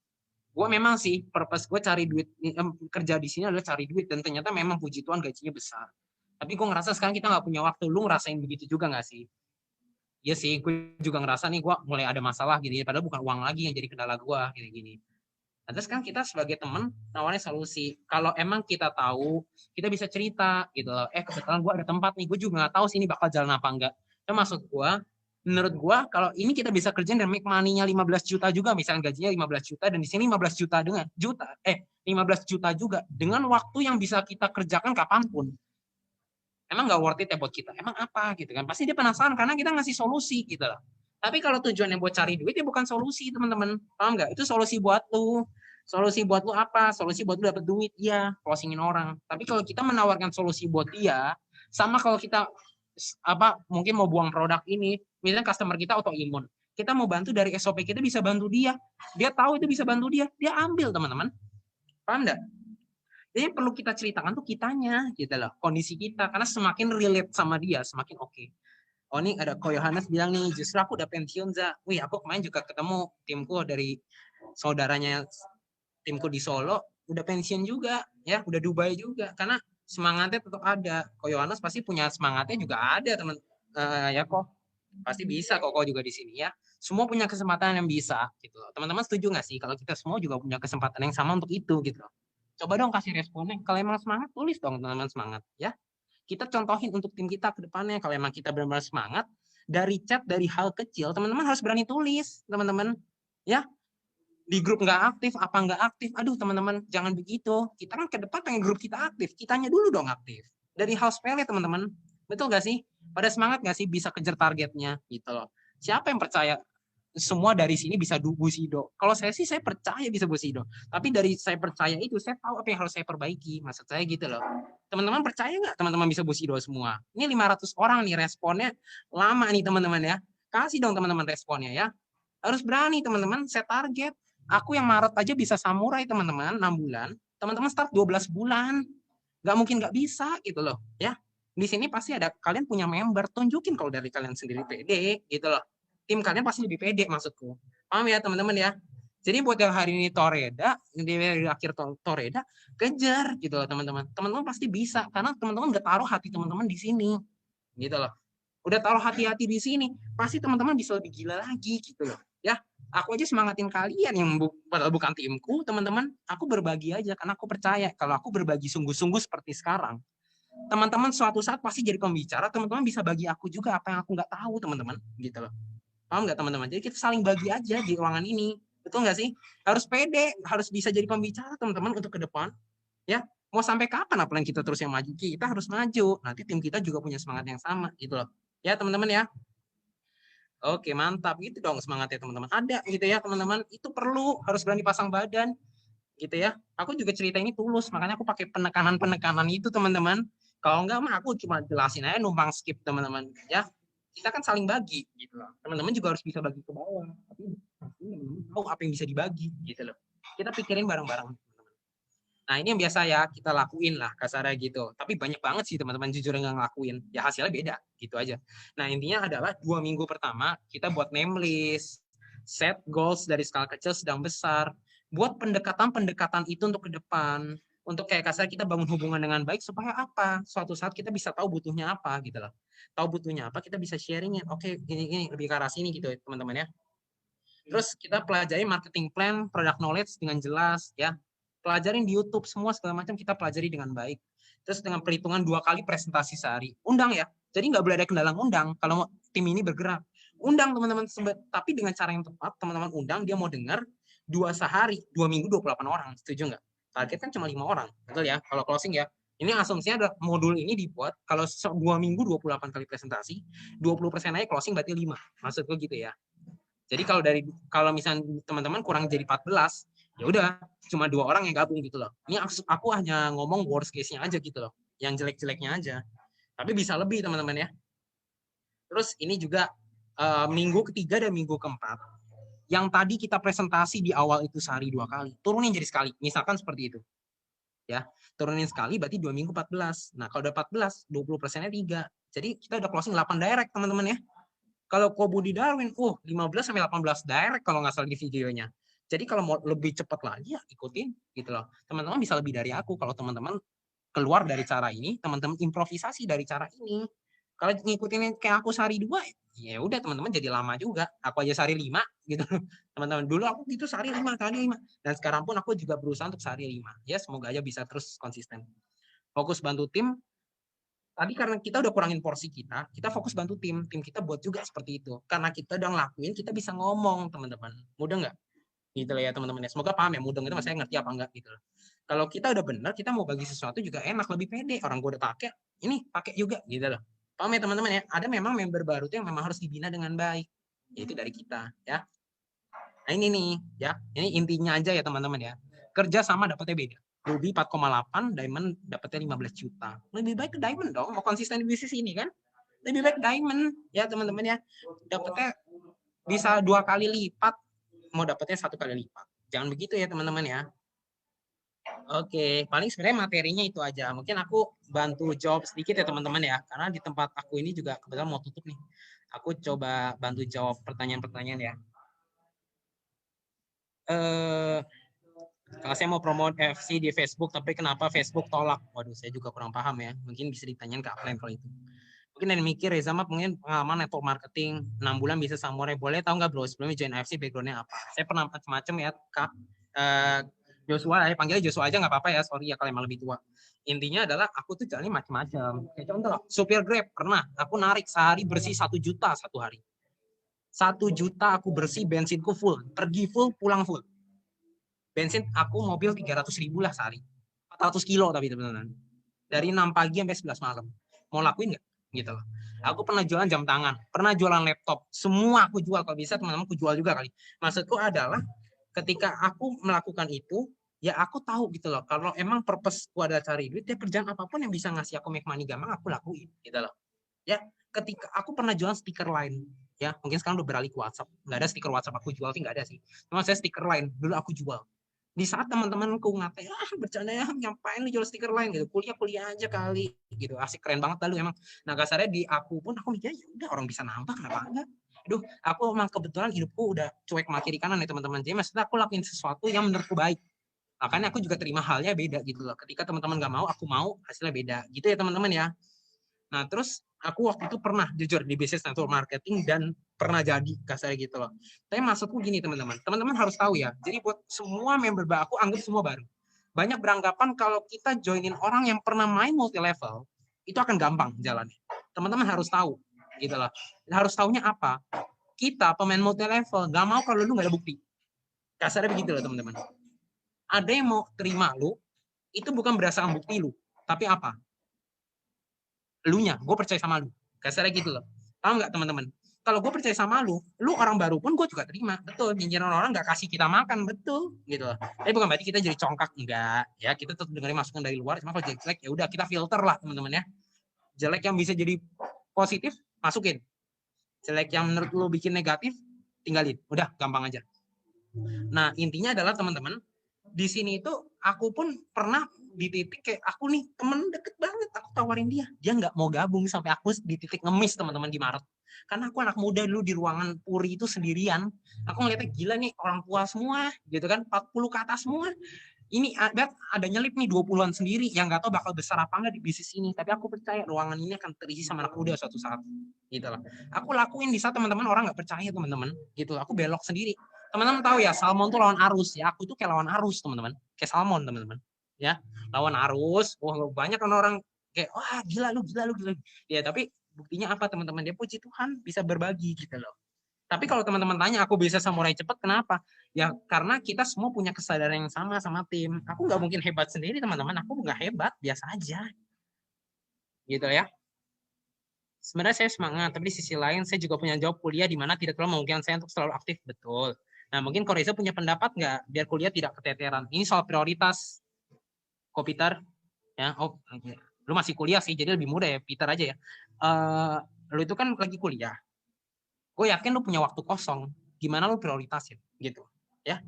Gue memang sih purpose gue cari duit, kerja di sini adalah cari duit, dan ternyata memang puji Tuhan gajinya besar. Tapi gue ngerasa sekarang kita nggak punya waktu. Lu ngerasain begitu juga nggak sih? Iya sih, gue juga ngerasa nih gue mulai ada masalah gini. Padahal bukan uang lagi yang jadi kendala gue gini-gini. Nah, terus kan kita sebagai teman nawarnya solusi. Kalau emang kita tahu, kita bisa cerita gitu loh. Kebetulan gue ada tempat nih, gue juga nggak tahu sih ini bakal jalan apa enggak. Ya maksud gue, menurut gue kalau ini kita bisa kerjain dan make money-nya 15 juta juga, misalnya gajinya 15 juta dan di sini 15 juta 15 juta juga dengan waktu yang bisa kita kerjakan kapanpun. Emang nggak worth it ya buat kita? Emang apa gitu kan? Pasti dia penasaran karena kita ngasih solusi gitu loh. Tapi kalau tujuannya buat cari duit ya bukan solusi, teman-teman. Paham nggak? Itu solusi buat lu. Solusi buat lu apa? Solusi buat lu dapat duit, ya, closingin orang. Tapi kalau kita menawarkan solusi buat dia, sama kalau kita mungkin mau buang produk ini, misalnya customer kita autoimun. Kita mau bantu dari SOP kita bisa bantu dia. Dia tahu itu bisa bantu dia, dia ambil, teman-teman. Paham nggak? Jadi perlu kita ceritakan tuh kitanya gitu loh, kondisi kita, karena semakin relate sama dia semakin oke. Oh nih ada Ko Yohanes bilang nih, justru aku udah pensiun Za. Wih, aku kemarin juga ketemu timku dari saudaranya timku di Solo, udah pensiun juga ya, udah Dubai juga, karena semangatnya tetap ada. Ko Yohanes pasti punya semangatnya juga ada, teman. Ya kok pasti bisa kok juga di sini ya. Semua punya kesempatan yang bisa gitu loh. Teman-teman setuju nggak sih kalau kita semua juga punya kesempatan yang sama untuk itu gitu loh. Coba dong kasih responnya. Kalau emang semangat, tulis dong teman-teman semangat ya. Kita contohin untuk tim kita ke depannya. Kalau emang kita benar-benar semangat, dari chat, dari hal kecil, teman-teman harus berani tulis, teman-teman. Ya, di grup nggak aktif, apa nggak aktif. Aduh teman-teman, jangan begitu. Kita kan ke depan pengen grup kita aktif. Kitanya dulu dong aktif. Dari hal sepele teman-teman. Betul nggak sih? Pada semangat nggak sih bisa kejar targetnya gitu loh. Siapa yang percaya semua dari sini bisa Bushido? Kalau saya sih saya percaya bisa Bushido. Tapi dari saya percaya itu saya tahu apa yang harus saya perbaiki. Maksud saya gitu loh. Teman-teman percaya nggak teman-teman bisa Bushido semua? Ini 500 orang nih responnya lama nih teman-teman ya. Kasih dong teman-teman responnya ya. Harus berani teman-teman, set target. Aku yang Maret aja bisa samurai teman-teman 6 bulan. Teman-teman start 12 bulan. Nggak mungkin nggak bisa gitu loh ya. Di sini pasti ada kalian punya member, tunjukin kalau dari kalian sendiri pede gitu loh. Tim kalian pasti lebih pede maksudku. Paham ya teman-teman ya? Jadi buat yang hari ini Toreda, di akhir Toreda, kejar gitu loh teman-teman. Teman-teman pasti bisa karena teman-teman udah taruh hati teman-teman di sini. Gitu loh. Udah taruh hati-hati di sini, pasti teman-teman bisa lebih gila lagi gitu loh. Ya, aku aja semangatin kalian yang padahal bukan timku, teman-teman. Aku berbagi aja karena aku percaya kalau aku berbagi sungguh-sungguh seperti sekarang, teman-teman suatu saat pasti jadi pembicara, teman-teman bisa bagi aku juga apa yang aku nggak tahu, teman-teman. Gitu loh. Paham nggak teman-teman? Jadi kita saling bagi aja di ruangan ini. Betul nggak sih? Harus pede, harus bisa jadi pembicara teman-teman untuk ke depan. Ya, mau sampai kapan apalagi kita terus yang maju? Kita harus maju. Nanti tim kita juga punya semangat yang sama gitu loh. Ya teman-teman ya. Oke mantap gitu dong semangatnya teman-teman. Ada gitu ya teman-teman. Itu perlu harus berani pasang badan gitu ya. Aku juga cerita ini tulus, makanya aku pakai penekanan-penekanan itu teman-teman. Kalau enggak mah aku cuma jelasin aja numpang skip teman-teman ya. Kita kan saling bagi gitu loh. Teman-teman juga harus bisa bagi ke bawah. Tapi teman-teman tahu apa yang bisa dibagi gitu loh. Kita pikirin bareng-bareng teman-teman. Nah, ini yang biasa ya kita lakuin lah kasarnya gitu. Tapi banyak banget sih teman-teman jujur yang nggak ngelakuin. Ya hasilnya beda gitu aja. Nah, intinya adalah 2 minggu pertama kita buat name list, set goals dari skala kecil, sedang, besar. Buat pendekatan-pendekatan itu untuk ke depan. Untuk kayak kasar kita bangun hubungan dengan baik supaya apa? Suatu saat kita bisa tahu butuhnya apa gitu loh. Tahu butuhnya apa, kita bisa sharingin. Oke, gini lebih ke arah sini gitu ya teman-teman ya. Terus kita pelajari marketing plan, product knowledge dengan jelas ya. Pelajarin di YouTube semua segala macam kita pelajari dengan baik. Terus dengan perhitungan 2 kali presentasi sehari. Undang ya. Jadi nggak boleh ada kendala undang kalau mau tim ini bergerak. Undang teman-teman, tapi dengan cara yang tepat, teman-teman undang dia mau dengar 2 minggu 28 orang. Setuju nggak? Target kan cuma 5 orang. Betul ya? Kalau closing ya. Ini asumsinya ada modul ini dibuat kalau 2 minggu 28 kali presentasi, 20% aja closing berarti 5. Maksudku gitu ya. Jadi kalau misalnya teman-teman kurang jadi 14, ya udah cuma 2 orang yang gabung gitu loh. Ini aku hanya ngomong worst case-nya aja gitu loh, yang jelek-jeleknya aja. Tapi bisa lebih teman-teman ya. Terus ini juga minggu ketiga dan minggu keempat, yang tadi kita presentasi di awal itu sehari 2 kali, turunin jadi sekali. Misalkan seperti itu. Ya, turunin sekali berarti 2 minggu 14. Nah, kalau udah 14, 20%-nya 3. Jadi kita udah closing 8 direct teman-teman ya. Kalau Budi Darwin, 15 sampai 18 direct kalau nggak salah di videonya. Jadi kalau mau lebih cepat lagi ya ikutin gitu loh. Teman-teman bisa lebih dari aku kalau teman-teman keluar dari cara ini, teman-teman improvisasi dari cara ini. Kalau ngikutin kayak aku sehari 2, ya udah teman-teman jadi lama juga. Aku aja sehari 5 gitu. Teman-teman dulu aku gitu sehari 5 kali 5. Dan sekarang pun aku juga berusaha untuk sehari 5. Ya semoga aja bisa terus konsisten. Fokus bantu tim. Tadi karena kita udah kurangin porsi kita fokus bantu tim kita buat juga seperti itu. Karena kita udah ngelakuin, kita bisa ngomong teman-teman. Mudah nggak? Gitu lah ya teman-teman ya. Semoga paham ya, mudah itu maksudnya ngerti apa enggak gitu. Kalau kita udah benar, kita mau bagi sesuatu juga enak, lebih pede. Orang gue udah pakai, ini pakai juga gitu loh. Paham ya teman-teman ya? Ada memang member baru tuh yang memang harus dibina dengan baik. Itu dari kita ya. Nah ini nih ya, ini intinya aja ya teman-teman ya. Kerja sama dapatnya beda. Ruby 4,8, Diamond dapatnya 15 juta. Lebih baik ke Diamond dong, mau konsisten di bisnis ini kan. Lebih baik Diamond ya teman-teman ya. Dapatnya bisa 2 kali lipat, mau dapatnya 1 kali lipat. Jangan begitu ya teman-teman ya. Oke, paling sebenarnya materinya itu aja. Mungkin aku bantu jawab sedikit ya teman-teman ya. Karena di tempat aku ini juga kebetulan mau tutup nih. Aku coba bantu jawab pertanyaan-pertanyaan ya. Kalau saya mau promote FC di Facebook, tapi kenapa Facebook tolak? Waduh, saya juga kurang paham ya. Mungkin bisa ditanyain ke Upline kalau itu. Mungkin yang mikir, Reza mah pengen pengalaman network marketing 6 bulan bisa samurai. Boleh tahu nggak bro, sebelumnya join FC backgroundnya apa? Saya pernah macam-macam ya, Kak. Joshua, ya panggilnya Joshua aja nggak apa-apa ya, sorry ya kalau emang lebih tua. Intinya adalah aku tuh jalannya macam-macam. Kayak contoh, supir Grab pernah, aku narik sehari bersih 1 juta satu hari. 1 juta aku bersih, bensinku full, pergi full, pulang full. Bensin aku mobil 300.000 lah sehari. 400 kilo tapi teman-teman. Dari 6 pagi sampai 11 malam. Mau lakuin nggak? Gitu loh. Aku pernah jualan jam tangan, pernah jualan laptop. Semua aku jual, kalau bisa teman-teman aku jual juga kali. Maksudku adalah ketika aku melakukan itu, ya aku tahu gitu loh. Kalau emang purpose-ku adalah cari duit, ya kerjaan apapun yang bisa ngasih aku make money gampang, aku lakuin gitu loh. Ya, ketika aku pernah jualan stiker lain, ya mungkin sekarang udah beralih ke WhatsApp. Nggak ada stiker WhatsApp aku jual sih, nggak ada sih. Cuma saya stiker lain, dulu aku jual. Di saat teman-temanku ngatain, bercanda ya, ngapain lu jual stiker lain gitu, kuliah aja kali gitu, asik keren banget lalu emang. Nah kasarnya di aku pun aku mikirnya ya udah orang bisa nambah kenapa enggak. Aduh, aku emang kebetulan hidupku udah cuek sama kiri kanan ya teman-teman. Jadi maksudnya aku lakuin sesuatu yang menurutku baik. Makanya aku juga terima halnya beda gitu loh. Ketika teman-teman nggak mau, aku mau, hasilnya beda. Gitu ya teman-teman ya. Nah, terus aku waktu itu pernah jujur di bisnis network marketing dan pernah jadi kasarnya gitu loh. Tapi maksudku gini teman-teman. Teman-teman harus tahu ya. Jadi buat semua member aku anggap semua baru. Banyak beranggapan kalau kita joinin orang yang pernah main multi level, itu akan gampang jalannya. Teman-teman harus tahu gitu loh. Harus tahunya apa? Kita pemain multi level gak mau kalau lu nggak ada bukti. Kasarnya begitu loh teman-teman. Ada yang mau terima lu, itu bukan berdasarkan bukti lu, tapi apa? Elunya, gue percaya sama lu. Kasarnya gitu loh. Tahu nggak teman-teman? Kalau gue percaya sama lu orang baru pun gue juga terima. Betul, nyinyiran orang nggak kasih kita makan, betul. Gitu loh. Tapi bukan berarti kita jadi congkak, enggak. Ya, kita tetap dengerin masukan dari luar. Cuma kalau jelek, ya udah kita filter lah teman-teman ya. Jelek yang bisa jadi positif, masukin. Jelek yang menurut lu bikin negatif, tinggalin. Udah, gampang aja. Nah, intinya adalah teman-teman, di sini itu aku pun pernah di titik kayak aku nih temen deket banget, aku tawarin dia nggak mau gabung, sampai aku di titik ngemis teman-teman di Maret. Karena aku anak muda dulu di ruangan puri itu sendirian, aku ngeliatnya gila nih orang tua semua gitu kan, 40 ke atas semua. Ini ada nyelip nih 20-an sendiri yang nggak tahu bakal besar apa enggak di bisnis ini, tapi aku percaya ruangan ini akan terisi sama anak muda suatu saat gitu lah. Aku lakuin di saat teman-teman orang nggak percaya teman-teman gitu, aku belok sendiri. Teman-teman tahu ya, salmon tuh lawan arus ya, aku tuh kayak lawan arus teman-teman, kayak salmon teman-teman ya, lawan arus. Wah, banyak kan orang kayak wah gila lu ya, tapi buktinya apa teman-teman, dia puji Tuhan bisa berbagi gitu loh. Tapi kalau teman-teman tanya aku bisa samurai cepat, kenapa? Ya karena kita semua punya kesadaran yang sama tim. Aku nggak mungkin hebat sendiri teman-teman, aku nggak hebat, biasa aja. Gitu ya. Sebenarnya saya semangat, tapi di sisi lain saya juga punya job kuliah di mana tidak terlalu memungkinkan saya untuk selalu aktif, betul. Nah mungkin Ko Reza punya pendapat nggak biar kuliah tidak keteteran? Ini soal prioritas, Ko Peter. Ya, oh, lu masih kuliah sih, jadi lebih mudah ya, Peter aja ya. Lu itu kan lagi kuliah. Gue yakin lu punya waktu kosong, gimana lu prioritasin gitu ya,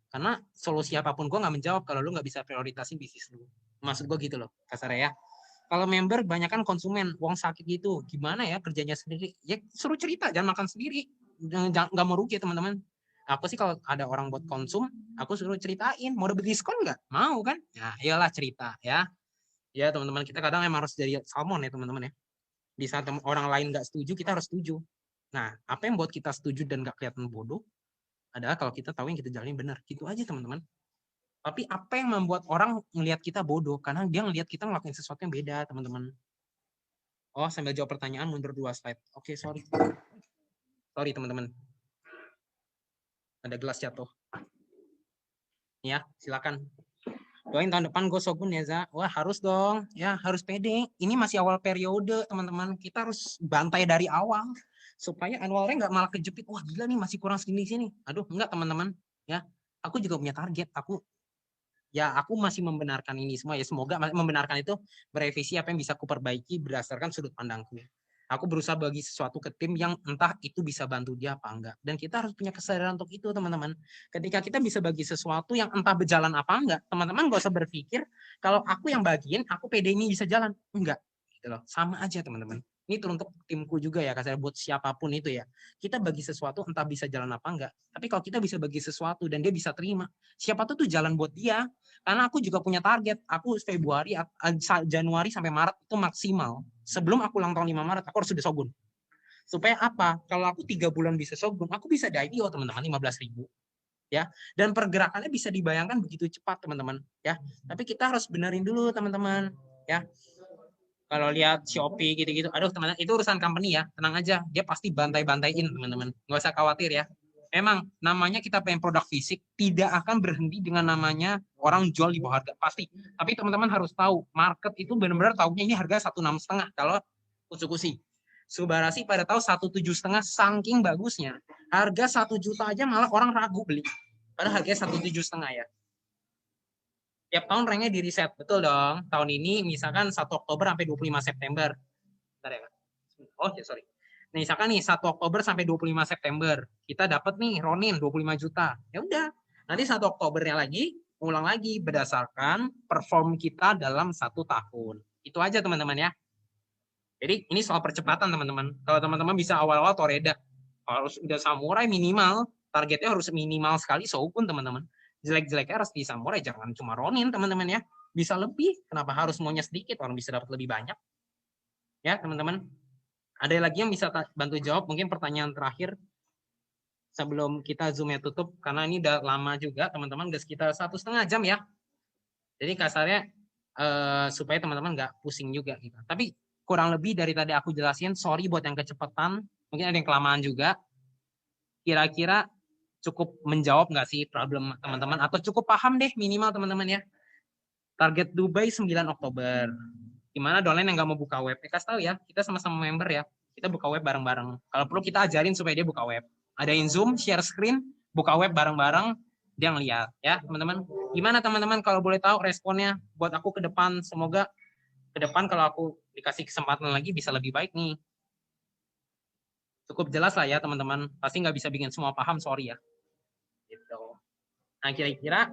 karena solusi apapun gue nggak menjawab kalau lu nggak bisa prioritasin bisnis lu. Maksud gue gitu loh kasarnya ya. Kalau member banyak kan konsumen uang sakit gitu, gimana ya kerjanya sendiri ya, suruh cerita, jangan makan sendiri, nggak mau rugi teman-teman. Aku sih kalau ada orang buat konsum, aku suruh ceritain mau dapat diskon nggak, mau kan ya, iyalah cerita ya. Ya teman-teman, kita kadang emang harus jadi salmon ya teman-teman ya, di saat orang lain nggak setuju kita harus setuju. Nah, apa yang buat kita setuju dan nggak kelihatan bodoh adalah kalau kita tahu yang kita jalanin benar. Gitu aja, teman-teman. Tapi apa yang membuat orang melihat kita bodoh? Karena dia ngelihat kita ngelakuin sesuatu yang beda, teman-teman. Oh, sambil jawab pertanyaan, mundur 2 slide. Oke, sorry. Sorry, teman-teman. Ada gelas jatuh. Ya, silakan. Doain tahun depan gue Shogun ya, Za. Wah, harus dong. Ya, harus pede. Ini masih awal periode, teman-teman. Kita harus bantai dari awal. Supaya annualnya nggak malah kejepit. Wah, gila nih, masih kurang segini-sini. Aduh, enggak, teman-teman. Ya, aku juga punya target. Aku masih membenarkan ini semua. Ya, semoga membenarkan itu berevisi apa yang bisa aku perbaiki berdasarkan sudut pandangku. Aku berusaha bagi sesuatu ke tim yang entah itu bisa bantu dia apa enggak. Dan kita harus punya kesadaran untuk itu, teman-teman. Ketika kita bisa bagi sesuatu yang entah berjalan apa enggak, teman-teman gak usah berpikir kalau aku yang bagiin, aku PD ini bisa jalan. Enggak. Gitu loh. Sama aja, teman-teman. Ini teruntuk timku juga ya, kasar buat siapapun itu ya. Kita bagi sesuatu entah bisa jalan apa enggak. Tapi kalau kita bisa bagi sesuatu dan dia bisa terima, siapa tuh jalan buat dia. Karena aku juga punya target. Aku Februari, Januari sampai Maret itu maksimal. Sebelum aku ulang tahun 5 Maret, aku harus sudah Shogun. Supaya apa? Kalau aku 3 bulan bisa Shogun, aku bisa di IPO, teman-teman, 15.000. Ya, dan pergerakannya bisa dibayangkan begitu cepat, teman-teman. Ya, tapi kita harus benerin dulu, teman-teman. Ya, kalau lihat Shopee gitu-gitu, aduh teman-teman, itu urusan company ya, tenang aja, dia pasti bantai-bantaiin teman-teman, nggak usah khawatir ya. Emang namanya kita pengen produk fisik tidak akan berhenti dengan namanya orang jual di bawah harga, pasti. Tapi teman-teman harus tahu, market itu benar-benar tahunya ini harga 16,5 kalau Kusukusi. Subarashi pada tahu 17,5 saking bagusnya. Harga 1 juta aja malah orang ragu beli. Padahal harganya 17,5 ya. Tiap tahun ranknya di reset, betul dong. Tahun ini misalkan 1 Oktober sampai 25 September. Bentar ya, oh ya sorry. Nah, misalkan nih 1 Oktober sampai 25 September, kita dapat nih Ronin 25 juta. Ya udah, nanti 1 Oktobernya lagi, ulang lagi berdasarkan perform kita dalam 1 tahun. Itu aja teman-teman ya. Jadi ini soal percepatan teman-teman. Kalau teman-teman bisa awal-awal Toreda, harus udah samurai minimal, targetnya harus minimal sekali Shogun teman-teman. Jelek-jeleknya harus di samurai, jangan cuma Ronin teman-teman ya. Bisa lebih, kenapa harus maunya sedikit, orang bisa dapat lebih banyak. Ya teman-teman. Ada lagi yang bisa bantu jawab, mungkin pertanyaan terakhir sebelum kita Zoom-nya tutup, karena ini udah lama juga teman-teman, udah sekitar 1,5 jam ya. Jadi kasarnya supaya teman-teman nggak pusing juga gitu. Tapi kurang lebih dari tadi aku jelasin, sorry buat yang kecepatan, mungkin ada yang kelamaan juga. Kira-kira cukup menjawab nggak sih problem teman-teman, atau cukup paham deh minimal teman-teman ya. Target Dubai 9 Oktober. Gimana downline yang nggak mau buka web? Kasih tahu ya, kita sama-sama member ya. Kita buka web bareng-bareng. Kalau perlu kita ajarin supaya dia buka web. Adain Zoom, share screen, buka web bareng-bareng, dia ngeliat ya teman-teman. Gimana teman-teman kalau boleh tahu responnya buat aku ke depan? Semoga ke depan kalau aku dikasih kesempatan lagi bisa lebih baik nih. Cukup jelas lah ya teman-teman. Pasti nggak bisa bikin semua paham, sorry ya. Gitu. Nah kira-kira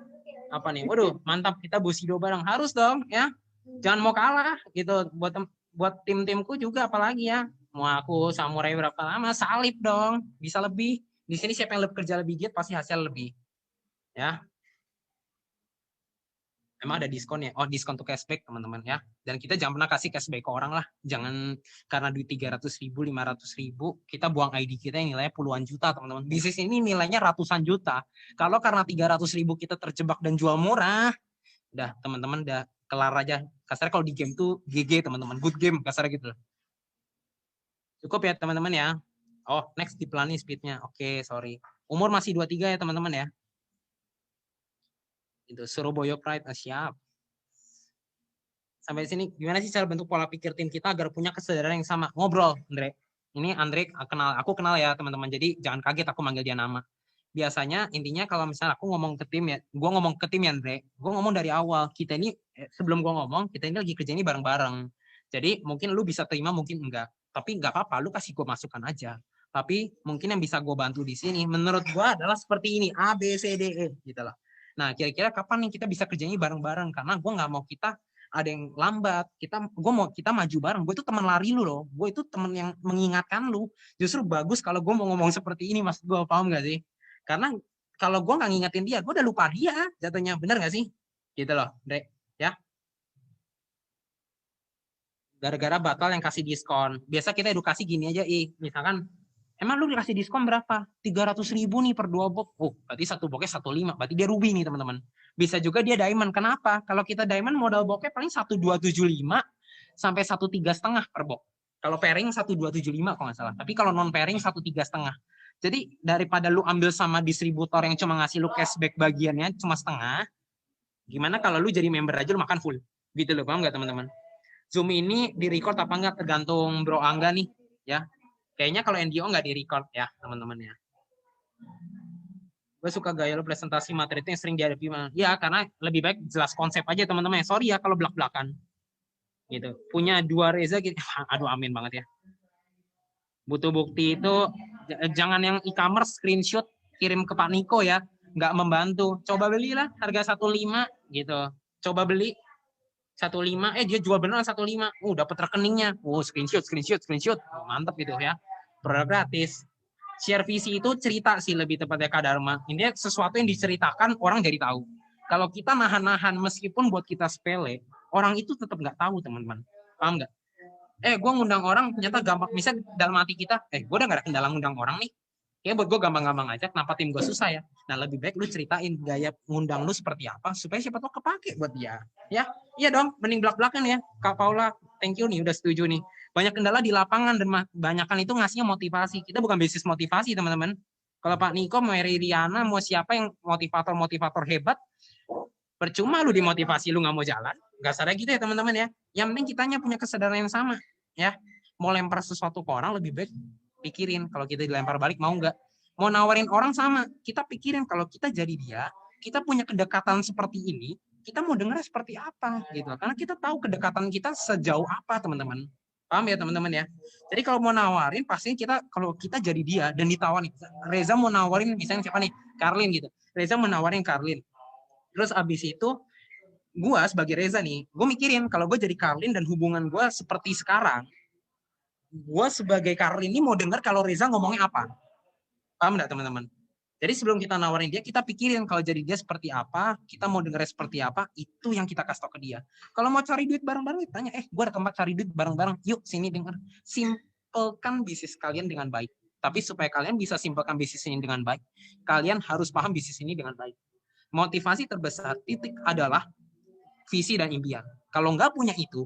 Apa nih? Waduh, mantap, kita Bushido bareng. Harus dong ya. Jangan mau kalah gitu. Buat tim-timku juga apalagi ya. Mau aku samurai berapa lama, salib dong. Bisa lebih. Di sini siapa yang kerja lebih giat pasti hasil lebih. Ya. Emang ada diskon ya? Oh, diskon untuk cashback teman-teman ya. Dan kita jangan pernah kasih cashback ke orang lah. Jangan karena duit 300.000, 500.000, kita buang ID kita yang nilainya puluhan juta teman-teman. Bisnis ini nilainya ratusan juta. Kalau karena 300.000 kita terjebak dan jual murah, udah teman-teman udah kelar aja. Kasarnya kalau di game tuh GG teman-teman. Good game kasarnya gitu. Cukup ya teman-teman ya. Oh, next dipelani speednya. Oke, sorry. Umur masih 23 ya teman-teman ya. Itu Surabaya Pride, siap. Sampai sini gimana sih cara bentuk pola pikir tim kita agar punya kesadaran yang sama? Ngobrol, Andre. Ini Andre aku kenal ya teman-teman. Jadi jangan kaget aku manggil dia nama. Biasanya intinya kalau misalnya aku ngomong ke tim ya, gue ngomong ke tim ya Andre, gue ngomong dari awal, kita ini sebelum gue ngomong, kita ini lagi kerja ini bareng-bareng. Jadi mungkin lu bisa terima, mungkin enggak. Tapi enggak apa-apa, lu kasih gue masukan aja. Tapi mungkin yang bisa gue bantu di sini, menurut gue adalah seperti ini, A, B, C, D, E, gitu lah. Nah, kira-kira kapan nih kita bisa kerjanya bareng-bareng? Karena gue nggak mau kita ada yang lambat. Gue mau kita maju bareng. Gue itu teman lari lu loh. Gue itu teman yang mengingatkan lu. Justru bagus kalau gue mau ngomong seperti ini, mas. Gue paham nggak sih? Karena kalau gue nggak ngingetin dia, gue udah lupa dia jatuhnya. Bener nggak sih? Gitu loh, Dek. Ya. Gara-gara batal yang kasih diskon. Biasa kita edukasi gini aja, misalkan emang lu dikasih diskon berapa? 300.000 nih per 2 box. Oh, berarti satu boxnya 1,5. Berarti dia ruby nih, teman-teman. Bisa juga dia diamond. Kenapa? Kalau kita diamond modal boxnya paling 1,275 sampai 1,3,5 per box. Kalau pairing 1,275 kalau nggak salah. Tapi kalau non pairing 1,3,5. Jadi daripada lu ambil sama distributor yang cuma ngasih lu cashback bagiannya cuma setengah, gimana kalau lu jadi member aja lu makan full? Gitu loh, paham nggak teman-teman? Zoom ini di record apa enggak tergantung Bro Angga nih, ya. Kayaknya kalau NDO nggak di-record ya, teman-teman ya. Gue suka gaya lo presentasi materi itu yang sering dihadapi. Ya, karena lebih baik jelas konsep aja, teman-teman. Sorry ya kalau belak-belakan. Gitu. Punya 2 Reza gitu. Aduh, amin banget ya. Butuh bukti itu, jangan yang e-commerce screenshot kirim ke Pak Niko ya. Nggak membantu. Coba belilah harga 1,5 gitu. Coba beli 1,5, dia jual beneran 1,5. Dapat rekeningnya. Screenshot. Mantap gitu ya. Produk gratis. Share visi itu cerita sih lebih tepatnya Kak Dharma. Ini sesuatu yang diceritakan orang jadi tahu. Kalau kita nahan-nahan meskipun buat kita sepele, orang itu tetap nggak tahu teman-teman. Paham nggak? Gue ngundang orang ternyata gampang. Misal dalam hati kita, gue udah nggak ada kendala ngundang orang nih. Kayak buat gue gampang-gampang aja, kenapa tim gue susah ya? Nah, lebih baik lu ceritain gaya ngundang lu seperti apa, supaya siapa tahu kepake buat dia. Ya, iya dong, mending belak-belakan ya. Kak Paula, thank you nih, udah setuju nih. Banyak kendala di lapangan, dan banyakan itu ngasihnya motivasi. Kita bukan bisnis motivasi, teman-teman. Kalau Pak Niko, mau Riana, mau siapa yang motivator hebat, percuma lu dimotivasi, lu nggak mau jalan. Nggak sadar gitu ya, teman-teman ya. Yang penting kitanya punya kesadaran yang sama. Ya, mau lempar sesuatu ke orang, lebih baik pikirin kalau kita dilempar balik mau nggak. Mau nawarin orang sama, kita pikirin kalau kita jadi dia, kita punya kedekatan seperti ini, kita mau dengar seperti apa gitu. Karena kita tahu kedekatan kita sejauh apa, teman-teman. Paham ya, teman-teman ya? Jadi kalau mau nawarin, pastinya kita kalau kita jadi dia dan ditawarin, Reza mau nawarin misalnya siapa nih? Karlin gitu. Reza mau nawarin Karlin. Terus abis itu gue sebagai Reza nih, gue mikirin kalau gue jadi Karlin dan hubungan gue seperti sekarang, gue sebagai Karlin ini mau dengar kalau Reza ngomongnya apa. Paham nggak teman-teman? Jadi sebelum kita nawarin dia, kita pikirin kalau jadi dia seperti apa, kita mau dengar seperti apa, itu yang kita kasih tau ke dia. Kalau mau cari duit bareng-bareng, tanya, gue ada tempat cari duit bareng-bareng, yuk sini dengar. Simpelkan bisnis kalian dengan baik. Tapi supaya kalian bisa simpelkan bisnis ini dengan baik, kalian harus paham bisnis ini dengan baik. Motivasi terbesar titik adalah visi dan impian. Kalau nggak punya itu,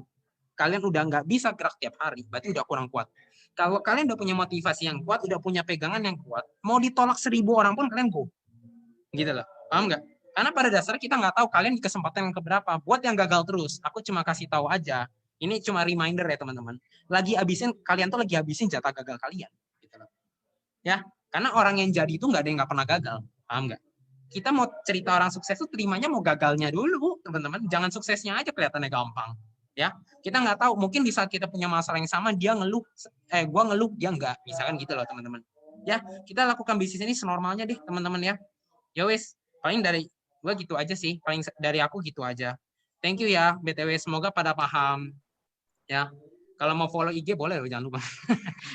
kalian udah nggak bisa gerak tiap hari, berarti udah kurang kuat. Kalau kalian udah punya motivasi yang kuat, udah punya pegangan yang kuat, mau ditolak 1.000 orang pun kalian go. Gitu loh, paham nggak? Karena pada dasarnya kita nggak tahu kalian di kesempatan yang keberapa. Buat yang gagal terus, aku cuma kasih tahu aja. Ini cuma reminder ya teman-teman. Kalian tuh lagi habisin jatah gagal kalian. Gitu loh. Ya, karena orang yang jadi itu nggak ada yang nggak pernah gagal, paham nggak? Kita mau cerita orang sukses itu terimanya mau gagalnya dulu, teman-teman. Jangan suksesnya aja kelihatannya gampang. Ya, kita nggak tahu, mungkin di saat kita punya masalah yang sama dia ngeluh, gue ngeluh dia enggak, misalkan gitu loh teman-teman. Ya, kita lakukan bisnis ini senormalnya deh teman-teman ya. Ya wes, paling dari Gua gitu aja sih, paling dari aku gitu aja. Thank you ya, BTW, semoga pada paham ya. Kalau mau follow IG boleh loh, jangan lupa.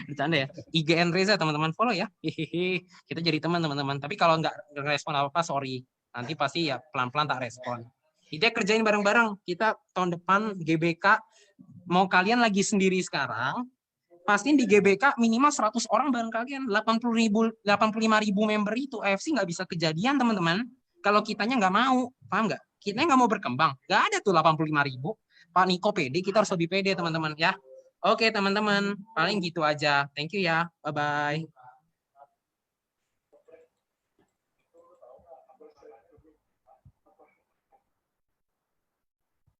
Bercanda ya. IG Enreza teman-teman, follow ya. Hihihi. Kita jadi teman-teman. Tapi kalau nggak respon apa-apa, sorry. Nanti pasti ya pelan-pelan tak respon. Kita kerjain bareng-bareng. Kita tahun depan GBK, mau kalian lagi sendiri sekarang, pastiin di GBK minimal 100 orang bareng kalian. 85.000 member itu AFC nggak bisa kejadian, teman-teman. Kalau kitanya nggak mau, paham nggak? Kitanya nggak mau berkembang. Nggak ada tuh 85.000. Pak Niko pede, kita harus lebih pede, teman-teman ya. Oke, teman-teman. Paling gitu aja. Thank you ya. Bye-bye.